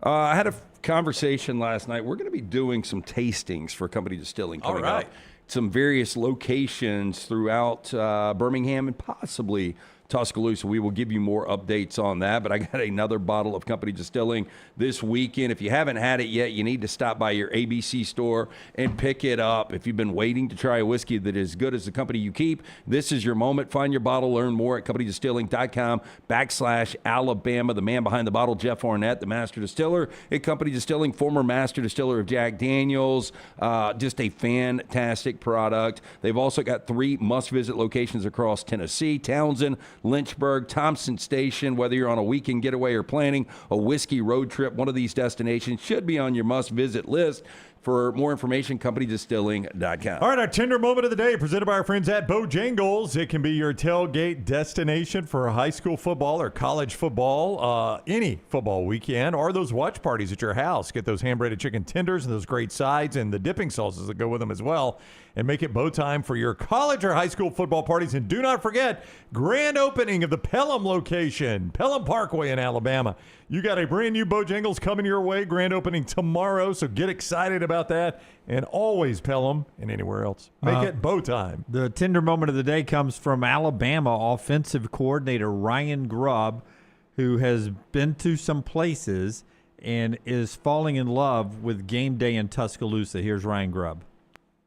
I had a conversation last night. We're going to be doing some tastings for Company Distilling coming up. Some various locations throughout Birmingham and possibly Tuscaloosa. We will give you more updates on that, but I got another bottle of Company Distilling this weekend. If you haven't had it yet, you need to stop by your ABC store and pick it up. If you've been waiting to try a whiskey that is as good as the company you keep, this is your moment. Find your bottle. Learn more at CompanyDistilling.com/Alabama. The man behind the bottle, Jeff Arnett, the master distiller at Company Distilling, former master distiller of Jack Daniels. Just a fantastic product. They've also got 3 must-visit locations across Tennessee: Townsend, Lynchburg, Thompson Station. Whether you're on a weekend getaway or planning a whiskey road trip, one of these destinations should be on your must-visit list. For more information, CompanyDistilling.com. All right, our Tender Moment of the Day presented by our friends at Bojangles. It can be your tailgate destination for high school football or college football, any football weekend, or those watch parties at your house. Get those hand-breaded chicken tenders and those great sides and the dipping sauces that go with them as well. And make it bow time for your college or high school football parties. And do not forget, grand opening of the Pelham location, Pelham Parkway in Alabama. You got a brand new Bojangles coming your way, grand opening tomorrow, so get excited about that. And always Pelham and anywhere else. Make it bow time. The tender moment of the day comes from Alabama offensive coordinator Ryan Grubb, who has been to some places and is falling in love with game day in Tuscaloosa. Here's Ryan Grubb.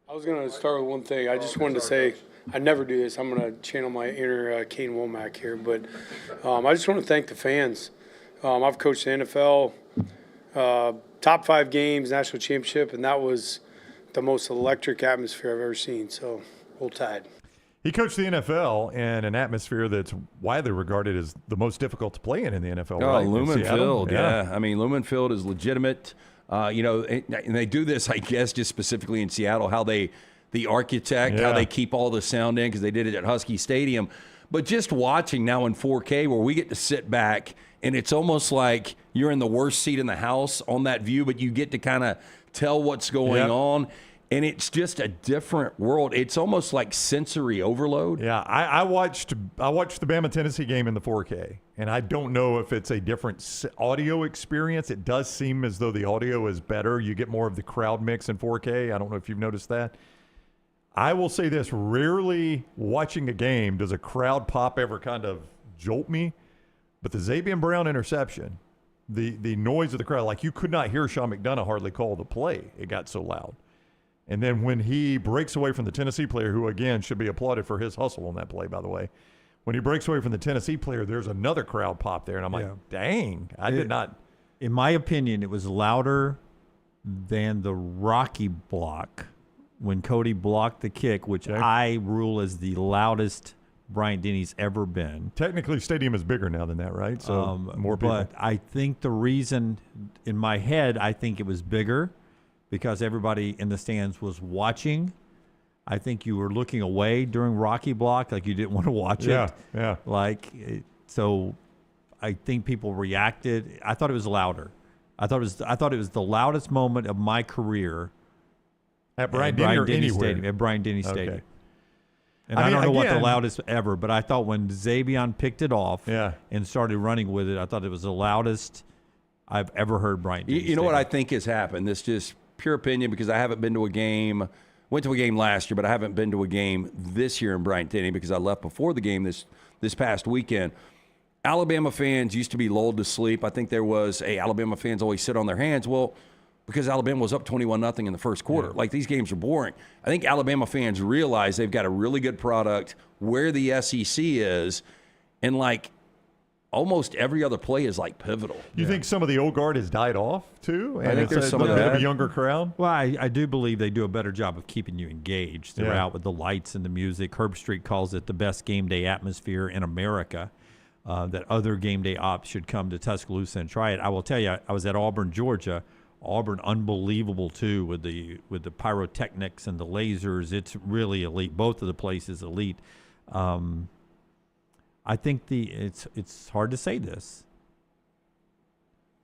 I was going to start with one thing. I just wanted to say, I never do this. I'm going to channel my inner Kane Womack here. But I just want to thank the fans. I've coached the NFL, top 5 games, national championship, and that was the most electric atmosphere I've ever seen. So, Roll Tide. He coached the NFL in an atmosphere that's widely regarded as the most difficult to play in the NFL. Oh, right? Lumen Field, yeah. I mean, Lumen Field is legitimate. And they do this, I guess, just specifically in Seattle, how the architect, how they keep all the sound in, because they did it at Husky Stadium. But just watching now in 4K where we get to sit back, and it's almost like you're in the worst seat in the house on that view, but you get to kind of tell what's going on. And it's just a different world. It's almost like sensory overload. Yeah, I watched the Bama-Tennessee game in the 4K, and I don't know if it's a different audio experience. It does seem as though the audio is better. You get more of the crowd mix in 4K. I don't know if you've noticed that. I will say this, rarely watching a game does a crowd pop ever kind of jolt me, but the Zabian Brown interception, the noise of the crowd, like you could not hear Sean McDonough hardly call the play. It got so loud. And then when he breaks away from the Tennessee player, who, again, should be applauded for his hustle on that play, by the way. When he breaks away from the Tennessee player, there's another crowd pop there. And I'm like, dang, I did not. In my opinion, it was louder than the Rocky block when Cody blocked the kick, which I rule as the loudest Bryant Denny's ever been. Technically, stadium is bigger now than that, right? So more people. But I think the reason, in my head, I think it was bigger because everybody in the stands was watching. I think you were looking away during Rocky Block, like you didn't want to watch it. Yeah. So I think people reacted. I thought it was louder. I thought it was the loudest moment of my career at Bryant-Denny Stadium. At Bryant-Denny Okay. Stadium. And I I mean, don't know what the again- loudest ever, but I thought when Xavion picked it off and started running with it, I thought it was the loudest I've ever heard Bryant-Denny You know what I Stadium. think has happened? This just pure opinion because I haven't been to a game. Went to a game last year, but I haven't been to a game this year in Bryant-Denny because I left before the game this past weekend. Alabama fans used to be lulled to sleep. I think there was Alabama fans always sit on their hands. Well, because Alabama was up 21-0 in the first quarter. Like, these games are boring. I think Alabama fans realize they've got a really good product where the SEC is, and like almost every other play is like pivotal. You think some of the old guard has died off too? I think there's some of bit of that. a younger crowd. Well, I do believe they do a better job of keeping you engaged throughout with the lights and the music. Herb Street calls it the best game day atmosphere in America. That other game day ops should come to Tuscaloosa and try it. I will tell you, I was at Auburn, Georgia. Auburn, unbelievable too, with the pyrotechnics and the lasers. It's really elite. Both of the places elite. I think it's hard to say this.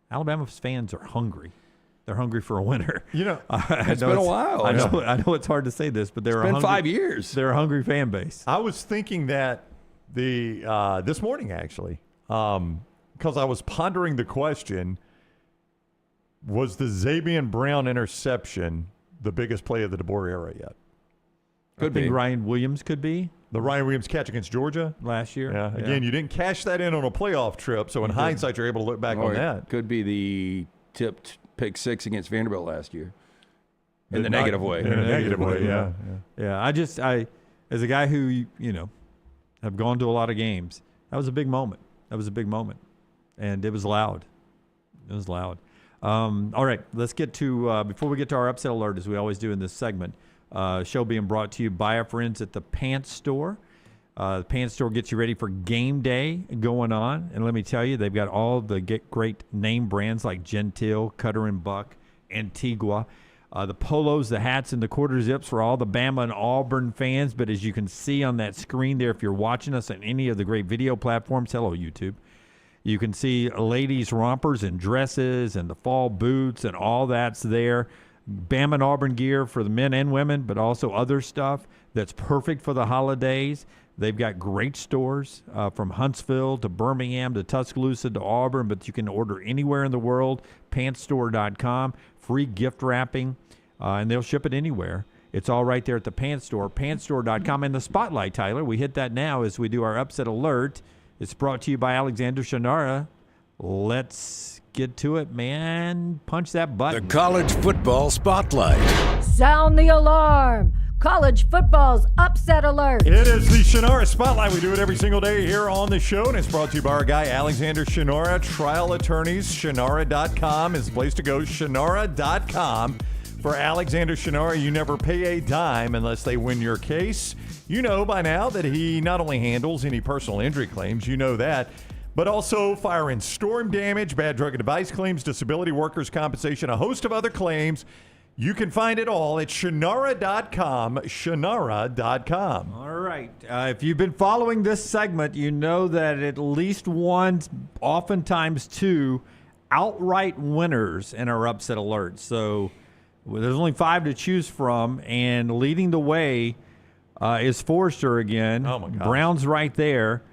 Alabama fans are hungry. They're hungry for a winner. You know, it's been a while. I know it's hard to say this, but It's been 5 years. They're a hungry fan base. I was thinking that this morning actually, because I was pondering the question: was the Xavion Brown interception the biggest play of the DeBoer era yet? I think Ryan Williams could be. The Ryan Williams catch against Georgia last year. Yeah. Again, you didn't cash that in on a playoff trip, so in hindsight, you're able to look back on that. Could be the tipped pick six against Vanderbilt last year. In the negative way. In a negative way, yeah. I as a guy who, have gone to a lot of games, that was a big moment. And it was loud. All right, let's get to, before we get to our upset alert, as we always do in this segment, show being brought to you by our friends at the Pants Store. The Pants Store gets you ready for game day going on. And let me tell you, they've got all the great name brands like Gentile, Cutter and Buck, Antigua. The polos, the hats, and the quarter zips for all the Bama and Auburn fans. But as you can see on that screen there, if you're watching us on any of the great video platforms, hello, YouTube, you can see ladies' rompers and dresses and the fall boots and all that's there. Bama and Auburn gear for the men and women, but also other stuff that's perfect for the holidays. They've got great stores from Huntsville to Birmingham to Tuscaloosa to Auburn, but you can order anywhere in the world, pantsstore.com, free gift wrapping, and they'll ship it anywhere. It's all right there at the Pants Store, pantsstore.com. And the spotlight, Tyler, we hit that now as we do our upset alert. It's brought to you by Alexander Shinara. Let's get to it, man. Punch that button. The College Football Spotlight. Sound the alarm. College football's upset alert. It is the Shinara Spotlight. We do it every single day here on the show, and it's brought to you by our guy, Alexander Shinara, Trial Attorneys. Shinara.com is the place to go. Shinara.com. For Alexander Shinara, you never pay a dime unless they win your case. You know by now that he not only handles any personal injury claims, you know that, but also fire and storm damage, bad drug and device claims, disability, workers' compensation, a host of other claims. You can find it all at Shinara.com, Shinara.com. All right. If you've been following this segment, you know that at least one, oftentimes two, outright winners in our upset alert. So there's only 5 to choose from, and leading the way is Forrester again. Oh, my gosh. Brown's right there.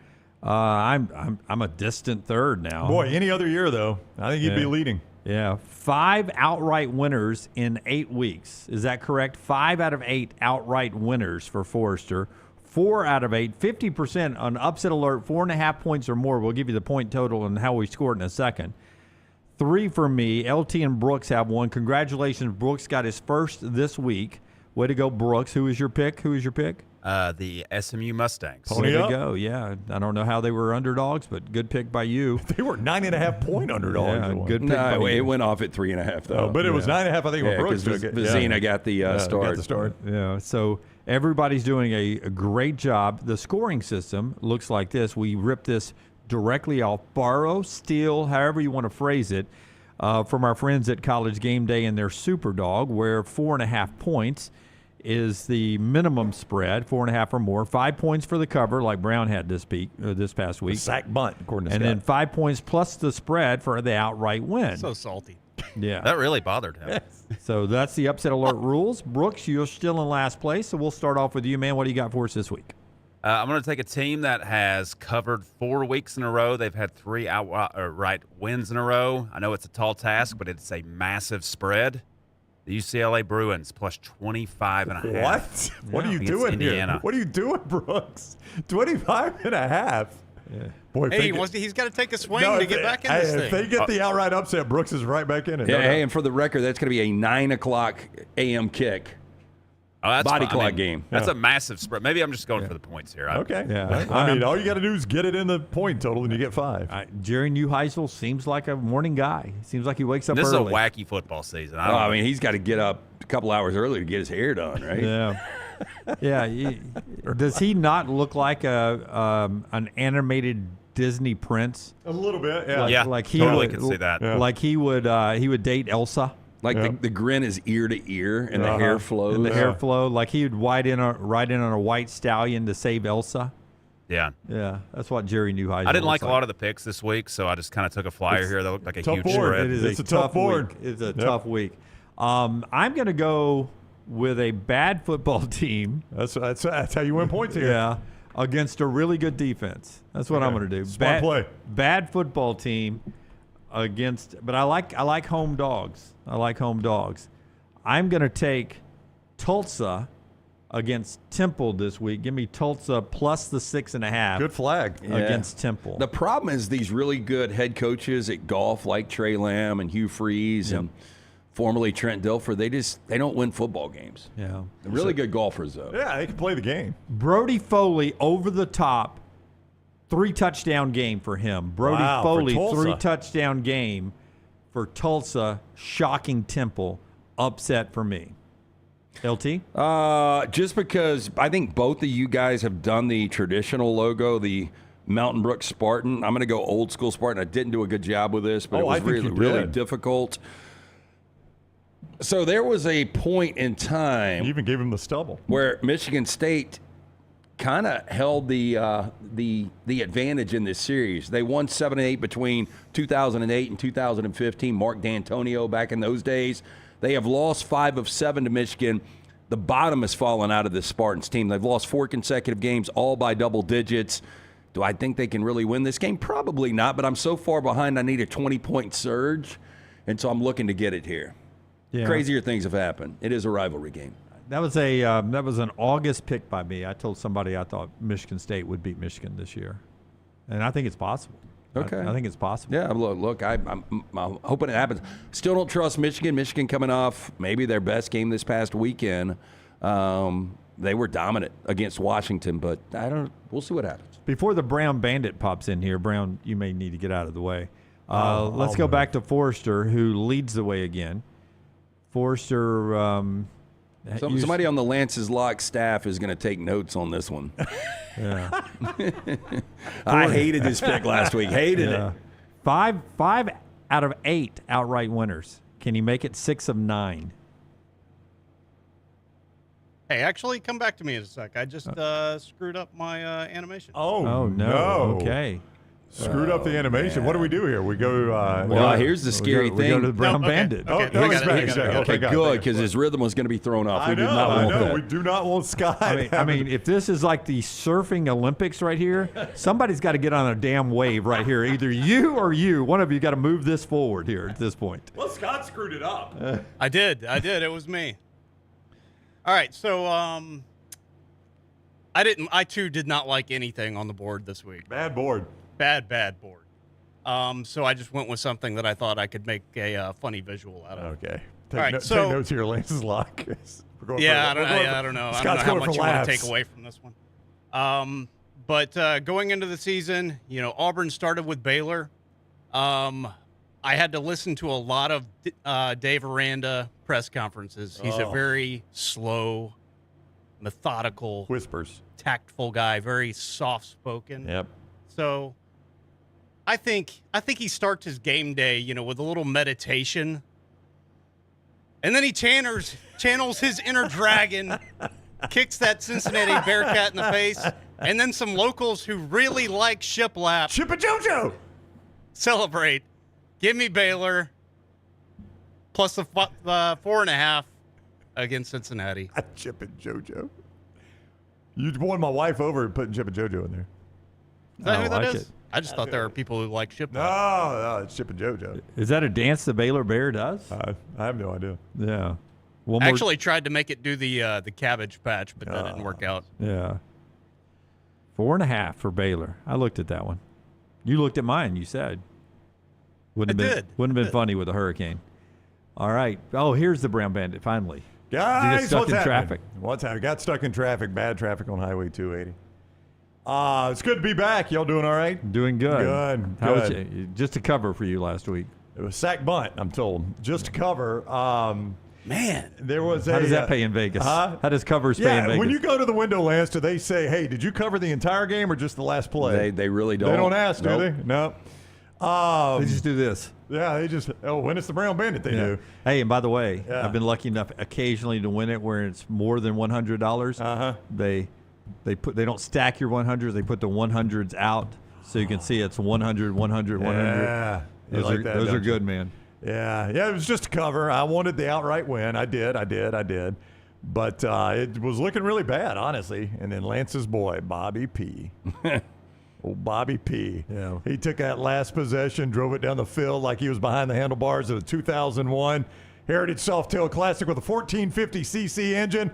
I'm a distant third now. Boy, any other year, though, I think he'd be leading. Yeah, 5 outright winners in 8 weeks. Is that correct? 5 out of 8 outright winners for Forrester. 4 out of 8, 50% on upset alert, 4.5 points or more. We'll give you the point total and how we scored in a second. 3 for me. LT and Brooks have one. Congratulations, Brooks got his first this week. Way to go, Brooks. Who is your pick? The SMU Mustangs. Way to go, yeah. I don't know how they were underdogs, but good pick by you. They were 9.5-point underdogs. Yeah, good pick by you. It went off at 3.5, though. Oh, but it was 9.5, I think, when Brooks took it. Vizina got the start. Got the start. Yeah, so everybody's doing a great job. The scoring system looks like this. We ripped this directly off, borrow, steal, however you want to phrase it, from our friends at College Game Day and their Super Dog, where 4.5 points is the minimum spread, 4.5 or more. 5 points for the cover, like Brown had this past week. The sack bunt, according to and Scott. then 5 points plus the spread for the outright win. So salty. Yeah. That really bothered him. So that's the upset alert rules. Brooks, you're still in last place, so we'll start off with you, man. What do you got for us this week? I'm going to take a team that has covered 4 weeks in a row. They've had 3 outright wins in a row. I know it's a tall task, but it's a massive spread. The UCLA Bruins plus 25.5. What? What are you against doing Indiana. here? What are you doing, Brooks? 25.5. Yeah. Boy, Hey, he's got to take a swing to get back in this thing. If they get the outright upset, Brooks is right back in it. Hey, and for the record, that's going to be a 9 o'clock a.m. kick. Oh, that's body fine. clock game. That's a massive spread. Maybe I'm just going for the points here. Okay. Yeah. I mean, all you got to do is get it in the point total, and you get 5. Jerry Neuheisel seems like a morning guy. Seems like he wakes up This early. is a wacky football season. I mean, he's got to get up a couple hours early to get his hair done, right? Yeah. Yeah. Does he not look like an animated Disney prince? A little bit, yeah. Like he totally would, could see that. Yeah. Like he would date Elsa. Like the grin is ear to ear, and the hair flows. And the hair flow. Like he would ride in on a white stallion to save Elsa. Yeah. Yeah. That's what Jerry Neuheisel I didn't like looks a lot of the picks this week, so I just kind of took a flyer here that looked like a huge board. spread. It is It's a tough board. week. It's a tough week. I'm going to go with a bad football team. That's how you win points here. Yeah. Against a really good defense. That's what I'm going to do. Smart play. Bad football team but I like home dogs. I like home dogs. I'm going to take Tulsa against Temple this week. Give me Tulsa plus the 6.5. Good flag. Against Temple. The problem is these really good head coaches at golf like Trey Lamb and Hugh Freeze and formerly Trent Dilfer, they don't win football games. Yeah. They're really good golfers, though. Yeah, they can play the game. Brody Foley over the top. 3-touchdown game for him. Brody Wow, for Foley, Tulsa. 3-touchdown game for Tulsa. Shocking Temple. Upset for me. LT? Just because I think both of you guys have done the traditional logo, the Mountain Brook Spartan. I'm going to go old school Spartan. I didn't do a good job with this, but it I was think you really did. difficult. So there was a point in time. You even gave him the stubble. Where Michigan State kind of held the advantage in this series. They won 7-8 between 2008 and 2015. Mark D'Antonio back in those days. They have lost 5 of 7 to Michigan. The bottom has fallen out of this Spartans team. They've lost 4 consecutive games, all by double digits. Do I think they can really win this game? Probably not, but I'm so far behind I need a 20-point surge, and so I'm looking to get it here. Yeah. Crazier things have happened. It is a rivalry game. That was an August pick by me. I told somebody I thought Michigan State would beat Michigan this year, and I think it's possible. Okay, I think it's possible. Yeah, look, I'm hoping it happens. Still don't trust Michigan. Michigan coming off maybe their best game this past weekend. They were dominant against Washington, but we'll see what happens. Before the Brown Bandit pops in here, Brown, you may need to get out of the way. Let's go back to Forrester, who leads the way again. Forrester. Somebody on the Lance's Lock staff is going to take notes on this one. Yeah. I hated this pick last week. Hated it. 5 out of 8 outright winners. Can you make it 6 of 9? Hey, actually, come back to me in a sec. I just screwed up my animation. Oh, no. Okay. Screwed up the animation. What do we do here? We go. Well, here's the scary thing. We go to the Brown Bandit. Okay, Okay, good, because his rhythm was going to be thrown off. We do not I want know. that. We do not want Scott. I mean, if this is like the surfing Olympics right here, somebody's got to get on a damn wave right here. Either you or you. One of you got to move this forward here at this point. Well, Scott screwed it up. I did. It was me. All right, so I too did not like anything on the board this week. Bad board. Bad board. So I just went with something that I thought I could make a funny visual out of. Okay. Take Take notes here, Lance's Lock. Yeah, I don't know. I don't know how much you want to take away from this one. But going into the season, Auburn started with Baylor. I had to listen to a lot of Dave Aranda press conferences. He's a very slow, methodical, tactful guy, very soft-spoken. Yep. So I think he starts his game day, with a little meditation. And then he channels his inner dragon, kicks that Cincinnati Bearcat in the face, and then some locals who really like shiplap. Chip and JoJo! Celebrate. Give me Baylor plus the 4.5 against Cincinnati. Chip and JoJo. You won my wife over and putting Chip and JoJo in there. Is that who that is? I just thought there were people who like shiplap. No, it's Chip and JoJo. Is that a dance the Baylor Bear does? I have no idea. Yeah. I actually tried to make it do the Cabbage Patch, but that didn't work out. Yeah. 4.5 for Baylor. I looked at that one. You looked at mine, you said. Wouldn't have been funny with a hurricane. All right. Oh, here's the Brown Bandit, finally. Guys, you get stuck what's in happening? traffic. What's happening? Got stuck in traffic, bad traffic on Highway 280. It's good to be back. Y'all doing all right? Doing good. Good. How was just a cover for you last week? It was sack bunt, I'm told. Just to cover. Man. There was How does that pay in Vegas? Huh? How does covers pay in Vegas? When you go to the window, Lance, do they say, hey, did you cover the entire game or just the last play? They really don't. They don't ask, do they? No. They just do this. Yeah, they just, when it's the Brown Bandit, they do. Hey, and by the way, Yeah. I've been lucky enough occasionally to win it where it's more than $100. Uh-huh. They don't stack your 100s. They put the 100s out so you can see it's 100, 100, 100. Yeah. Those are good, man. Yeah, it was just a cover. I wanted the outright win. I did. But it was looking really bad, honestly. And then Lance's boy, Bobby P. Old Bobby P. Yeah. He took that last possession, drove it down the field like he was behind the handlebars of the 2001 Heritage Softail Classic with a 1450cc engine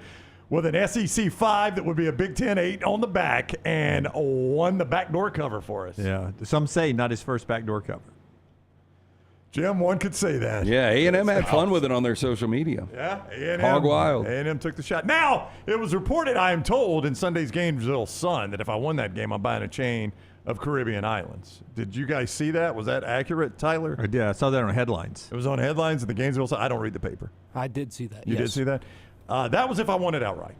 with an SEC 5 that would be a Big Ten 8 on the back and won the backdoor cover for us. Yeah. Some say not his first backdoor cover. Jim, one could say that. Yeah, A&M had fun with it on their social media. Yeah, A&M. Hog wild. A&M took the shot. Now, it was reported, I am told, in Sunday's Gainesville Sun that if I won that game, I'm buying a chain of Caribbean islands. Did you guys see that? Was that accurate, Tyler? Yeah, I saw that on headlines. It was on headlines in the Gainesville Sun. I don't read the paper. I did see that. You did see that? That was if I won it outright.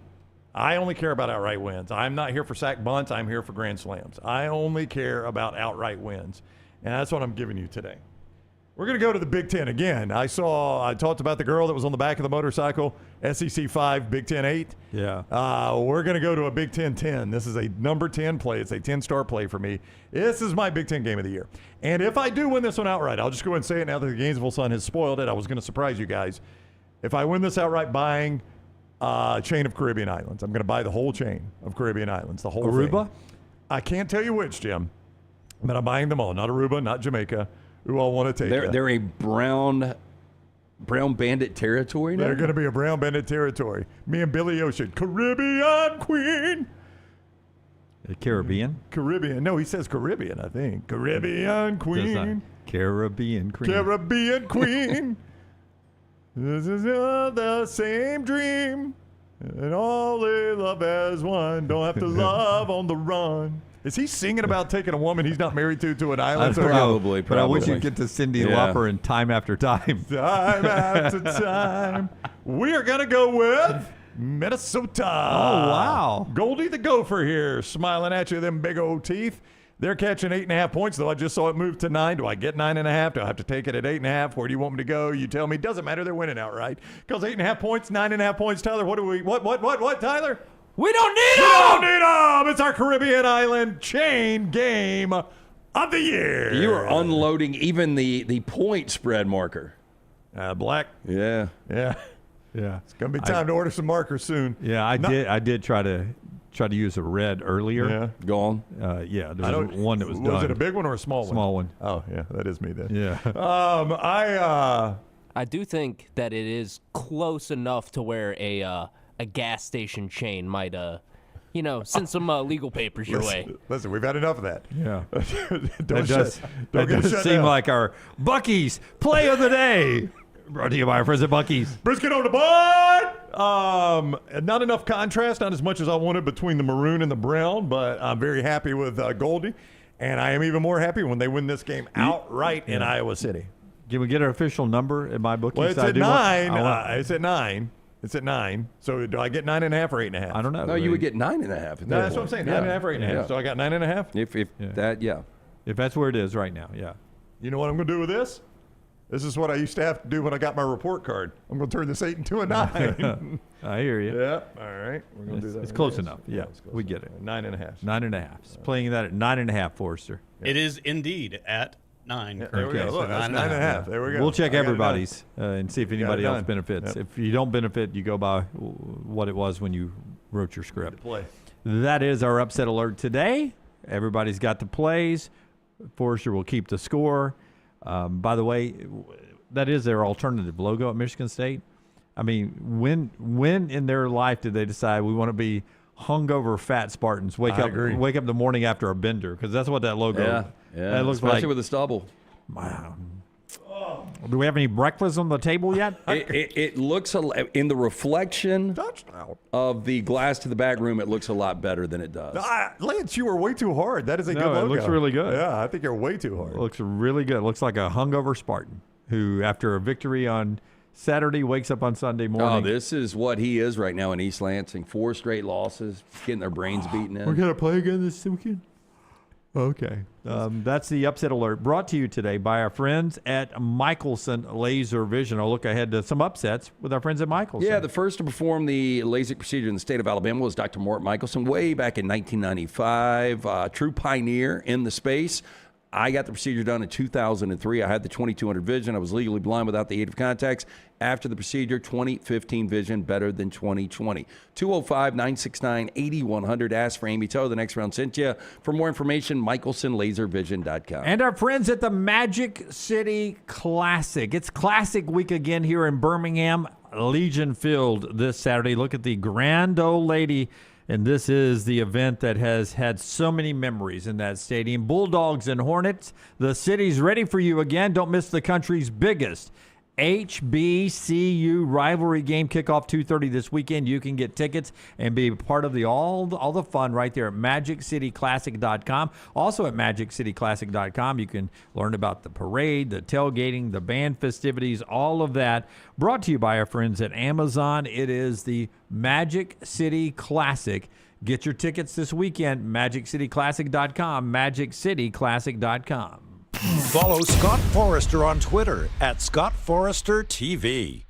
I only care about outright wins. I'm not here for sack bunts. I'm here for grand slams. I only care about outright wins. And that's what I'm giving you today. We're going to go to the Big Ten again. I talked about the girl that was on the back of the motorcycle, SEC 5, Big Ten 8. Yeah. We're going to go to a Big Ten 10. This is a number 10 play. It's a 10-star play for me. This is my Big Ten game of the year. And if I do win this one outright, I'll just go ahead and say it now that the Gainesville Sun has spoiled it. I was going to surprise you guys. If I win this outright buying a chain of Caribbean islands, I'm going to buy the whole chain of Caribbean islands, the whole Aruba? thing. I can't tell you which, Jim, but I'm buying them all. Not Aruba, not Jamaica. Who all want to take it? They're a brown bandit territory now? They're going to be a brown bandit territory. Me and Billy Ocean, Caribbean Queen. Caribbean? Caribbean. No, he says Caribbean, I think. Caribbean Queen. Caribbean Queen. Caribbean Queen. This is the same dream. And all they love as one. Don't have to love on the run. Is he singing about taking a woman he's not married to an island? Probably. But I wish you'd get to Cyndi Lauper in Time After Time. Time after time. We are going to go with Minnesota. Oh, wow. Goldie the Gopher here, smiling at you, them big old teeth. They're catching 8.5 points, though. I just saw it move to 9. Do I get 9.5? Do I have to take it at 8.5? Where do you want me to go? You tell me. Doesn't matter. They're winning outright. Because 8.5 points, 9.5 points. Tyler, what, Tyler? We don't need them! We don't need them! It's our Caribbean Island chain game of the year. You are unloading even the point spread marker. Black. Yeah. It's gonna be time to order some markers soon. Yeah, I did try to use a red earlier. Yeah. Go on. Yeah, there was one that was done. Was it a big one or a small one? Small one. Oh, yeah, that is me then. Yeah. I do think that it is close enough to where a gas station chain might, send some legal papers your way. Listen, we've had enough of that. Yeah. That does seem like our Buc-ee's play of the day. Brought to you by our friends at Buc-ee's. Brisket on the board! Not enough contrast, not as much as I wanted between the maroon and the brown, but I'm very happy with Goldie. And I am even more happy when they win this game outright in Iowa City. Can we get an official number at my bookie? Well, it's at 9. It's at 9. It's at 9. So do I get 9.5 or 8.5? I don't know. No, you would get 9.5. No, that's what I'm saying. 9.5 or 8.5. Yeah. So I got 9.5? If that's where it is right now, yeah. You know what I'm going to do with this? This is what I used to have to do when I got my report card. I'm going to turn this 8 into a 9. I hear you. Yeah. All right. We're going to do that. It's close enough. Yeah, we get it. 9.5. 9.5. Playing that at 9.5, Forrester. It is indeed at 9. Yeah, there we go. Look, that's 9.5. There we go. We'll check everybody's and see if anybody else benefits. Yep. If you don't benefit, you go by what it was when you wrote your script. Play. That is our upset alert today. Everybody's got the plays. Forrester will keep the score. By the way, that is their alternative logo at Michigan State. I mean, when in their life did they decide we want to be hungover fat Spartans? Wake up the morning after a bender, because that's what that logo. Yeah. It looks especially like with the stubble. Wow. Do we have any breakfast on the table yet? It looks in the reflection of the glass to the back room. It looks a lot better than it does. Lance, you were way too hard. That is a good logo. It looks really good. Yeah, I think you're way too hard. It looks really good. It looks like a hungover Spartan who, after a victory on Saturday, wakes up on Sunday morning. Oh, this is what he is right now in East Lansing. 4 straight losses, getting their brains beaten in. We're going to play again this weekend? Okay. That's the upset alert brought to you today by our friends at Michelson Laser Vision. I'll look ahead to some upsets with our friends at Michelson. Yeah, the first to perform the LASIK procedure in the state of Alabama was Dr. Mort Michelson way back in 1995. True pioneer in the space. I got the procedure done in 2003. I had the 2200 vision. I was legally blind without the aid of contacts. After the procedure, 20/15 vision, better than 20/20. 205-969-8100. Ask for Amy Toe. The next round sent you. For more information, michelsonlaservision.com. And our friends at the Magic City Classic. It's Classic Week again here in Birmingham, Legion Field this Saturday. Look at the grand old lady. And this is the event that has had so many memories in that stadium. Bulldogs and Hornets, the city's ready for you again. Don't miss the country's biggest HBCU rivalry game. Kickoff 2:30 this weekend. You can get tickets and be part of all the fun right there at MagicCityClassic.com. Also at MagicCityClassic.com, you can learn about the parade, the tailgating, the band festivities, all of that. Brought to you by our friends at Amazon. It is the Magic City Classic. Get your tickets this weekend, MagicCityClassic.com, MagicCityClassic.com. Follow Scott Forrester on Twitter at ScottForresterTV.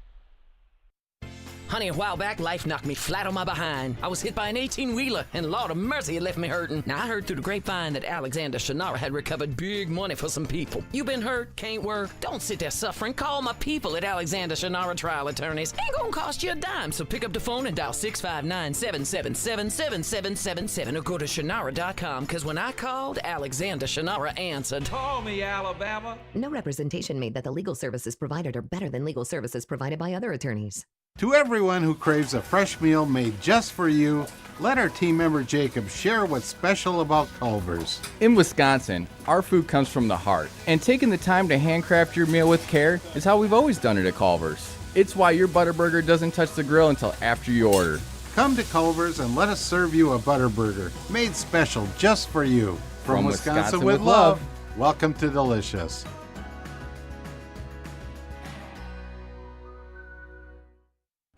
Honey, a while back, life knocked me flat on my behind. I was hit by an 18-wheeler, and Lord of mercy, it left me hurting. Now, I heard through the grapevine that Alexander Shannara had recovered big money for some people. You been hurt? Can't work? Don't sit there suffering. Call my people at Alexander Shannara Trial Attorneys. Ain't gonna cost you a dime, so pick up the phone and dial 659-777-7777 or go to Shannara.com, because when I called, Alexander Shannara answered. Call me, Alabama. No representation made that the legal services provided are better than legal services provided by other attorneys. To everyone who craves a fresh meal made just for you, let our team member Jacob share what's special about Culver's. In Wisconsin, our food comes from the heart, and taking the time to handcraft your meal with care is how we've always done it at Culver's. It's why your Butterburger doesn't touch the grill until after you order. Come to Culver's and let us serve you a Butterburger, made special just for you. From Wisconsin with love, welcome to Delicious.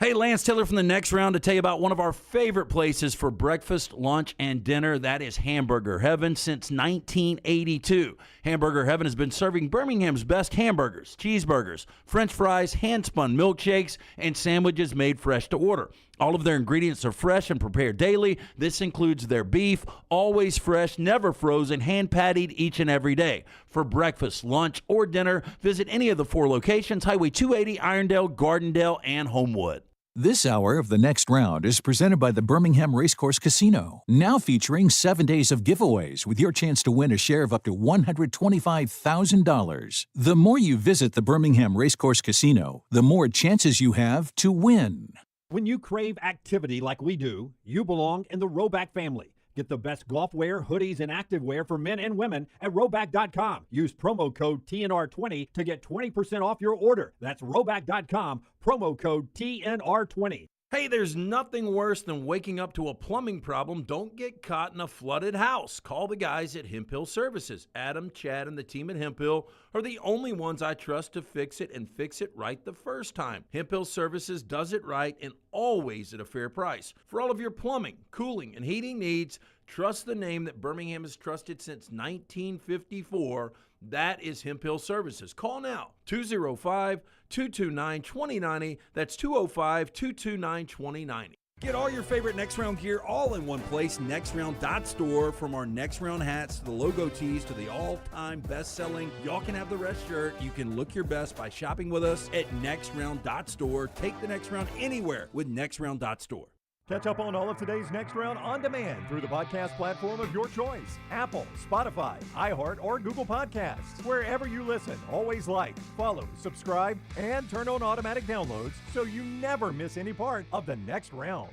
Hey, Lance Taylor from the Next Round to tell you about one of our favorite places for breakfast, lunch, and dinner. That is Hamburger Heaven since 1982. Hamburger Heaven has been serving Birmingham's best hamburgers, cheeseburgers, French fries, hand-spun milkshakes, and sandwiches made fresh to order. All of their ingredients are fresh and prepared daily. This includes their beef, always fresh, never frozen, hand-pattied each and every day. For breakfast, lunch, or dinner, visit any of the 4 locations, Highway 280, Irondale, Gardendale, and Homewood. This hour of The Next Round is presented by the Birmingham Racecourse Casino, now featuring 7 days of giveaways with your chance to win a share of up to $125,000. The more you visit the Birmingham Racecourse Casino, the more chances you have to win. When you crave activity like we do, you belong in the Roback family. Get the best golf wear, hoodies, and activewear for men and women at Roback.com. Use promo code TNR20 to get 20% off your order. That's Roback.com, promo code TNR20. Hey, there's nothing worse than waking up to a plumbing problem. Don't get caught in a flooded house. Call the guys at Hemp Hill Services. Adam, Chad, and the team at Hemp Hill are the only ones I trust to fix it and fix it right the first time. Hemp Hill Services does it right and always at a fair price. For all of your plumbing, cooling, and heating needs, Trust the name that Birmingham has trusted since 1954. That is Hemp Hill Services. Call now, 205-229-2090. That's 205-229-2090. Get all your favorite Next Round gear all in one place, nextround.store. From our Next Round hats to the logo tees to the all-time best-selling Y'all Can Have the Rest shirt, you can look your best by shopping with us at nextround.store. Take the Next Round anywhere with nextround.store. Catch up on all of today's Next Round on demand through the podcast platform of your choice. Apple, Spotify, iHeart, or Google Podcasts. Wherever you listen, always like, follow, subscribe, and turn on automatic downloads so you never miss any part of the Next Round.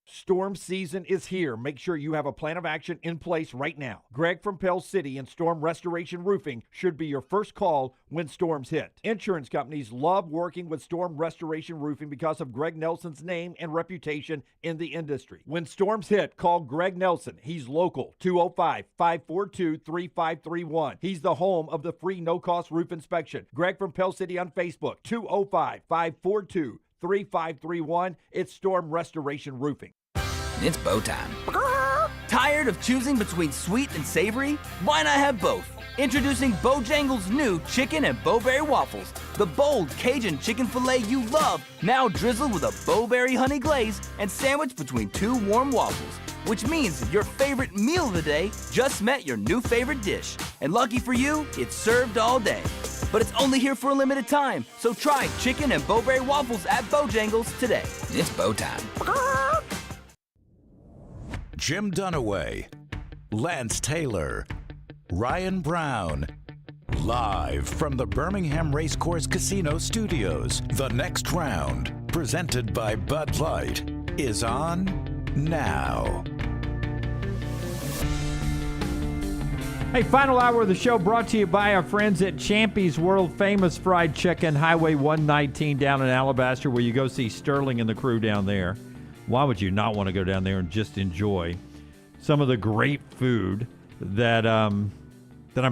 Storm season is here. Make sure you have a plan of action in place right now. Greg from Pell City and Storm Restoration Roofing should be your first call when storms hit. Insurance companies love working with Storm Restoration Roofing because of Greg Nelson's name and reputation in the industry. When storms hit, call Greg Nelson. He's local, 205-542-3531. He's the home of the free no-cost roof inspection. Greg from Pell City on Facebook, 205-542-3531. It's Storm Restoration Roofing. It's bow time. Tired of choosing between sweet and savory? Why not have both? Introducing Bojangles' new chicken and bowberry waffles. The bold Cajun chicken filet you love, now drizzled with a bowberry honey glaze and sandwiched between two warm waffles. Which means your favorite meal of the day just met your new favorite dish. And lucky for you, it's served all day. But it's only here for a limited time, so try chicken and bowberry waffles at Bojangles today. It's bow time. Jim Dunaway, Lance Taylor, Ryan Brown. Live from the Birmingham Racecourse Casino Studios, the Next Round, presented by Bud Light, is on now. Hey, final hour of the show brought to you by our friends at Champy's World Famous Fried Chicken, Highway 119 down in Alabaster, where you go see Sterling and the crew down there. Why would you not want to go down there and just enjoy some of the great food that I'm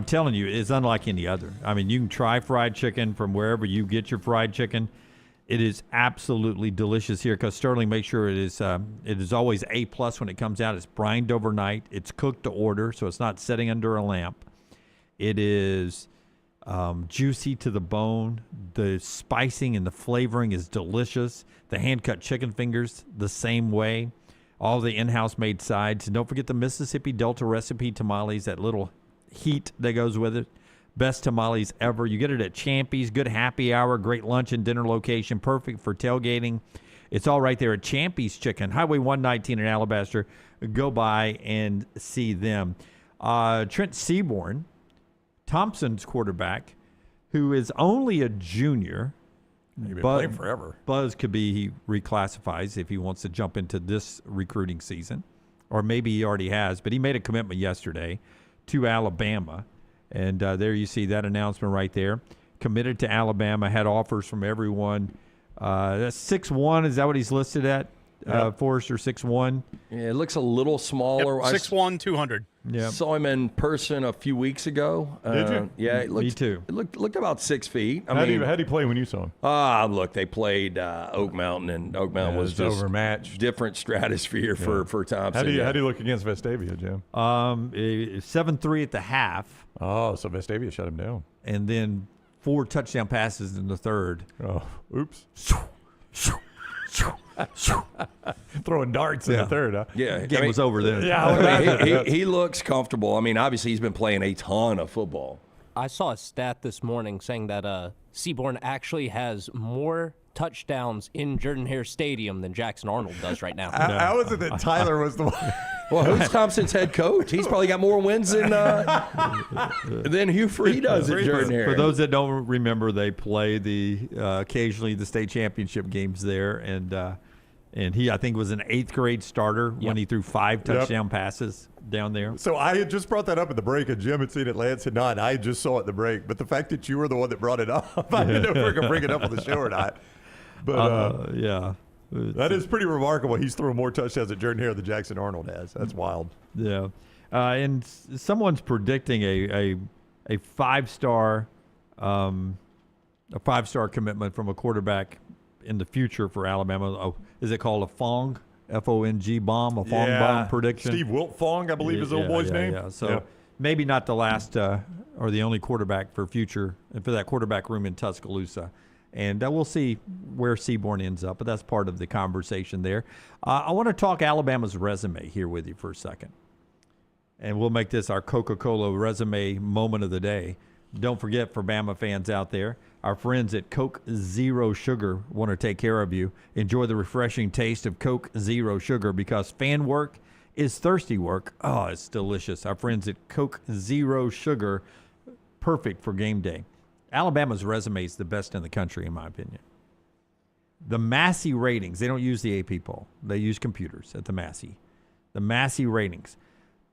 telling you is unlike any other? I mean, you can try fried chicken from wherever you get your fried chicken. It is absolutely delicious here because Sterling makes sure it is always A+ when it comes out. It's brined overnight. It's cooked to order, so it's not sitting under a lamp. It is juicy to the bone. The spicing and the flavoring is delicious. The hand-cut chicken fingers, the same way. All the in-house made sides. And don't forget the Mississippi Delta recipe tamales, that little heat that goes with it. Best tamales ever. You get it at Champy's. Good happy hour, great lunch and dinner location, perfect for tailgating. It's all right there at Champy's Chicken, Highway 119 in Alabaster. Go by and see them. Trent Seaborn, Thompson's quarterback, who is only a junior. He's been playing forever. Buzz could be he reclassifies if he wants to jump into this recruiting season, or maybe he already has. But he made a commitment yesterday to Alabama. And there you see that announcement right there. Committed to Alabama, had offers from everyone. That's 6'1", is that what he's listed at? Yep. Forrester, 6'1". Yeah, it looks a little smaller. Yep, 6'1", 200. Yeah. Saw him in person a few weeks ago. Did you? Yeah, Me too. It looked about 6 feet. How did he play when you saw him? Look, they played Oak Mountain, and Oak Mountain was just overmatched. Different stratosphere for Thompson. How do you look against Vestavia, Jim? 7-3 at the half. Oh, so Vestavia shut him down. And then 4 touchdown passes in the third. Oh, oops. Throwing darts in the third, huh? Yeah, the game was over then. Yeah, he looks comfortable. I mean, obviously he's been playing a ton of football. I saw a stat this morning saying that Seaborn actually has more touchdowns in Jordan-Hare Stadium than Jackson Arnold does right now. How is it that Tyler was the one? Well, who's Thompson's head coach? He's probably got more wins than Hugh Freeze does at Jordan-Hare. For those that don't remember, they play occasionally the state championship games there, and he, I think, was an 8th grade starter when he threw 5 touchdown passes down there. So I had just brought that up at the break, and Jim had seen it, Lance had not. I just saw it at the break, but the fact that you were the one that brought it up, I didn't know if we were going to bring it up on the show or not. But yeah. That is pretty remarkable. He's thrown more touchdowns at Jordan-Hare than Jackson Arnold has. That's wild. Yeah. And someone's predicting a 5-star commitment from a quarterback in the future for Alabama. Oh, is it called a Fong? F-O-N-G bomb, a Fong bomb prediction. Steve Wiltfong, I believe, is the old boy's name. Yeah. So maybe not the last or the only quarterback for that quarterback room in Tuscaloosa. And we'll see where Seaborn ends up, but that's part of the conversation there. I want to talk Alabama's resume here with you for a second. And we'll make this our Coca-Cola resume moment of the day. Don't forget, for Bama fans out there, our friends at Coke Zero Sugar want to take care of you. Enjoy the refreshing taste of Coke Zero Sugar, because fan work is thirsty work. Oh, it's delicious. Our friends at Coke Zero Sugar, perfect for game day. Alabama's resume is the best in the country, in my opinion. The Massey ratings, they don't use the AP poll. They use computers at the Massey. The Massey ratings.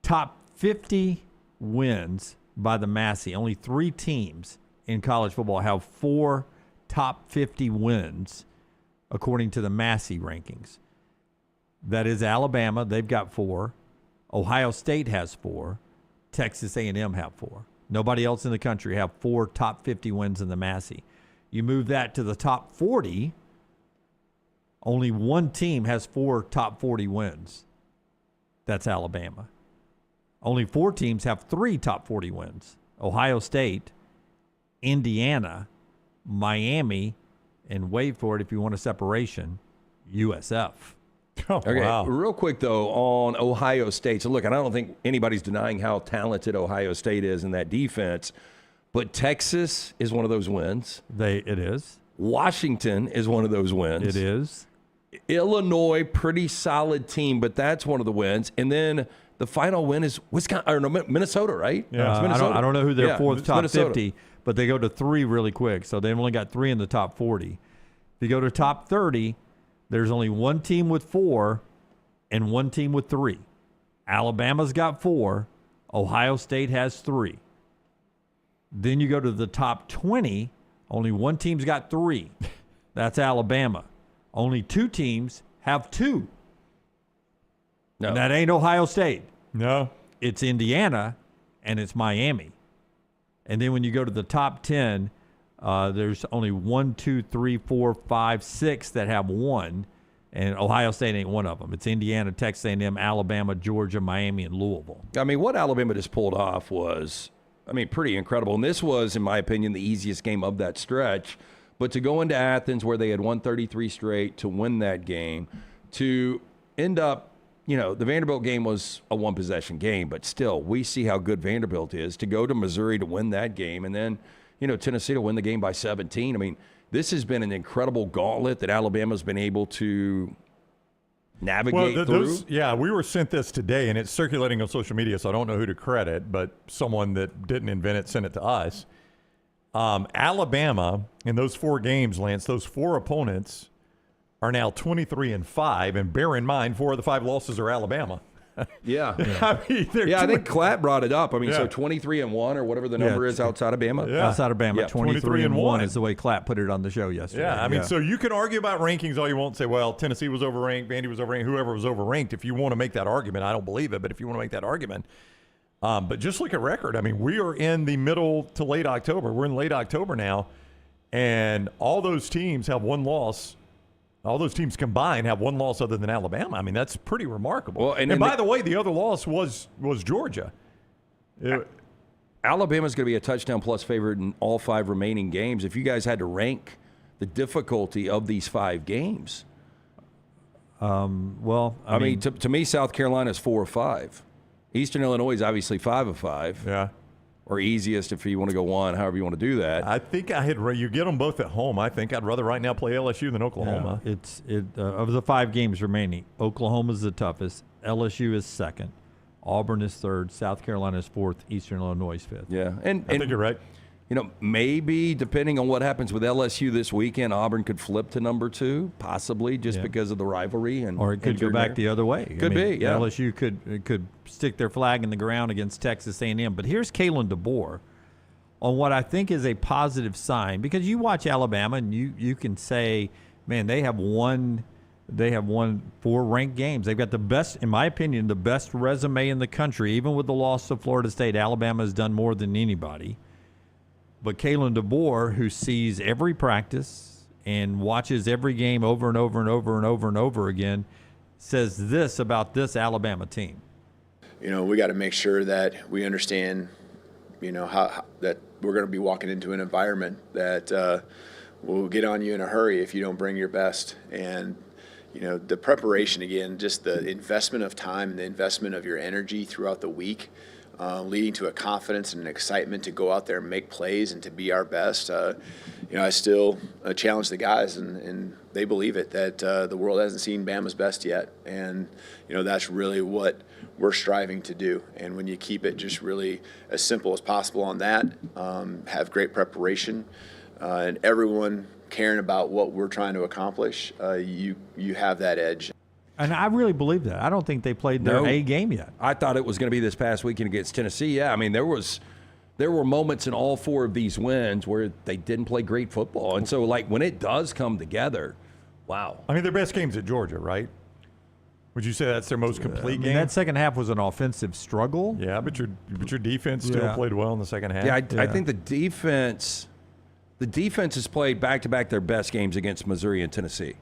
Top 50 wins by the Massey. Only 3 teams in college football have 4 top 50 wins according to the Massey rankings. That is Alabama. They've got 4. Ohio State has 4. Texas A&M have 4. Nobody else in the country have 4 top 50 wins in the Massey. You move that to the top 40, only one team has 4 top 40 wins. That's Alabama. Only 4 teams have 3 top 40 wins. Ohio State, Indiana, Miami, and wait for it if you want a separation, USF. Okay, real quick, though, on Ohio State. So, look, I don't think anybody's denying how talented Ohio State is in that defense, but Texas is one of those wins. It is. Washington is one of those wins. It is. Illinois, pretty solid team, but that's one of the wins. And then the final win is Minnesota, right? Yeah, it's Minnesota. I don't know who their fourth top Minnesota. 50, but they go to 3 really quick. So they've only got 3 in the top 40. If you go to top 30, there's only one team with 4 and one team with 3. Alabama's got 4. Ohio State has 3. Then you go to the top 20, only one team's got 3. That's Alabama. Only 2 teams have 2. No. And that ain't Ohio State. No. It's Indiana and it's Miami. And then when you go to the top 10, there's only 1, 2, 3, 4, 5, 6 that have 1, and Ohio State ain't one of them. It's Indiana, Texas A&M, Alabama, Georgia, Miami, and Louisville. I mean, what Alabama just pulled off was, pretty incredible. And this was, in my opinion, the easiest game of that stretch. But to go into Athens where they had won 33 straight, to win that game, to end up, the Vanderbilt game was a one-possession game, but still, we see how good Vanderbilt is. To go to Missouri to win that game, and then, Tennessee to win the game by 17. This has been an incredible gauntlet that Alabama's been able to navigate through. We were sent this today, and it's circulating on social media, so I don't know who to credit, but someone that didn't invent it sent it to us. Alabama, in those 4 games, Lance, those 4 opponents are now 23-5, and bear in mind 4 of the 5 losses are Alabama. Yeah. I think Clatt brought it up. So 23-1 or whatever the number is outside of Bama. Yeah. Outside of Bama, 23-1 is the way Clatt put it on the show yesterday. Yeah, so you can argue about rankings all you want and say, well, Tennessee was overranked, Vandy was overranked, whoever was overranked. If you want to make that argument, I don't believe it, but if you want to make that argument. But just look at record. We are in the middle to late October. We're in late October now, and all those teams have 1 loss. All those teams combined have 1 loss other than Alabama. That's pretty remarkable. Well, and by the way, the other loss was Georgia. Alabama's going to be a touchdown plus favorite in all 5 remaining games. If you guys had to rank the difficulty of these 5 games, to me, South Carolina is 4 of 5. Eastern Illinois is obviously 5 of 5. Yeah. Or easiest if you want to go 1, however you want to do that. I think you get them both at home. I think I'd rather right now play LSU than Oklahoma. Yeah, of the 5 games remaining, Oklahoma's the toughest. LSU is 2nd. Auburn is 3rd. South Carolina is 4th. Eastern Illinois is 5th. Yeah, I think you're right. Maybe depending on what happens with LSU this weekend, Auburn could flip to number 2, possibly just because of the rivalry, or it could go back the other way. Could be. Yeah, LSU could stick their flag in the ground against Texas A&M. But here's Kalen DeBoer on what I think is a positive sign, because you watch Alabama and you can say, man, they have won 4 ranked games. They've got the best, in my opinion, the best resume in the country. Even with the loss to Florida State, Alabama has done more than anybody. But Kalen DeBoer, who sees every practice and watches every game over and over and over and over and over again, says this about this Alabama team. We got to make sure that we understand, how that we're going to be walking into an environment that will get on you in a hurry if you don't bring your best. And, the preparation, again, just the investment of time and the investment of your energy throughout the week, leading to a confidence and an excitement to go out there and make plays and to be our best. I still challenge the guys, and they believe it, that the world hasn't seen Bama's best yet. And, that's really what we're striving to do. And when you keep it just really as simple as possible on that, have great preparation, and everyone caring about what we're trying to accomplish, you have that edge. And I really believe that. I don't think they played their A game yet. I thought it was going to be this past weekend against Tennessee. Yeah, I mean, there were moments in all 4 of these wins where they didn't play great football. And so, when it does come together, wow. I mean, their best game's at Georgia, right? Would you say that's their most complete game? That second half was an offensive struggle. Yeah, but your defense still played well in the second half. Yeah, I think the defense has played back-to-back their best games against Missouri and Tennessee.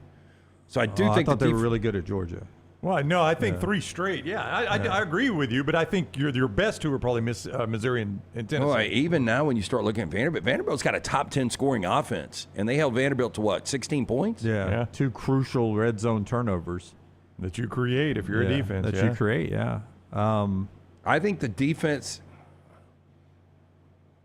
So I thought they were really good at Georgia. Well, no, I think 3 straight. Yeah, I agree with you, but I think your best 2 are probably Missouri and Tennessee. Well, even now when you start looking at Vanderbilt's got a top 10 scoring offense, and they held Vanderbilt to what, 16 points? Yeah. 2 crucial red zone turnovers. That you create if you're a defense. That you create, yeah. I think the defense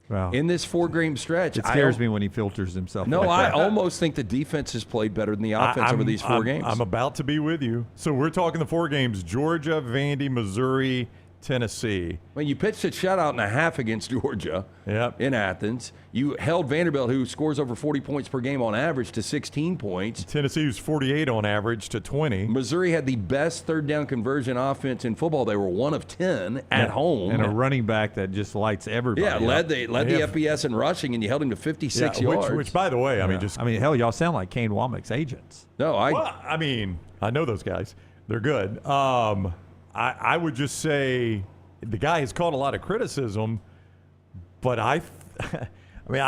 Wow. In this 4-game stretch. It scares me when he filters himself. No, I almost think the defense has played better than the offense over these 4 games. I'm about to be with you. So we're talking the 4 games: Georgia, Vandy, Missouri, Tennessee. Well, you pitched a shutout and a half against Georgia in Athens. You held Vanderbilt, who scores over 40 points per game on average, to 16 points. Tennessee, who's 48 on average, to 20. Missouri had the best third down conversion offense in football. They were 1 of 10 at home. And a running back that just lights everybody. Yeah, led the FBS in rushing, and you held him to 56 yards. Which, by the way, I mean, hell, y'all sound like Kane Womack's agents. No, I know those guys. They're good. I would just say the guy has caught a lot of criticism, but I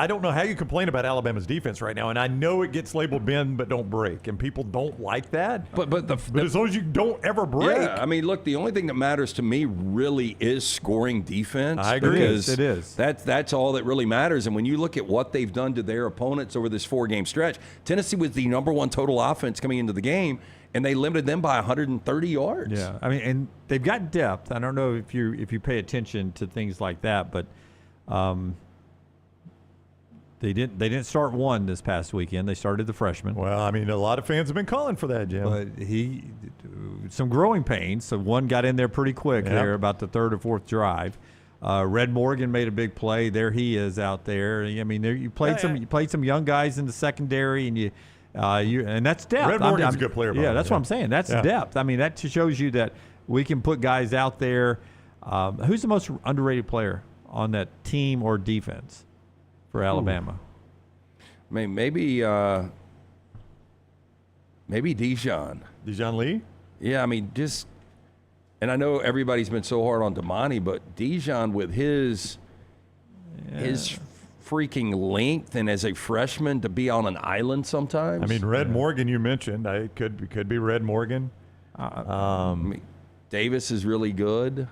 don't know how you complain about Alabama's defense right now. And I know it gets labeled bend but don't break, and people don't like that. But as long as you don't ever break. Yeah, I mean, look, the only thing that matters to me really is scoring defense. I agree. Because it is. That's all that really matters. And when you look at what they've done to their opponents over this 4-game stretch, Tennessee was the #1 total offense coming into the game, and they limited them by 130 yards. Yeah, I mean, and they've got depth. I don't know if you pay attention to things like that, but they didn't start one this past weekend. They started the freshman. Well, I mean, a lot of fans have been calling for that, Jim. But some growing pains. So one got in there pretty quick there about the 3rd or 4th drive. Red Morgan made a big play. There he is out there. I mean, you played some young guys in the secondary, and and that's depth. Red Morgan's a good player. Yeah, that's what I'm saying. That's depth. I mean, that shows you that we can put guys out there. Who's the most underrated player on that team or defense for Alabama? I mean, maybe Dijon. Dijon Lee? Yeah, I mean, and I know everybody's been so hard on Damani, but Dijon with his freaking length, and as a freshman to be on an island sometimes. I mean, Red Morgan you mentioned. It could be Red Morgan. Davis is really good.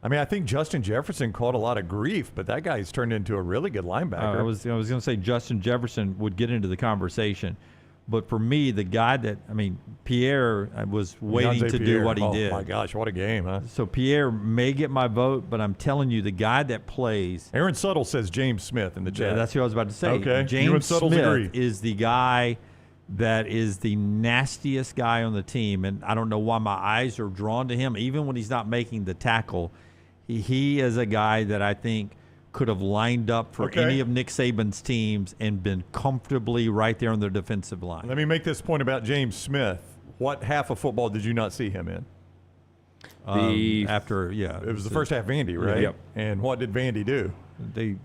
I mean, I think Justin Jefferson caught a lot of grief, but that guy's turned into a really good linebacker. I was going to say Justin Jefferson would get into the conversation. But for me, the guy Pierre was waiting to do what he did. Oh, my gosh, what a game, huh? So Pierre may get my vote, but I'm telling you, the guy that plays. Aaron Suttle says James Smith in the chat. Yeah, that's what I was about to say. Okay. James Smith is the guy that is the nastiest guy on the team. And I don't know why my eyes are drawn to him, even when he's not making the tackle. He is a guy that I think could have lined up for any of Nick Saban's teams and been comfortably right there on the defensive line. Let me make this point about James Smith. What half of football did you not see him in? It was the first half Vandy, right? Yep. And what did Vandy do? They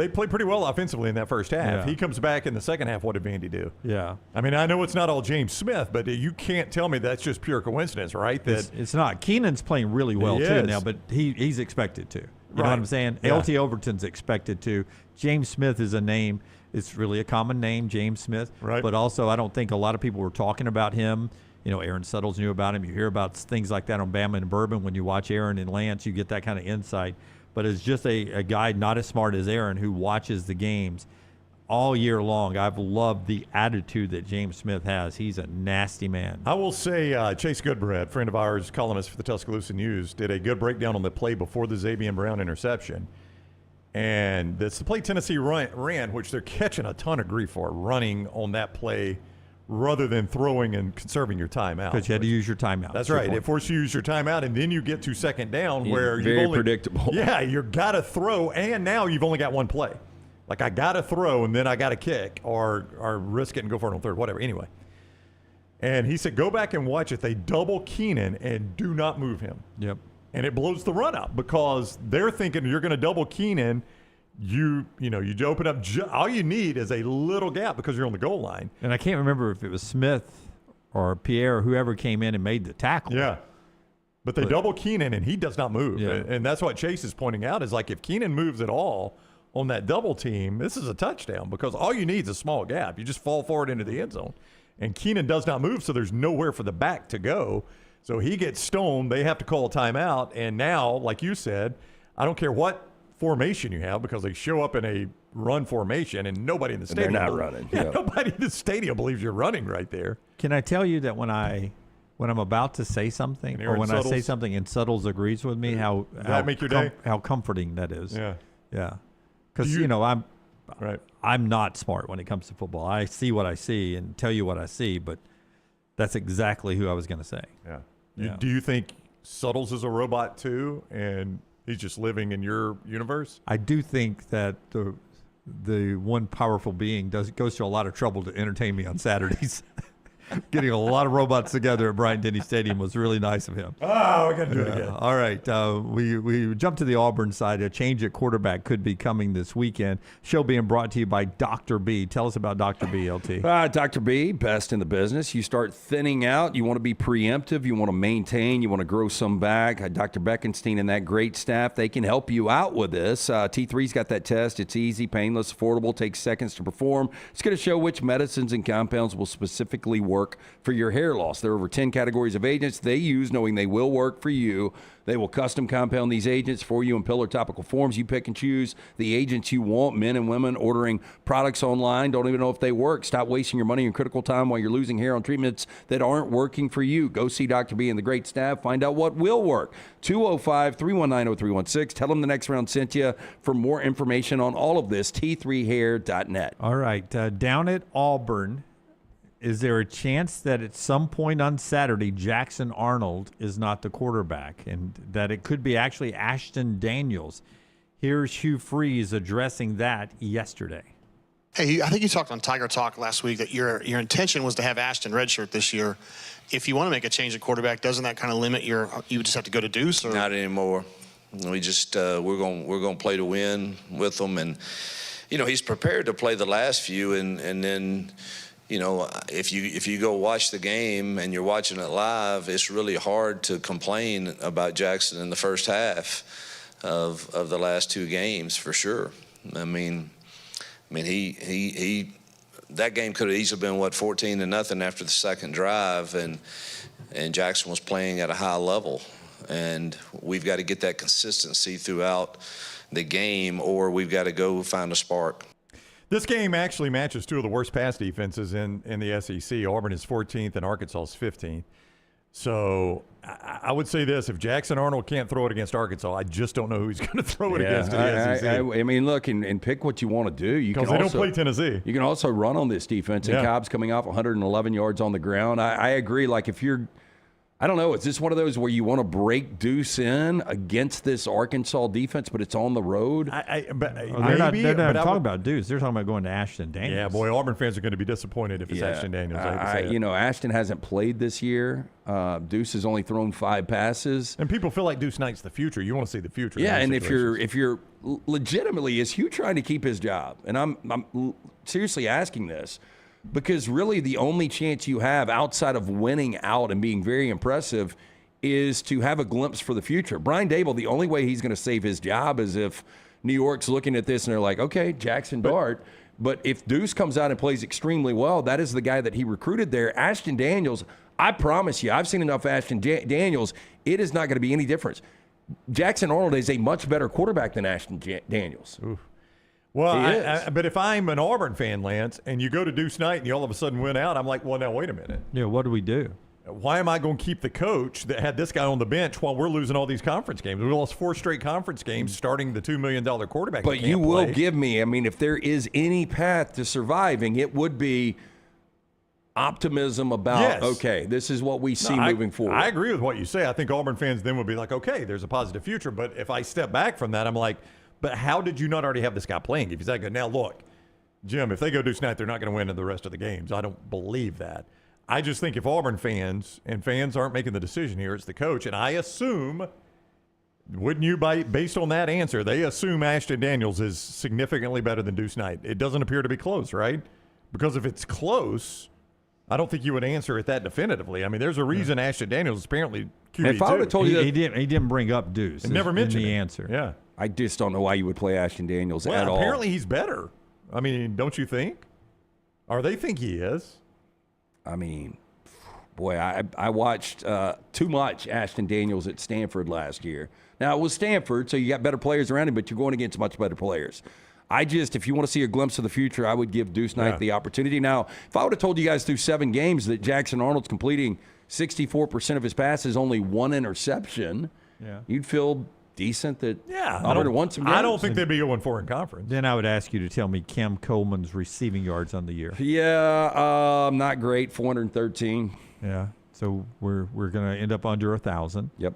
played pretty well offensively in that first half. Yeah. He comes back in the second half. What did Vandy do? Yeah. I mean, I know it's not all James Smith, but you can't tell me that's just pure coincidence, right? It's not. Keenan's playing really well too now, but he's expected to. You know what I'm saying? Yeah. LT Overton's expected to. James Smith is a name. It's really a common name, James Smith. Right. But also, I don't think a lot of people were talking about him Aaron Suttles knew about him. You hear about things like that on Bama and Bourbon. When you watch Aaron and Lance, you get that kind of insight. But as just a guy not as smart as Aaron who watches the games all year long, I've loved the attitude that James Smith has. He's a nasty man. I will say Chase Goodbread, friend of ours, columnist for the Tuscaloosa News, did a good breakdown on the play before the Xavier Brown interception. And that's the play Tennessee ran, which they're catching a ton of grief for, running on that play rather than throwing and conserving your timeout. Because you had to use your timeout. That's right. It forced you to use your timeout, and then you get to second down where you've very only, predictable. Yeah, you've got to throw, and now you've only got one play. Like, I got to throw, and then I got to kick or risk it and go for it on third, whatever. Anyway. And he said, go back and watch it. They double Keenan and do not move him. Yep. And it blows the run up because they're thinking you're going to double Keenan. You open up. All you need is a little gap because you're on the goal line. And I can't remember if it was Smith or Pierre or whoever came in and made the tackle. Yeah. But they double Keenan, and he does not move. Yeah. And that's what Chase is pointing out is like if Keenan moves at all on that double team, this is a touchdown because all you need is a small gap. You just fall forward into the end zone. And Keenan does not move, so there's nowhere for the back to go. So he gets stoned. They have to call a timeout. And now, like you said, I don't care what formation you have because they show up in a run formation and nobody in the stadium. They're not running. Yeah, nobody in the stadium believes you're running right there. Can I tell you that when I'm about to say something or when I say something and Suttles agrees with me, how make your day? How comforting that is. Yeah. Yeah. Because, I'm not smart when it comes to football. I see what I see and tell you what I see, but that's exactly who I was going to say. Yeah. Yeah. Do you think Suttles is a robot too, and he's just living in your universe? I do think that the one powerful being goes to a lot of trouble to entertain me on Saturdays. Getting a lot of robots together at Bryant-Denny Stadium was really nice of him. Oh, we're going to do it again. All right. We jump to the Auburn side. A change at quarterback could be coming this weekend. Show being brought to you by Dr. B. Tell us about Dr. B, LT. Dr. B, best in the business. You start thinning out. You want to be preemptive. You want to maintain. You want to grow some back. Dr. Beckenstein and that great staff, they can help you out with this. T3's got that test. It's easy, painless, affordable, takes seconds to perform. It's going to show which medicines and compounds will specifically work for your hair loss. There are over 10 categories of agents they use, knowing they will work for you. They will custom compound these agents for you in pill or topical forms. You pick and choose the agents you want. Men and women ordering products online don't even know if they work. Stop wasting your money and critical time while you're losing hair on treatments that aren't working for you. Go see Dr. B and the great staff. Find out what will work. 205-319-0316. Tell them the next round sent you. For more information on all of this, t3hair.net. All right. Down at Auburn, is there a chance that at some point on Saturday, Jackson Arnold is not the quarterback and that it could be actually Ashton Daniels? Here's Hugh Freeze addressing that yesterday. Hey, I think you talked on Tiger Talk last week that your intention was to have Ashton redshirt this year. If you want to make a change at quarterback, doesn't that kind of limit you just have to go to Deuce? Or? Not anymore. We just we're going to play to win with him, and he's prepared to play the last few, and then. If you go watch the game and you're watching it live, it's really hard to complain about Jackson in the first half of the last two games for sure. I mean, he that game could have easily been 14-0 after the second drive, and Jackson was playing at a high level, and we've got to get that consistency throughout the game, or we've got to go find a spark. This game actually matches two of the worst pass defenses in the SEC. Auburn is 14th and Arkansas is 15th. So I would say this: if Jackson Arnold can't throw it against Arkansas, I just don't know who he's going to throw it against in the SEC. I mean, look, and pick what you want to do. Because they don't play Tennessee. You can also run on this defense. And Cobb's coming off 111 yards on the ground. I agree. Like if you're – I don't know. Is this one of those where you want to break Deuce in against this Arkansas defense, but it's on the road? They're not talking about Deuce. They're talking about going to Ashton Daniels. Yeah, boy, Auburn fans are going to be disappointed if it's Ashton Daniels. Ashton hasn't played this year. Deuce has only thrown 5 passes. And people feel like Deuce Knight's the future. You want to see the future. Yeah, and if you're legitimately, is Hugh trying to keep his job? And I'm seriously asking this. Because really the only chance you have outside of winning out and being very impressive is to have a glimpse for the future. Brian Dable, the only way he's going to save his job is if New York's looking at this and they're like, okay, Jackson Dart. But if Deuce comes out and plays extremely well, that is the guy that he recruited there. Ashton Daniels, I promise you, I've seen enough Ashton Daniels. It is not going to be any difference. Jackson Arnold is a much better quarterback than Ashton Daniels. Oof. Well, but if I'm an Auburn fan, Lance, and you go to Deuce Night and you all of a sudden win out, I'm like, well, now wait a minute. Yeah, what do we do? Why am I going to keep the coach that had this guy on the bench while we're losing all these conference games? We lost 4 straight conference games starting the $2 million quarterback. But you will give me, I mean, if there is any path to surviving, it would be optimism about, okay, this is what we see moving forward. I agree with what you say. I think Auburn fans then would be like, okay, there's a positive future. But if I step back from that, I'm like, but how did you not already have this guy playing? If he's that good. Now, look, Jim, if they go Deuce Night, they're not going to win in the rest of the games. I don't believe that. I just think if Auburn fans aren't making the decision here, it's the coach. And I assume, wouldn't you, based on that answer, they assume Ashton Daniels is significantly better than Deuce Night. It doesn't appear to be close, right? Because if it's close, I don't think you would answer it that definitively. I mean, there's a reason Ashton Daniels is apparently QB2. If I would have told you he didn't bring up Deuce. Never mentioned the answer. Yeah. I just don't know why you would play Ashton Daniels at all. Apparently he's better. I mean, don't you think? Or they think he is. I mean, boy, I watched too much Ashton Daniels at Stanford last year. Now, it was Stanford, so you got better players around him, but you're going against much better players. If you want to see a glimpse of the future, I would give Deuce Knight the opportunity. Now, if I would have told you guys through 7 games that Jackson Arnold's completing 64% of his passes, only 1 interception, you'd feel decent that Auburn won some games. I don't think they'd be going 4 in conference. Then I would ask you to tell me Cam Coleman's receiving yards on the year. Yeah, not great, 413. Yeah, so we're going to end up under 1,000. Yep.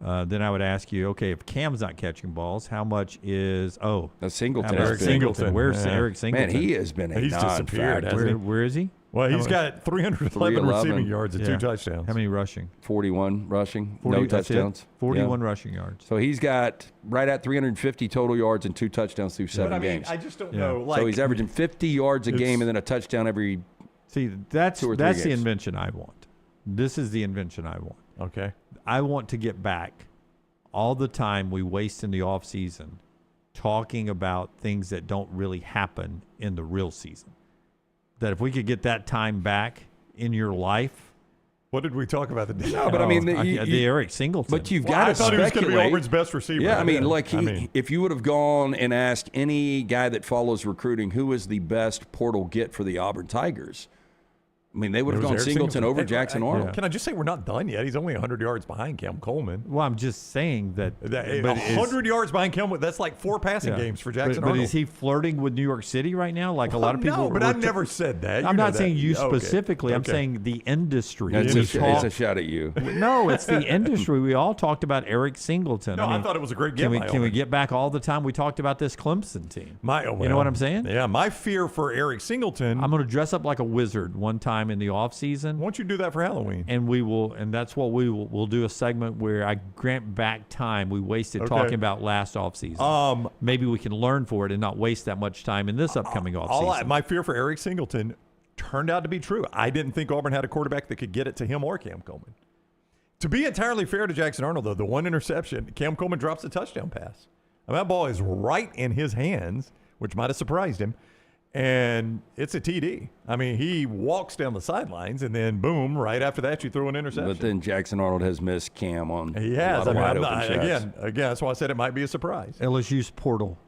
Then I would ask you, okay, if Cam's not catching balls, how much is Singleton? Eric Singleton. Where's Eric Singleton? Man, he has been He's disappeared. Where is he? Well, he's got 311 receiving yards and 2 touchdowns. How many rushing? 41 rushing, no touchdowns. 41 rushing yards. So he's got right at 350 total yards and 2 touchdowns through 7 games. I just don't know. So he's averaging 50 yards a game and then a touchdown every. See, that's 2 or 3 games. the invention I want. This is the invention I want. Okay. I want to get back all the time we waste in the off season talking about things that don't really happen in the real season. That if we could get that time back in your life. What did we talk about the day? No, but I mean, the Eric Singleton. But you've got to speculate. I thought he was going to be Auburn's best receiver. Yeah, I mean, if you would have gone and asked any guy that follows recruiting who is the best portal get for the Auburn Tigers, I mean, they would have gone Singleton over Jackson Arnold. Can I just say we're not done yet? He's only 100 yards behind Cam Coleman. Well, I'm just saying that. 100 yards behind Cam, that's like 4 passing games for Jackson Arnold. But is he flirting with New York City right now? Like a lot of people. No, but I've never said that. I'm not saying you specifically. I'm saying the industry. It's a shot at you. No, it's the industry. We all talked about Eric Singleton. No, I thought it was a great game. Can we get back all the time we talked about this Clemson team? You know what I'm saying? Yeah, my fear for Eric Singleton. I'm going to dress up like a wizard one time in the offseason. Why don't you do that for Halloween? And that's what we'll do a segment where I grant back time we wasted talking about last offseason. Maybe we can learn for it and not waste that much time in this upcoming offseason. My fear for Eric Singleton turned out to be true. I didn't think Auburn had a quarterback that could get it to him or Cam Coleman. To be entirely fair to Jackson Arnold, though, the 1 interception, Cam Coleman drops a touchdown pass. I mean, that ball is right in his hands, which might have surprised him. And it's a TD. I mean, he walks down the sidelines, and then boom, right after that, you throw an interception. But then Jackson Arnold has missed Cam on he has. a lot of wide open shots. Again, that's why I said it might be a surprise. LSU's portal.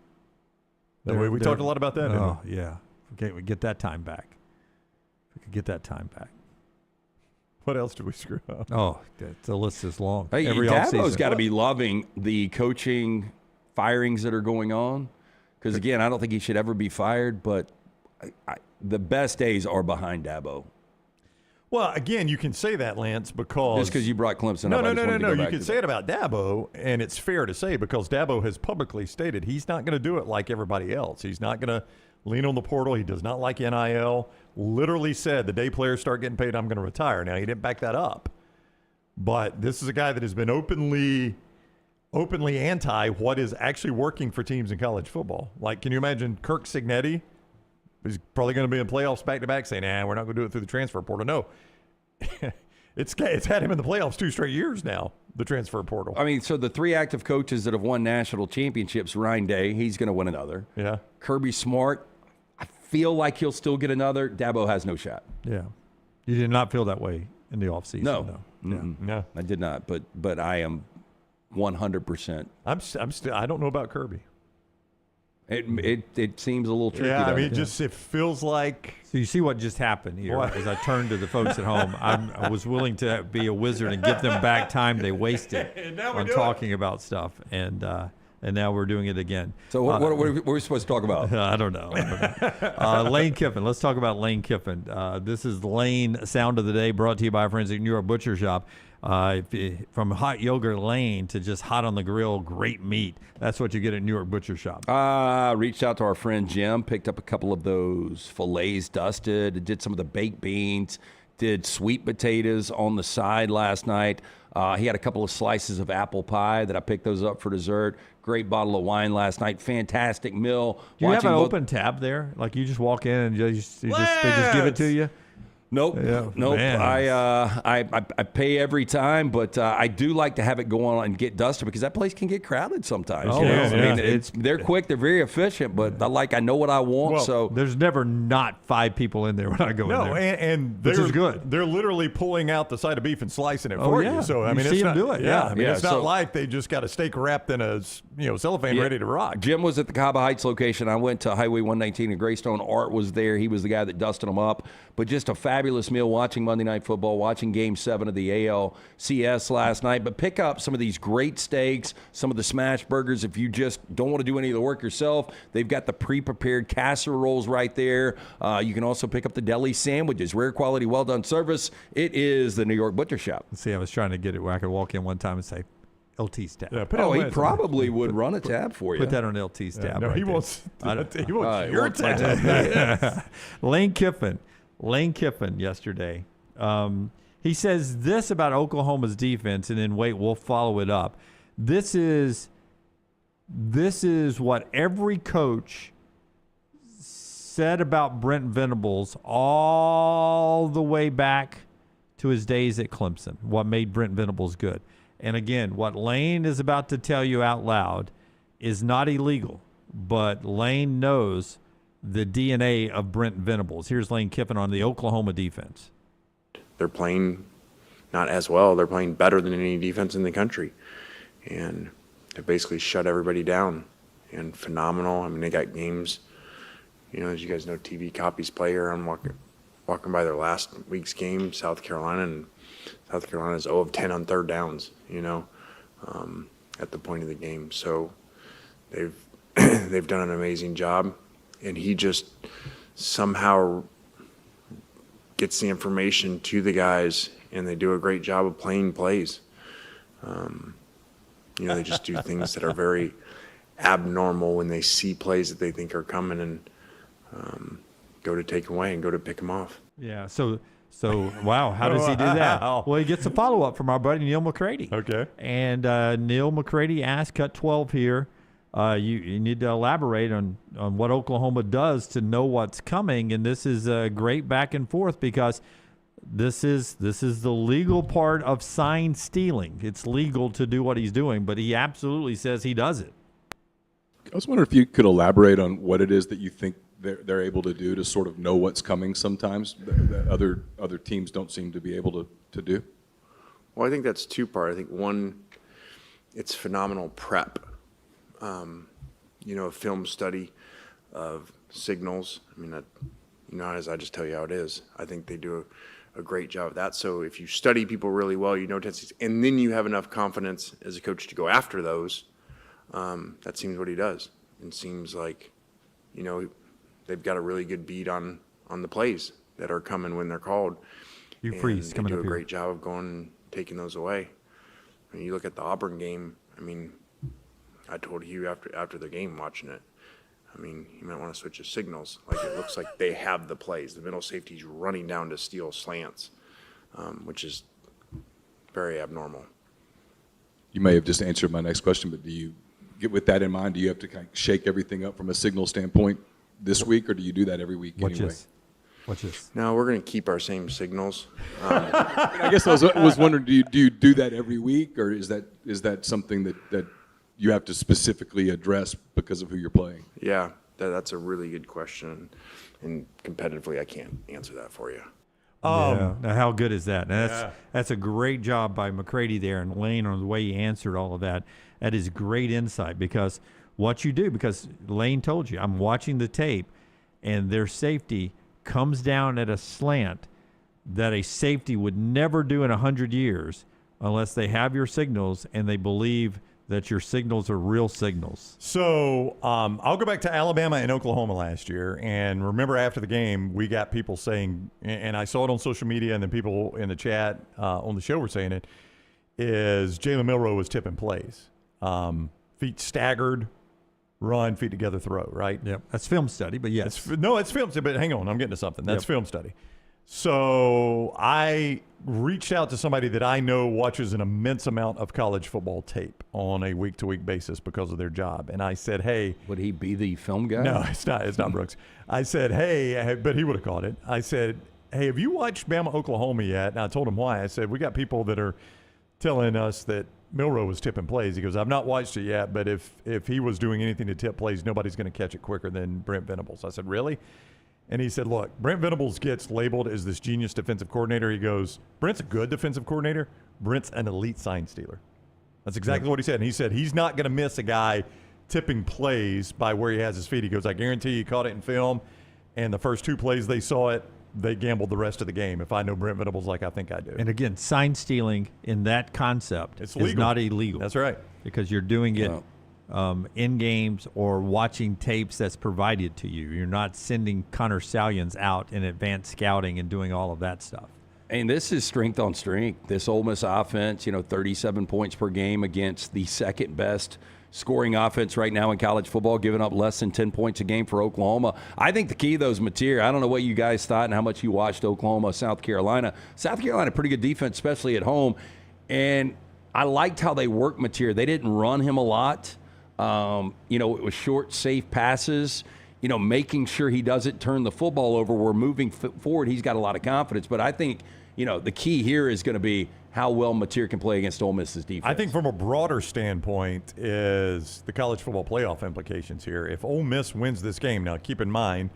We talked a lot about that. Oh, yeah. Okay, we get that time back. We could get that time back. What else did we screw up? Oh, the list is long. Hey, Dabo's got to be loving the coaching firings that are going on. Because, again, I don't think he should ever be fired, but the best days are behind Dabo. Well, again, you can say that, Lance, because... Just because you brought Clemson up. No. You can say it about Dabo, and it's fair to say because Dabo has publicly stated he's not going to do it like everybody else. He's not going to lean on the portal. He does not like NIL. Literally said, the day players start getting paid, I'm going to retire. Now, he didn't back that up. But this is a guy that has been openly anti what is actually working for teams in college football. Like, can you imagine Kirk Cignetti? He's probably going to be in playoffs back-to-back saying, we're not going to do it through the transfer portal. No. It's had him in the playoffs 2 straight years now, the transfer portal. I mean, so the 3 active coaches that have won national championships, Ryan Day, he's going to win another. Yeah. Kirby Smart, I feel like he'll still get another. Dabo has no shot. Yeah. You did not feel that way in the offseason. No. No, I did not. But I am 100%. I'm still. I don't know about Kirby. It seems a little tricky. Yeah, I mean, it it feels like. So you see what just happened here. What? As I turned to the folks at home, I was willing to be a wizard and give them back time they wasted on talking about stuff, and now we're doing it again. So what are we supposed to talk about? I don't know. Lane Kiffin. Let's talk about Lane Kiffin. This is Lane Sound of the Day, brought to you by friends at New York Butcher Shop. From hot yogurt Lane to just hot on the grill, great meat. That's what you get at New York Butcher Shop. Reached out to our friend Jim, picked up a couple of those fillets dusted, did some of the baked beans, did sweet potatoes on the side last night. He had a couple of slices of apple pie that I picked those up for dessert. Great bottle of wine last night. Fantastic meal. Do you have an open tab there? Like you just walk in and they just give it to you? Nope. Yeah, nope. Man. I pay every time, but I do like to have it go on and get dusted because that place can get crowded sometimes. Oh, yeah. yeah. I mean, they're quick, they're very efficient, but I know what I want. Well, so there's never not 5 people in there when I go in there. No, and which is good. They're literally pulling out the side of beef and slicing it Oh, for yeah. you. So I You mean, see it's them not, do it, Yeah, yeah. I mean, Yeah, it's not so- like they just got a steak wrapped in a cellophane ready to rock. Jim was at the Cabo Heights location. I went to Highway 119 in Greystone. Art was there. He was the guy that dusted them up. But just a fabulous meal watching Monday Night Football, watching Game 7 of the ALCS last night. But pick up some of these great steaks, some of the smash burgers. If you just don't want to do any of the work yourself, they've got the pre-prepared casseroles right there. You can also pick up the deli sandwiches. Rare quality, well-done service. It is the New York Butcher Shop. See, I was trying to get it where I could walk in one time and say, LT's tab. Yeah, He probably would run a tab for you. Put that on LT's tab. No, right he there. wants I- your tab. Lane Kiffin yesterday. He says this about Oklahoma's defense, and then we'll follow it up. This is what every coach said about Brent Venables all the way back to his days at Clemson, what made Brent Venables good. And again, what Lane is about to tell you out loud is not illegal, but Lane knows the DNA of Brent Venables. Here's Lane Kiffin on the Oklahoma defense. They're playing not as well. They're playing better than any defense in the country. And they basically shut everybody down. And phenomenal. I mean, they got games, as you guys know, TV copies player. I'm walking by their last week's game, South Carolina, and South Carolina's 0 of 10 on third downs, at the point of the game. So they've done an amazing job. And he just somehow gets the information to the guys, and they do a great job of playing plays. They just do things that are very abnormal when they see plays that they think are coming and go to take away and go to pick them off. Yeah, so wow, how does he do that? Well, he gets a follow-up from our buddy Neil McCready. Okay. And Neil McCready asked, cut 12 here, you need to elaborate on what Oklahoma does to know what's coming, and this is a great back and forth because this is the legal part of sign stealing. It's legal to do what he's doing, but he absolutely says he does it. I was wondering if you could elaborate on what it is that you think they're able to do to sort of know what's coming sometimes that other teams don't seem to be able to do. Well, I think that's two-part. I think one, it's phenomenal prep. A film study of signals. I mean, as I just tell you how it is. I think they do a great job of that. So if you study people really well, tendencies, and then you have enough confidence as a coach to go after those, that seems what he does. And seems like, they've got a really good beat on the plays that are coming when they're called. Hugh Freeze coming up here. They do a here. great job of going and taking those away. I mean, you look at the Auburn game. I mean, I told Hugh after the game watching it, I mean, you might want to switch the signals. Like, it looks like they have the plays. The middle safety's running down to steal slants, which is very abnormal. You may have just answered my next question, but do you get with that in mind? Do you have to kind of shake everything up from a signal standpoint this week, or do you do that every week anyway? Watch this. No, we're going to keep our same signals. I guess I was wondering, do you do that every week, or is that something that you have to specifically address because of who you're playing? Yeah, that's a really good question, and competitively, I can't answer that for you. Now how good is that? Now that's a great job by McCready there and Lane on the way he answered all of that. That is great insight because what you do, because Lane told you, I'm watching the tape, and their safety comes down at a slant that a safety would never do in 100 years unless they have your signals and they believe that your signals are real signals. So I'll go back to Alabama and Oklahoma last year. And remember after the game, we got people saying, and I saw it on social media and then people in the chat on the show were saying it, is Jalen Milroe was tipping plays. Feet staggered, run, feet together, throw, right? Yep. That's film study, but yes. It's film study, but hang on, I'm getting to something. That's film study. So I reached out to somebody that I know watches an immense amount of college football tape on a week-to-week basis because of their job. And I said, hey. Would he be the film guy? No, it's not Brooks. I said, hey, but he would have caught it. I said, hey, have you watched Bama, Oklahoma yet? And I told him why. I said, we got people that are telling us that Milroe was tipping plays. He goes, I've not watched it yet, but if he was doing anything to tip plays, nobody's going to catch it quicker than Brent Venables. I said, really? And he said, look, Brent Venables gets labeled as this genius defensive coordinator. He goes, Brent's a good defensive coordinator. Brent's an elite sign stealer. That's exactly what he said. And he said he's not going to miss a guy tipping plays by where he has his feet. He goes, I guarantee he caught it in film, and the first two plays they saw it, they gambled the rest of the game if I know Brent Venables like I think I do. And again, sign stealing in that concept is not illegal. That's right. Because you're doing it in games or watching tapes that's provided to you. You're not sending Connor Stallions out in advanced scouting and doing all of that stuff. And this is strength on strength. This Ole Miss offense, 37 points per game against the second best scoring offense right now in college football, giving up less than 10 points a game for Oklahoma. I think the key, though, is material. I don't know what you guys thought and how much you watched Oklahoma, South Carolina. South Carolina, pretty good defense, especially at home. And I liked how they worked material. They didn't run him a lot. It was short, safe passes, making sure he doesn't turn the football over. We're moving forward. He's got a lot of confidence. But I think, the key here is going to be how well Mateer can play against Ole Miss's defense. I think from a broader standpoint is the college football playoff implications here. If Ole Miss wins this game, now keep in mind,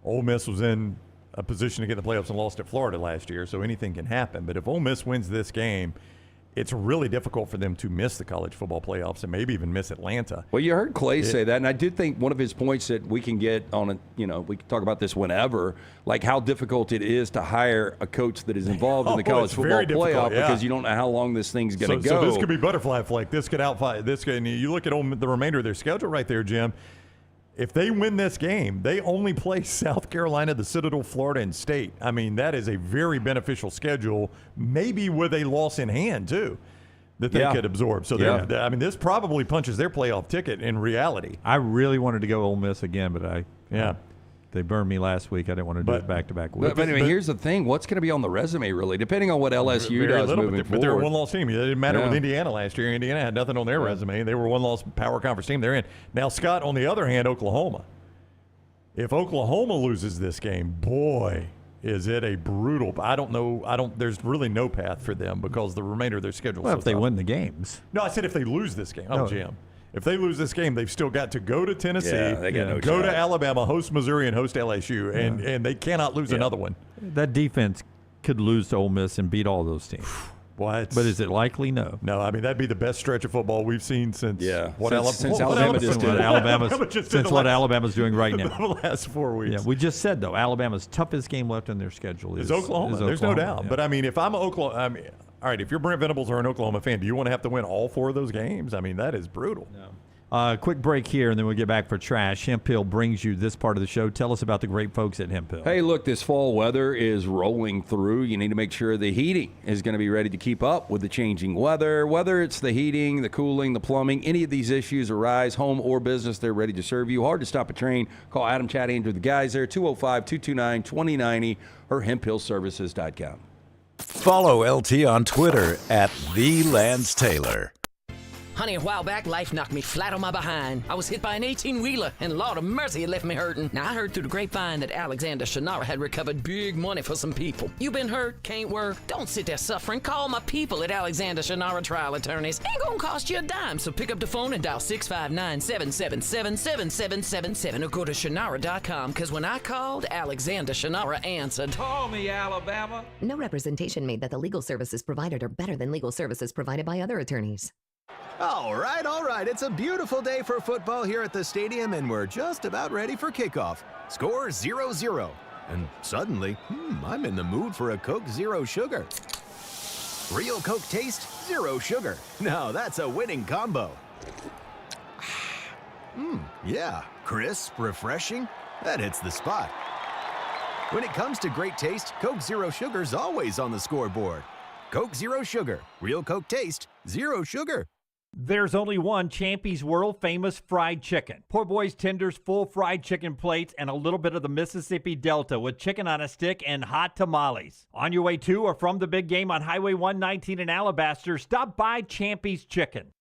Ole Miss was in a position to get in the playoffs and lost at Florida last year, so anything can happen. But if Ole Miss wins this game, it's really difficult for them to miss the college football playoffs and maybe even miss Atlanta. Well, you heard Clay say that, and I did think one of his points that we can get on we can talk about this whenever, like how difficult it is to hire a coach that is involved in the college football playoff because you don't know how long this thing's going to go. So this could be butterfly effect. This could outfight this. And you look at the remainder of their schedule right there, Jim. If they win this game, they only play South Carolina, the Citadel, Florida, and State. I mean, that is a very beneficial schedule, maybe with a loss in hand, too, that they could absorb. So, this probably punches their playoff ticket in reality. I really wanted to go Ole Miss again, but they burned me last week. I didn't want to do it back-to-back weeks. But here's the thing. What's going to be on the resume, really, depending on what LSU does moving forward? But they're a one-loss team. It didn't matter with Indiana last year. Indiana had nothing on their resume. They were a one-loss power conference team. They're in. Now, Scott, on the other hand, Oklahoma. If Oklahoma loses this game, boy, is it a brutal – I don't know. There's really no path for them because the remainder of their schedule is if they win the games. No, I said if they lose this game. Oh, Jim. If they lose this game, they've still got to go to Tennessee, go to Alabama, host Missouri, and host LSU, and they cannot lose another one. That defense could lose to Ole Miss and beat all those teams. What? But is it likely? No. No, I mean, that'd be the best stretch of football we've seen since what Alabama's doing right now. The last 4 weeks. Yeah, we just said, though, Alabama's toughest game left in their schedule is Oklahoma. There's no doubt. Yeah. But, I mean, if I'm Oklahoma, all right, if you're Brent Venables or an Oklahoma fan, do you want to have to win all 4 of those games? I mean, that is brutal. No. Quick break here, and then we'll get back for trash. Hemp Hill brings you this part of the show. Tell us about the great folks at Hemp Hill. Hey, look, this fall weather is rolling through. You need to make sure the heating is going to be ready to keep up with the changing weather. Whether it's the heating, the cooling, the plumbing, any of these issues arise, home or business, they're ready to serve you. Hard to stop a train. Call Adam, Chad, Andrew, the guys there, 205-229-2090 or hemphillservices.com. Follow LT on Twitter @TheLanceTaylor. Honey, a while back, life knocked me flat on my behind. I was hit by an 18-wheeler, and Lord of mercy, it left me hurting. Now, I heard through the grapevine that Alexander Shannara had recovered big money for some people. You been hurt? Can't work? Don't sit there suffering. Call my people at Alexander Shannara Trial Attorneys. Ain't gonna cost you a dime, so pick up the phone and dial 659-777-7777 or go to Shannara.com, because when I called, Alexander Shannara answered. Call me, Alabama. No representation made that the legal services provided are better than legal services provided by other attorneys. All right. It's a beautiful day for football here at the stadium, and we're just about ready for kickoff. Score 0-0. And suddenly, I'm in the mood for a Coke Zero Sugar. Real Coke taste, zero sugar. Now that's a winning combo. Yeah, crisp, refreshing. That hits the spot. When it comes to great taste, Coke Zero Sugar's always on the scoreboard. Coke Zero Sugar. Real Coke taste, zero sugar. There's only one Champy's world-famous fried chicken. Poor boy's tenders, full fried chicken plates, and a little bit of the Mississippi Delta with chicken on a stick and hot tamales. On your way to or from the big game on Highway 119 in Alabaster, stop by Champy's Chicken.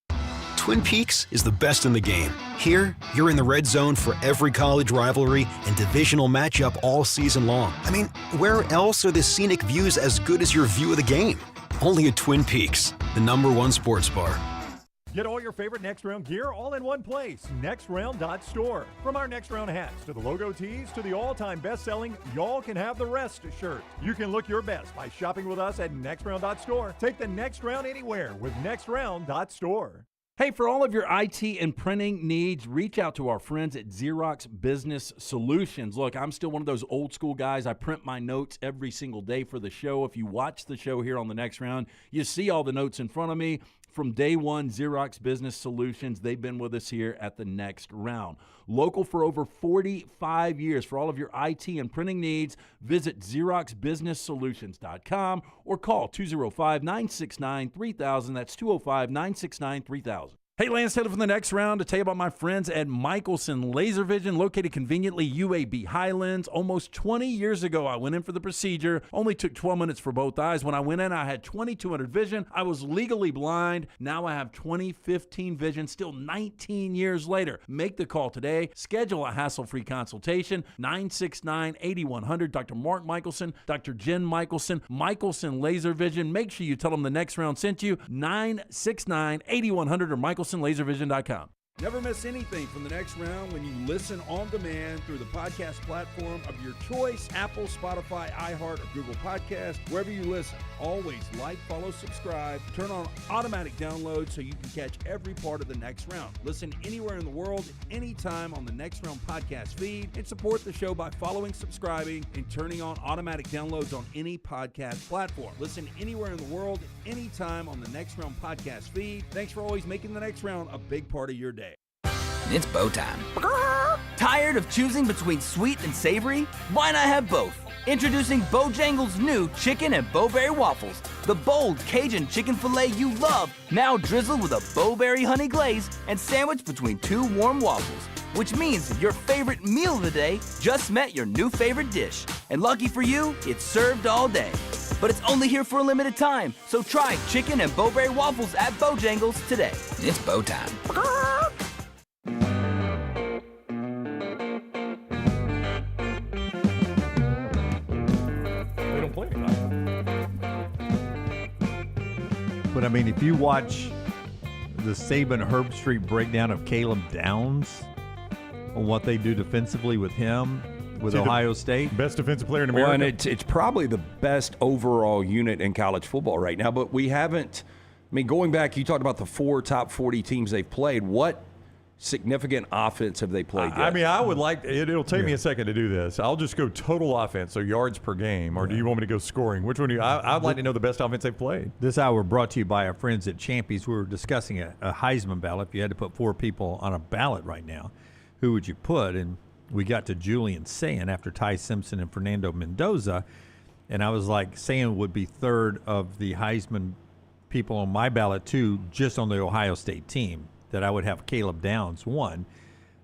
Twin Peaks is the best in the game. Here, you're in the red zone for every college rivalry and divisional matchup all season long. I mean, where else are the scenic views as good as your view of the game? Only at Twin Peaks, the #1 sports bar. Get all your favorite Next Round gear all in one place. NextRound.store. From our Next Round hats to the logo tees to the all-time best-selling Y'all Can Have the Rest shirt. You can look your best by shopping with us at NextRound.store. Take the next round anywhere with NextRound.store. Hey, for all of your IT and printing needs, reach out to our friends at Xerox Business Solutions. Look, I'm still one of those old school guys. I print my notes every single day for the show. If you watch the show here on the Next Round, you see all the notes in front of me. From day one, Xerox Business Solutions, they've been with us here at the Next Round. Local for over 45 years. For all of your IT and printing needs, visit XeroxBusinessSolutions.com or call 205-969-3000. That's 205-969-3000. Hey, Lance Taylor from the Next Round to tell you about my friends at Michelson Laser Vision, located conveniently UAB Highlands. Almost 20 years ago, I went in for the procedure. Only took 12 minutes for both eyes. When I went in, I had 20/200 vision. I was legally blind. Now I have 20/15 vision, still 19 years later. Make the call today. Schedule a hassle-free consultation. 969-8100. Dr. Mark Michelson, Dr. Jen Michelson, Michelson Laser Vision. Make sure you tell them the Next Round sent you. 969-8100 or MichelsonLaserVision.com. Never miss anything from the Next Round when you listen on demand through the podcast platform of your choice, Apple, Spotify, iHeart, or Google Podcast, wherever you listen. Always like, follow, subscribe, turn on automatic download so you can catch every part of the Next Round. Listen anywhere in the world, anytime on the Next Round podcast feed, and support the show by following, subscribing, and turning on automatic downloads on any podcast platform. Listen anywhere in the world, anytime on the Next Round podcast feed. Thanks for always making the Next Round a big part of your day. It's bow time. Tired of choosing between sweet and savory? Why not have both? Introducing Bojangles' new chicken and bowberry waffles. The bold Cajun chicken filet you love, now drizzled with a bowberry honey glaze and sandwiched between two warm waffles. Which means your favorite meal of the day just met your new favorite dish. And lucky for you, it's served all day. But it's only here for a limited time, so try chicken and bowberry waffles at Bojangles today. It's bow time. But I mean, if you watch the Saban Herb Street breakdown of Caleb Downs on what they do defensively with him, with Ohio State. Best defensive player in America. Well, and it's probably the best overall unit in college football right now, but we haven't, I mean, going back, you talked about the 4 top 40 teams they've played. What significant offense have they played yet? I mean, I would like, it'll take me a second to do this. I'll just go total offense, so yards per game, or do you want me to go scoring? Which one do you, I'd like to know the best offense they've played. This hour brought to you by our friends at Champy's. We were discussing a Heisman ballot. If you had to put 4 people on a ballot right now, who would you put? And we got to Julian Sayin after Ty Simpson and Fernando Mendoza, and I was like, Sayin would be third of the Heisman people on my ballot too, just on the Ohio State team. That I would have Caleb Downs one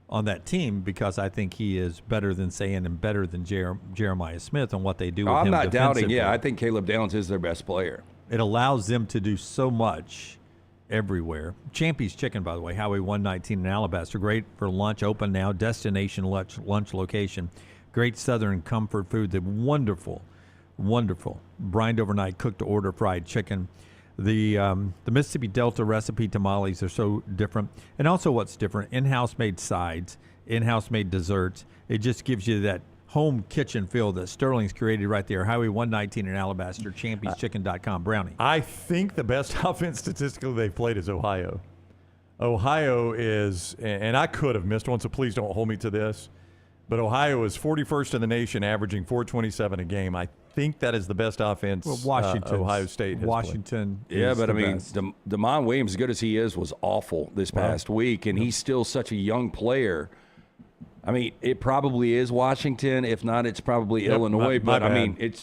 on that team because I think he is better than Sayin and better than Jeremiah Smith on what they do with him. I'm not doubting. defensively. Yeah, I think Caleb Downs is their best player. It allows them to do so much everywhere. Champy's Chicken, by the way, Highway 119 in Alabaster. Great for lunch, open now, destination lunch location. Great Southern comfort food. The wonderful, brined overnight, cooked to order fried chicken. The Mississippi Delta recipe tamales are so different. And also what's different, in-house made sides, in-house made desserts. It just gives you that home kitchen feel that Sterling's created right there. Highway 119 in Alabaster, championschicken.com. Brownie. I think the best offense statistically they've played is Ohio. Ohio is, and I could have missed one, so please don't hold me to this, but Ohio is 41st in the nation, averaging 427 a game. I think that is the best offense Ohio State has Washington. played. Yeah, but I mean, Damon Williams, as good as he is, was awful this past week, and he's still such a young player. I mean, it probably is Washington. If not, it's probably Illinois. But I mean, it's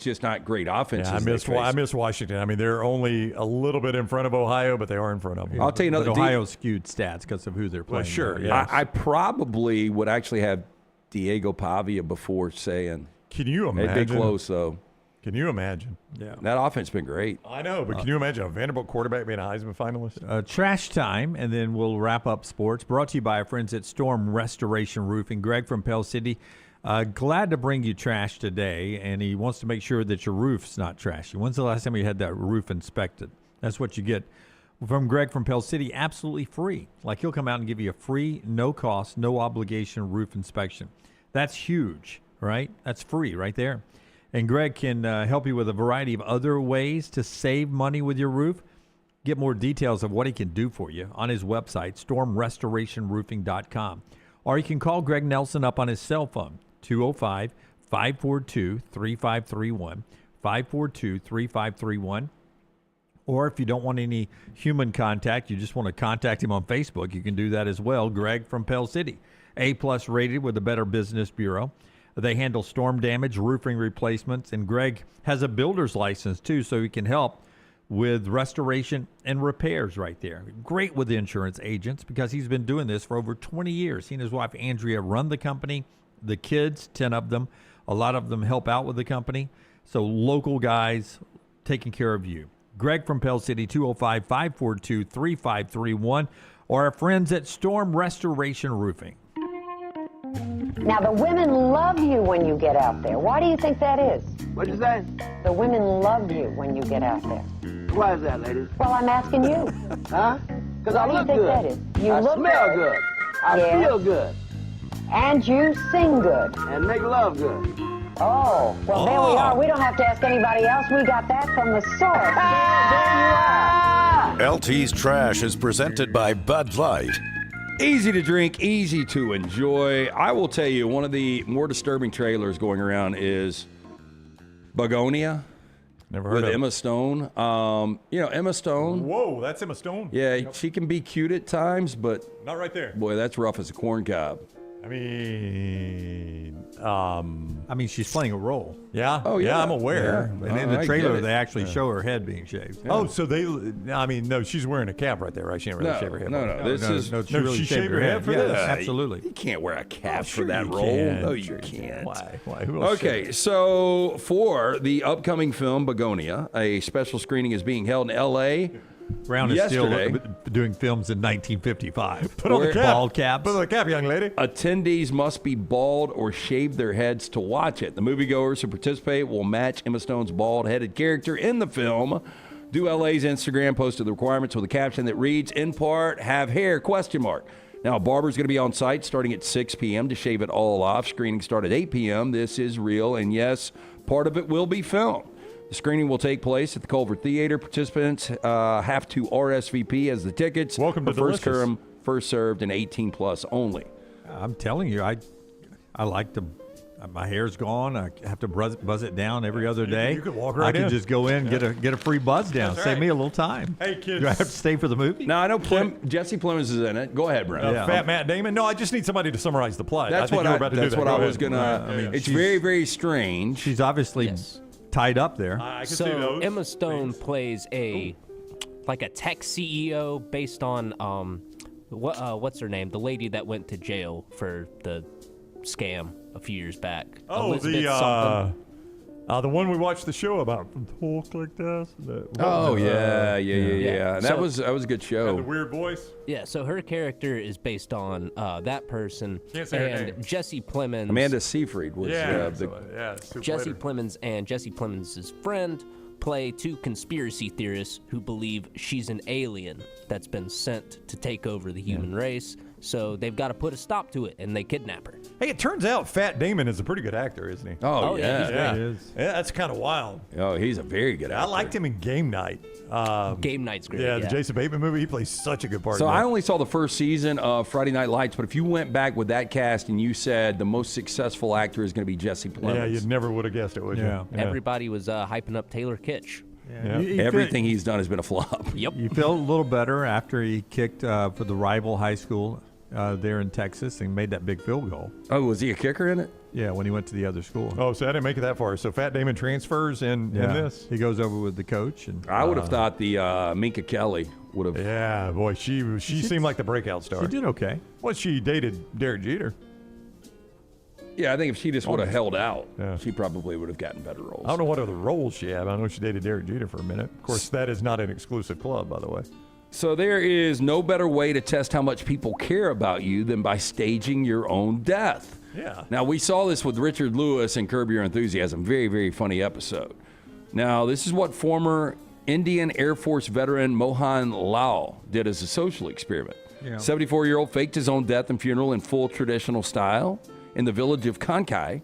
just not great offenses. Yeah, I miss Washington. I mean, they're only a little bit in front of Ohio, but they are in front of them. I'll tell you another. Ohio skewed stats because of who they're playing. Well, sure. Yes. I probably would actually have Diego Pavia before saying. Can you imagine? They'd be close though. Can you imagine? Yeah, that offense has been great. I know, but can you imagine a Vanderbilt quarterback being a Heisman finalist? Trash time, and then we'll wrap up sports. Brought to you by our friends at Storm Restoration Roofing. Greg from Pell City. Glad to bring you trash today, and he wants to make sure that your roof's not trashy. When's the last time you had that roof inspected? That's what you get from Greg from Pell City, absolutely free. Like he'll come out and give you a free, no cost, no obligation roof inspection. That's huge, right? That's free right there. And Greg can help you with a variety of other ways to save money with your roof. Get more details of what he can do for you on his website, stormrestorationroofing.com. Or you can call Greg Nelson up on his cell phone, 205-542-3531, 542-3531. Or if you don't want any human contact, you just want to contact him on Facebook, you can do that as well. Greg from Pell City, A+ rated with the Better Business Bureau. They handle storm damage, roofing replacements, and Greg has a builder's license too, so he can help with restoration and repairs right there. Great with insurance agents because he's been doing this for over 20 years. He and his wife Andrea run the company. The kids, 10 of them, a lot of them help out with the company. So local guys taking care of you. Greg from Pell City, 205-542-3531, or our friends at Storm Restoration Roofing. Now, the women love you when you get out there. Why do you think that is? What'd you say? The women love you when you get out there. Why is that, ladies? Well, I'm asking you. Huh? Because I Why look do you think good. that is? You I look smell good. I feel good. And you sing good. And make love good. Oh, well, there we are. We don't have to ask anybody else. We got that from the source. There you are. LT's Trash is presented by Bud Light. Easy to drink, easy to enjoy. I will tell you, one of the more disturbing trailers going around is Begonia. Never heard with of Emma Stone. Emma Stone. Whoa, that's Emma Stone? Yeah, she can be cute at times, but not right there. Boy, that's rough as a corn cob. I mean, she's playing a role. Yeah. Oh, yeah. I'm aware. Yeah. And in the trailer, they actually show her head being shaved. Yeah. Oh, so no, she's wearing a cap right there, right? She didn't really shave her head. She shaved her head for this. Absolutely. You can't wear a cap for that you role. can. No, you can't. Why? Who else Okay, so for the upcoming film Begonia, a special screening is being held in L.A. Brown is yesterday. still doing films in 1955. Put on the cap. Bald caps. Put on the cap, young lady. Attendees must be bald or shave their heads to watch it. The moviegoers who participate will match Emma Stone's bald-headed character in the film. Do LA's Instagram posted the requirements with a caption that reads, in part, have hair, ? Now, a barber's going to be on site starting at 6 p.m. to shave it all off. Screening start at 8 p.m. This is real, and yes, part of it will be filmed. The screening will take place at the Culver Theater. Participants have to RSVP as the tickets. Welcome to first Delicious. come, first served, and 18 plus only. I'm telling you, I like to. My hair's gone. I have to buzz it down every other day. You could walk right I in. can just go in, get a free buzz down. That's Save right. me a little time. Hey, kids. Do I have to stay for the movie? Now, I know Jesse Plemons is in it. Go ahead, Brent. Fat Matt Damon. No, I just need somebody to summarize the plot. That's what I was going to. It's very, very strange. She's obviously tied up there. I can see So those. Emma Stone plays a tech CEO based on what's her name? The lady that went to jail for the scam a few years back. Oh, Elizabeth something. The one we watched the show about. Talk like this. Yeah. And that was a good show. The weird voice. Yeah, so her character is based on that person. Can't say her and name. Jesse Plemons. Amanda Seyfried was Jesse Plemons and Jesse Plemons' friend play two conspiracy theorists who believe she's an alien that's been sent to take over the human race. So they've got to put a stop to it, and they kidnap her. Hey, it turns out Fat Damon is a pretty good actor, isn't he? Oh, yeah. he's great. He is. Yeah, that's kind of wild. Oh, he's a very good actor. I liked him in Game Night. Game Night's great. Yeah, the Jason Bateman movie. He plays such a good part. So in that. I only saw the first season of Friday Night Lights, but if you went back with that cast and you said the most successful actor is going to be Jesse Plemons. Yeah, you never would have guessed it, would you? Yeah. Everybody was hyping up Taylor Kitsch. Yeah. Everything he's done has been a flop. Yep. You feel a little better after he kicked for the rival high school there in Texas and made that big field goal. Oh, was he a kicker in it? Yeah, when he went to the other school. Oh, so I didn't make it that far. So Fat Damon transfers in this. He goes over with the coach. And I would have thought the Minka Kelly would have. Yeah, boy, she seemed like the breakout star. She did okay. Well, she dated Derek Jeter. Yeah, I think if she just would have held out, she probably would have gotten better roles. I don't know what other roles she had. I know she dated Derek Jeter for a minute. Of course, that is not an exclusive club, by the way. So there is no better way to test how much people care about you than by staging your own death. Yeah. Now, we saw this with Richard Lewis and Curb Your Enthusiasm. Very, very funny episode. Now, this is what former Indian Air Force veteran Mohan Lal did as a social experiment. 74-year-old faked his own death and funeral in full traditional style in the village of Kankai.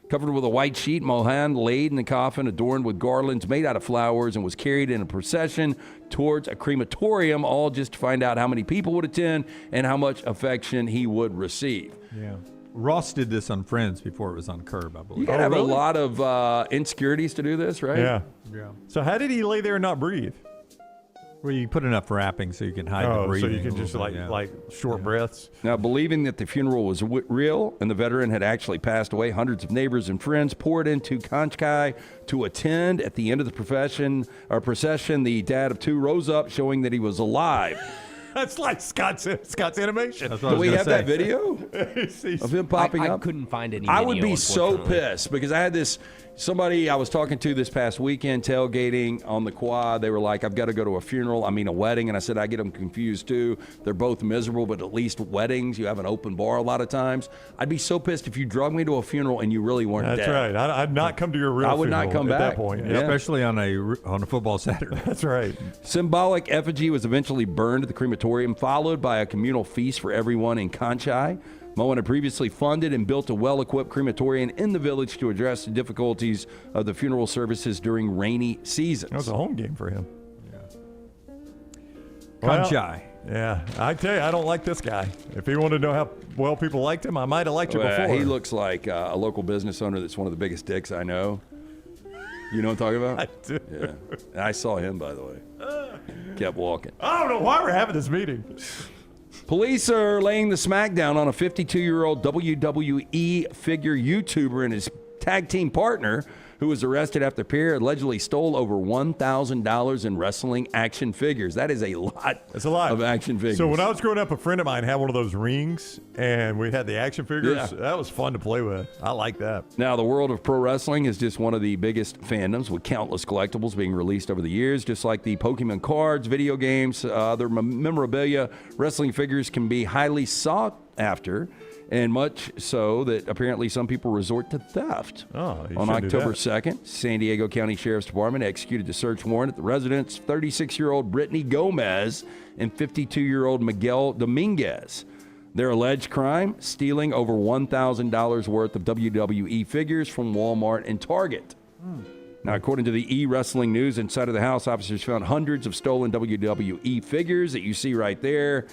Covered with a white sheet, Mohan laid in the coffin adorned with garlands made out of flowers and was carried in a procession towards a crematorium, all just to find out how many people would attend and how much affection he would receive. Yeah. Ross did this on Friends before it was on Curb, I believe. You got to have a lot of insecurities to do this, right? Yeah. Yeah. So how did he lay there and not breathe? Well, you put enough wrapping so you can hide the breathing. So you can just like short breaths. Now, believing that the funeral was real and the veteran had actually passed away, hundreds of neighbors and friends poured into Kankai to attend. At the end of the procession, the dad of two rose up, showing that he was alive. That's like Scott's animation. Do we have that video of him popping up? I couldn't find any I video, would be so unfortunately. pissed because I had somebody I was talking to this past weekend tailgating on the quad. They were like, I've got to go to a wedding. And I said, I get them confused too. They're both miserable, but at least weddings, you have an open bar a lot of times. I'd be so pissed if you drug me to a funeral and you really weren't That's dead. right. I'd not come to your real I would not funeral come at back. that point. Yeah. Especially on a football Saturday. That's right. Symbolic effigy was eventually burned at the crematorium, followed by a communal feast for everyone in Kanchai. Mohan had previously funded and built a well-equipped crematorium in the village to address the difficulties of the funeral services during rainy seasons. That was a home game for him. Kanchai. Yeah, I tell you, I don't like this guy. If he wanted to know how well people liked him, I might have liked you before. He looks like a local business owner that's one of the biggest dicks I know. You know what I'm talking about? I do. Yeah. I saw him, by the way. Kept walking. I don't know why we're having this meeting. Police are laying the smackdown on a 52-year-old WWE figure YouTuber and his tag team partner who was arrested after the pair allegedly stole over $1,000 in wrestling action figures. That is a lot. That's a lot of action figures. So when I was growing up, a friend of mine had one of those rings, and we had the action figures. Yeah. That was fun to play with. I like that. Now, the world of pro wrestling is just one of the biggest fandoms, with countless collectibles being released over the years. Just like the Pokemon cards, video games, other memorabilia, wrestling figures can be highly sought after, and much so that apparently some people resort to theft. On October 2nd, San Diego County Sheriff's Department executed a search warrant at the residence of 36-year-old Brittany Gomez and 52-year-old Miguel Dominguez. Their alleged crime, stealing over $1,000 worth of WWE figures from Walmart and Target. Now, according to the E-Wrestling News, inside of the house, officers found hundreds of stolen WWE figures that you see right there.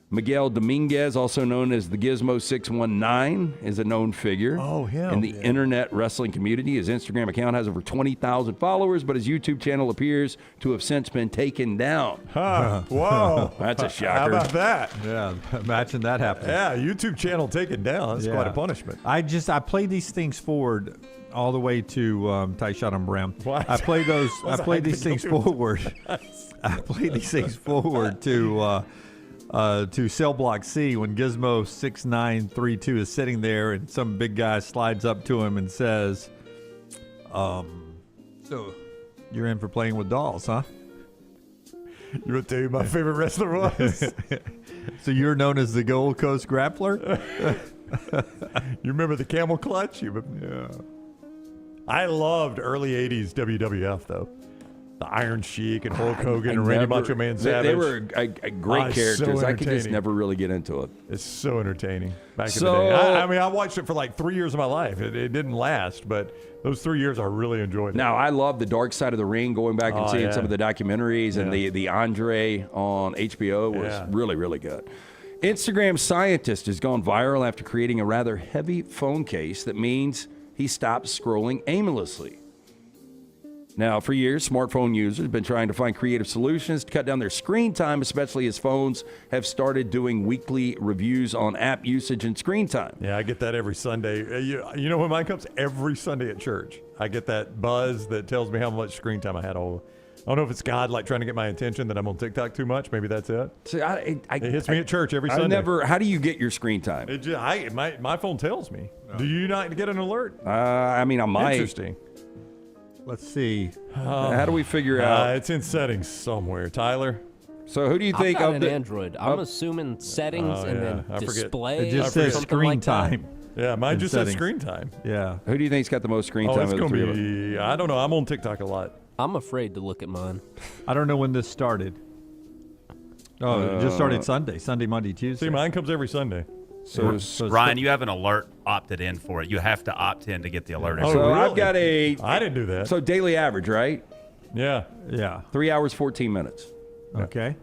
Miguel Dominguez, also known as the Gizmo 619, is a known figure in the internet wrestling community. His Instagram account has over 20,000 followers, but his YouTube channel appears to have since been taken down. Whoa. That's a shocker. How about that? Yeah, imagine that happening. Yeah, YouTube channel taken down. That's quite a punishment. I play these things forward all the way to tight shot on Bram. What? I play these things forward. I play these things forward to cell block C when Gizmo 6932 is sitting there and some big guy slides up to him and says, So you're in for playing with dolls, huh? You want to tell you my favorite wrestler was? So you're known as the Gold Coast Grappler? You remember the camel clutch? Yeah. I loved early 80s WWF, though. The Iron Sheik and Hulk Hogan and Randy Macho Man Savage. They were great characters. So I could just never really get into it. It's so entertaining back in the day. I mean, I watched it for like 3 years of my life. It didn't last, but those 3 years I really enjoyed it. Now, I love the Dark Side of the Ring, going back and seeing some of the documentaries, and the Andre on HBO was really, really good. Instagram scientist has gone viral after creating a rather heavy phone case that means he stops scrolling aimlessly. Now, for years, smartphone users have been trying to find creative solutions to cut down their screen time, especially as phones have started doing weekly reviews on app usage and screen time. Yeah, I get that every Sunday. You know when mine comes? Every Sunday at church. I get that buzz that tells me how much screen time I had all. I don't know if it's God like trying to get my attention that I'm on TikTok too much. Maybe that's it. See, it hits me at church every Sunday. How do you get your screen time? My phone tells me. No. Do you not get an alert? I mean, I might. Interesting. Let's see. How do we figure out? It's in settings somewhere. Tyler? So who do you think I've got an Android. I'm assuming settings and then display. It just says screen time. Yeah, mine just says screen time. Yeah. Who do you think's got the most screen time? It's going to be, I don't know. I'm on TikTok a lot. I'm afraid to look at mine. I don't know when this started. Oh, it just started Sunday, Monday, Tuesday. See, mine comes every Sunday. So Ryan, you have an alert opted in for it. You have to opt in to get the alert. Oh, so really? I've got I didn't do that. So daily average, right? Yeah. 3 hours, 14 minutes. Okay.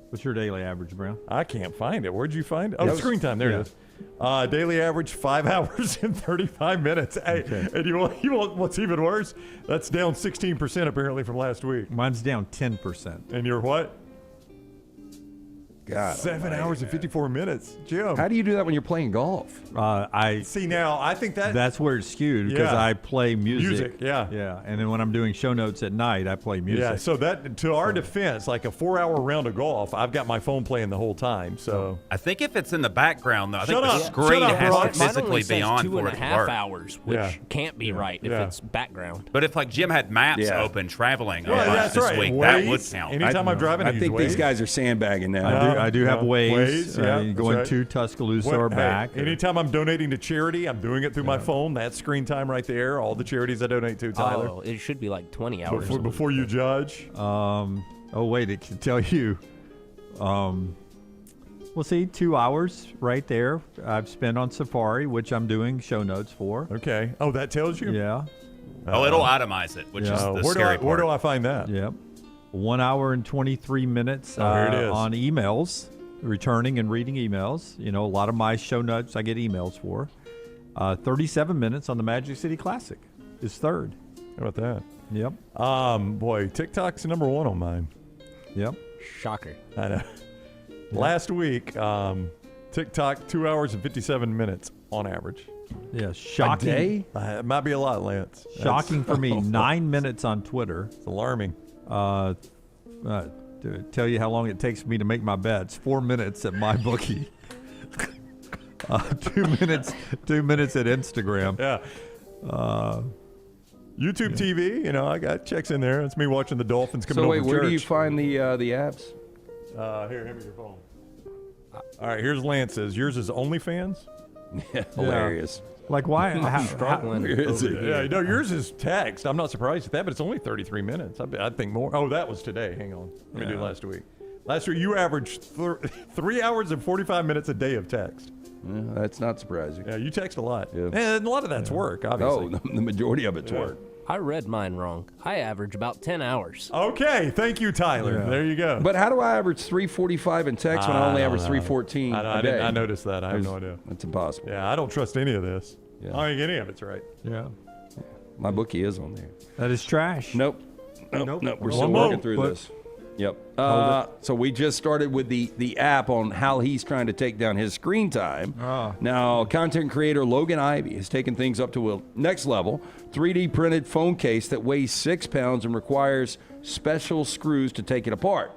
What's your daily average, Brown? I can't find it. Where'd you find it? Oh, screen time. There it is. Daily average 5 hours and 35 minutes. Hey, and you want what's even worse? That's down 16% apparently from last week. Mine's down 10%. And you're what? God, 7 hours and 54 minutes. Jim. How do you do that when you're playing golf? I see now. I think that's where it's skewed because I play music. Yeah. And then when I'm doing show notes at night, I play music. Yeah. So that, to our defense, like a 4-hour round of golf, I've got my phone playing the whole time. So I think if it's in the background, though, I think the screen has to physically be on for it to work. 2.5 hours, which can't be right if it's background. But if like Jim had maps open traveling that's this right. week, Waze, that would count. Anytime I'm driving, I think these guys are sandbagging now. I do have Waze. Going right. to Tuscaloosa or back. Anytime I'm donating to charity, I'm doing it through my phone. That's screen time right there. All the charities I donate to, Tyler. Oh, it should be like 20 hours. Before you judge. Wait, it can tell you. Well, see, 2 hours right there I've spent on Safari, which I'm doing show notes for. Okay. Oh, that tells you? Yeah. It'll itemize it, which is the scary part. Where do I find that? Yep. 1 hour and 23 minutes here it is. on emails. Returning and reading emails. You know, a lot of my show notes I get emails for. 37 minutes on the Magic City Classic is third. How about that? Yep. Boy, TikTok's number one on mine. Yep. Shocker. I know. Last week, TikTok 2 hours and 57 minutes on average. Yeah, shocking. A day? It might be a lot, Lance. Shocking for me. 9 minutes on Twitter. It's alarming. To tell you how long it takes me to make my bets. 4 minutes at MyBookie. 2 minutes. 2 minutes at Instagram. Yeah. YouTube TV. You know, I got checks in there. It's me watching the Dolphins coming over. So wait, where do you find the apps? Here, hand me your phone. All right, here's Lance's. Yours is OnlyFans. Yeah, hilarious. Like why? I'm struggling. Yeah, no, yours is text. I'm not surprised at that, but it's only 33 minutes. I'd think more. Oh, that was today. Hang on. Let me do last week. Last week you averaged 3 hours and 45 minutes a day of text. Yeah, that's not surprising. Yeah, you text a lot. Yeah. And a lot of that's work, obviously. Oh, the majority of it's work. I read mine wrong. I average about 10 hours. Okay, thank you, Tyler. Yeah. There you go. But how do I average 3:45 in text when I only average 3:14 a day? I noticed that. I have no idea. That's impossible. Yeah, I don't trust any of this. Yeah. I don't think any of it's right. Yeah. My bookie is on there. That is trash. Nope. We're still working through this. Yep. So we just started with the app on how he's trying to take down his screen time. Now, content creator Logan Ivey has taken things up to a next level. 3D printed phone case that weighs 6 pounds and requires special screws to take it apart.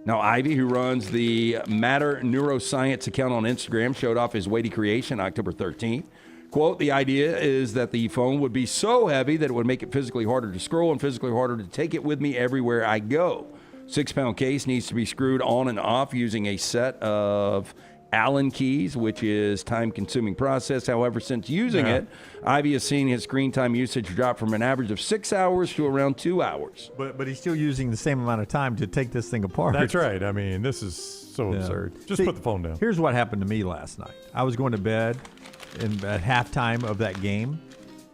Now, Ivey, who runs the Matter Neuroscience account on Instagram, showed off his weighty creation October 13th. Quote, the idea is that the phone would be so heavy that it would make it physically harder to scroll and physically harder to take it with me everywhere I go. 6-pound case needs to be screwed on and off using a set of Allen keys, which is time-consuming process. However, since using it, Ivy has seen his screen time usage drop from an average of 6 hours to around 2 hours. But he's still using the same amount of time to take this thing apart. That's right. I mean, this is so absurd. Just put the phone down. Here's what happened to me last night. I was going to bed at halftime of that game.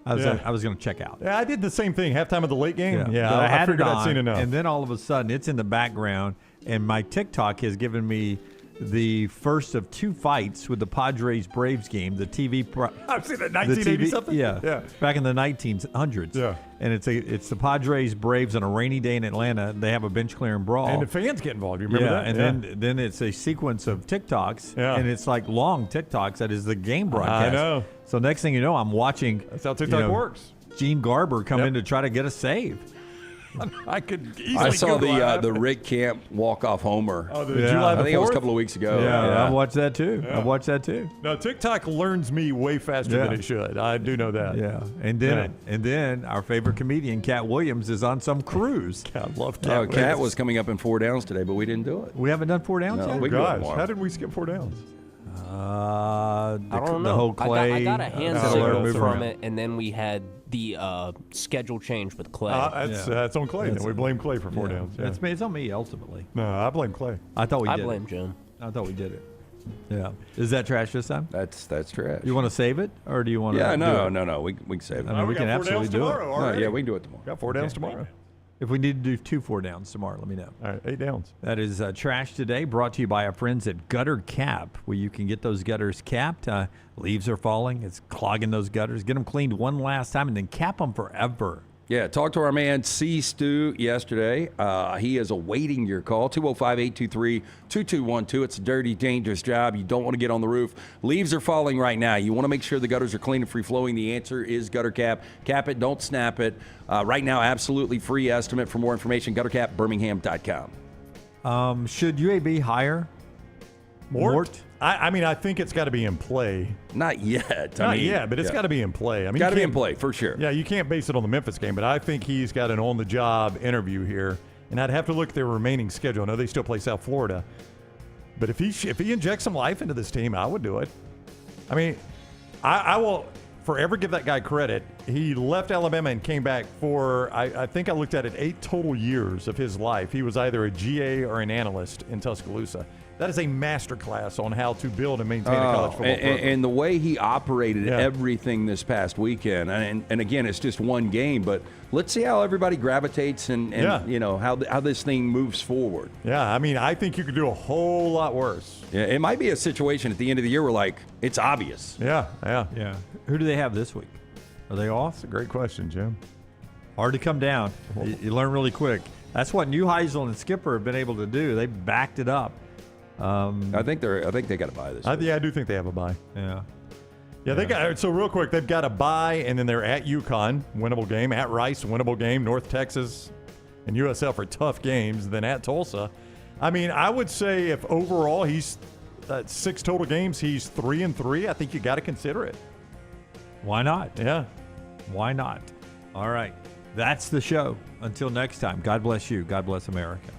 I was going to check out. Yeah, I did the same thing. Halftime of the late game. Yeah, I had figured it on, I'd seen enough. and then all of a sudden it's in the background, and my TikTok has given me the first of 2 fights with the Padres-Braves game. The TV. I've seen it. 1980 something. Yeah, back in the 1900s. Yeah, and it's the Padres-Braves on a rainy day in Atlanta. They have a bench clearing brawl, and the fans get involved. You remember that? And then it's a sequence of TikToks, and it's like long TikToks. That is the game broadcast. I know. So next thing you know, I'm watching. That's how TikTok works. Gene Garber come in to try to get a save. I could easily. I saw the Rick Camp walk-off homer. Oh, the July the 4th? I think it was a couple of weeks ago. Yeah, I watched that too. I watched that too. No, TikTok learns me way faster than it should. I do know that. Yeah, and then our favorite comedian, Cat Williams, is on some cruise. I love Cat. Oh, Cat was coming up in 4 downs today, but we didn't do it. We haven't done 4 downs yet? We can do it Gosh, tomorrow. how did we skip 4 downs? I don't know. The whole Clay. I got a hand signal from it, and then we had the schedule change with Clay. That's on Clay. Then we blame Clay for 4 downs. Yeah. It's on me ultimately. No, I blame Clay. I thought we did. I blame Jim. I thought we did it. Yeah. Is that trash this time? That's trash. You want to save it, or do you want to? Yeah, no. We can save it. I mean, we can absolutely do it. Yeah, we can do it tomorrow. Got 4 downs tomorrow. If we need to do 2 4 downs tomorrow, let me know. All right, 8 downs. That is Trash Today, brought to you by our friends at Gutter Cap, where you can get those gutters capped. Leaves are falling. It's clogging those gutters. Get them cleaned one last time and then cap them forever. Yeah, talked to our man C. Stu yesterday. He is awaiting your call, 205-823-2212. It's a dirty, dangerous job. You don't want to get on the roof. Leaves are falling right now. You want to make sure the gutters are clean and free-flowing. The answer is Gutter Cap. Cap it, don't snap it. Right now, absolutely free estimate. For more information, guttercapbirmingham.com. Should UAB hire Mort? I mean, I think it's got to be in play. Not yet. Not yet, but it's got to be in play. I mean, got to be in play for sure. Yeah, you can't base it on the Memphis game, but I think he's got an on-the-job interview here, and I'd have to look at their remaining schedule. I know they still play South Florida, but if he injects some life into this team, I would do it. I mean, I will forever give that guy credit. He left Alabama and came back for, I think I looked at it, 8 total years of his life. He was either a GA or an analyst in Tuscaloosa. That is a masterclass on how to build and maintain a college football program. And the way he operated everything this past weekend, and again, it's just one game, but let's see how everybody gravitates and you know how this thing moves forward. Yeah, I mean, I think you could do a whole lot worse. Yeah, it might be a situation at the end of the year where, like, it's obvious. Yeah. Who do they have this week? Are they off? That's a great question, Jim. Hard to come down. You learn really quick. That's what Neuheisel and Skipper have been able to do. They backed it up. I think they got a bye this week. Yeah, I do think they have a bye. Yeah. Yeah, they got so real quick. They've got a bye, and then they're at UConn, winnable game. At Rice, winnable game. North Texas and USF are tough games. Then at Tulsa. I mean, I would say if overall he's 6 total games, he's 3-3. I think you got to consider it. Why not? Yeah. Why not? All right. That's the show. Until next time, God bless you. God bless America.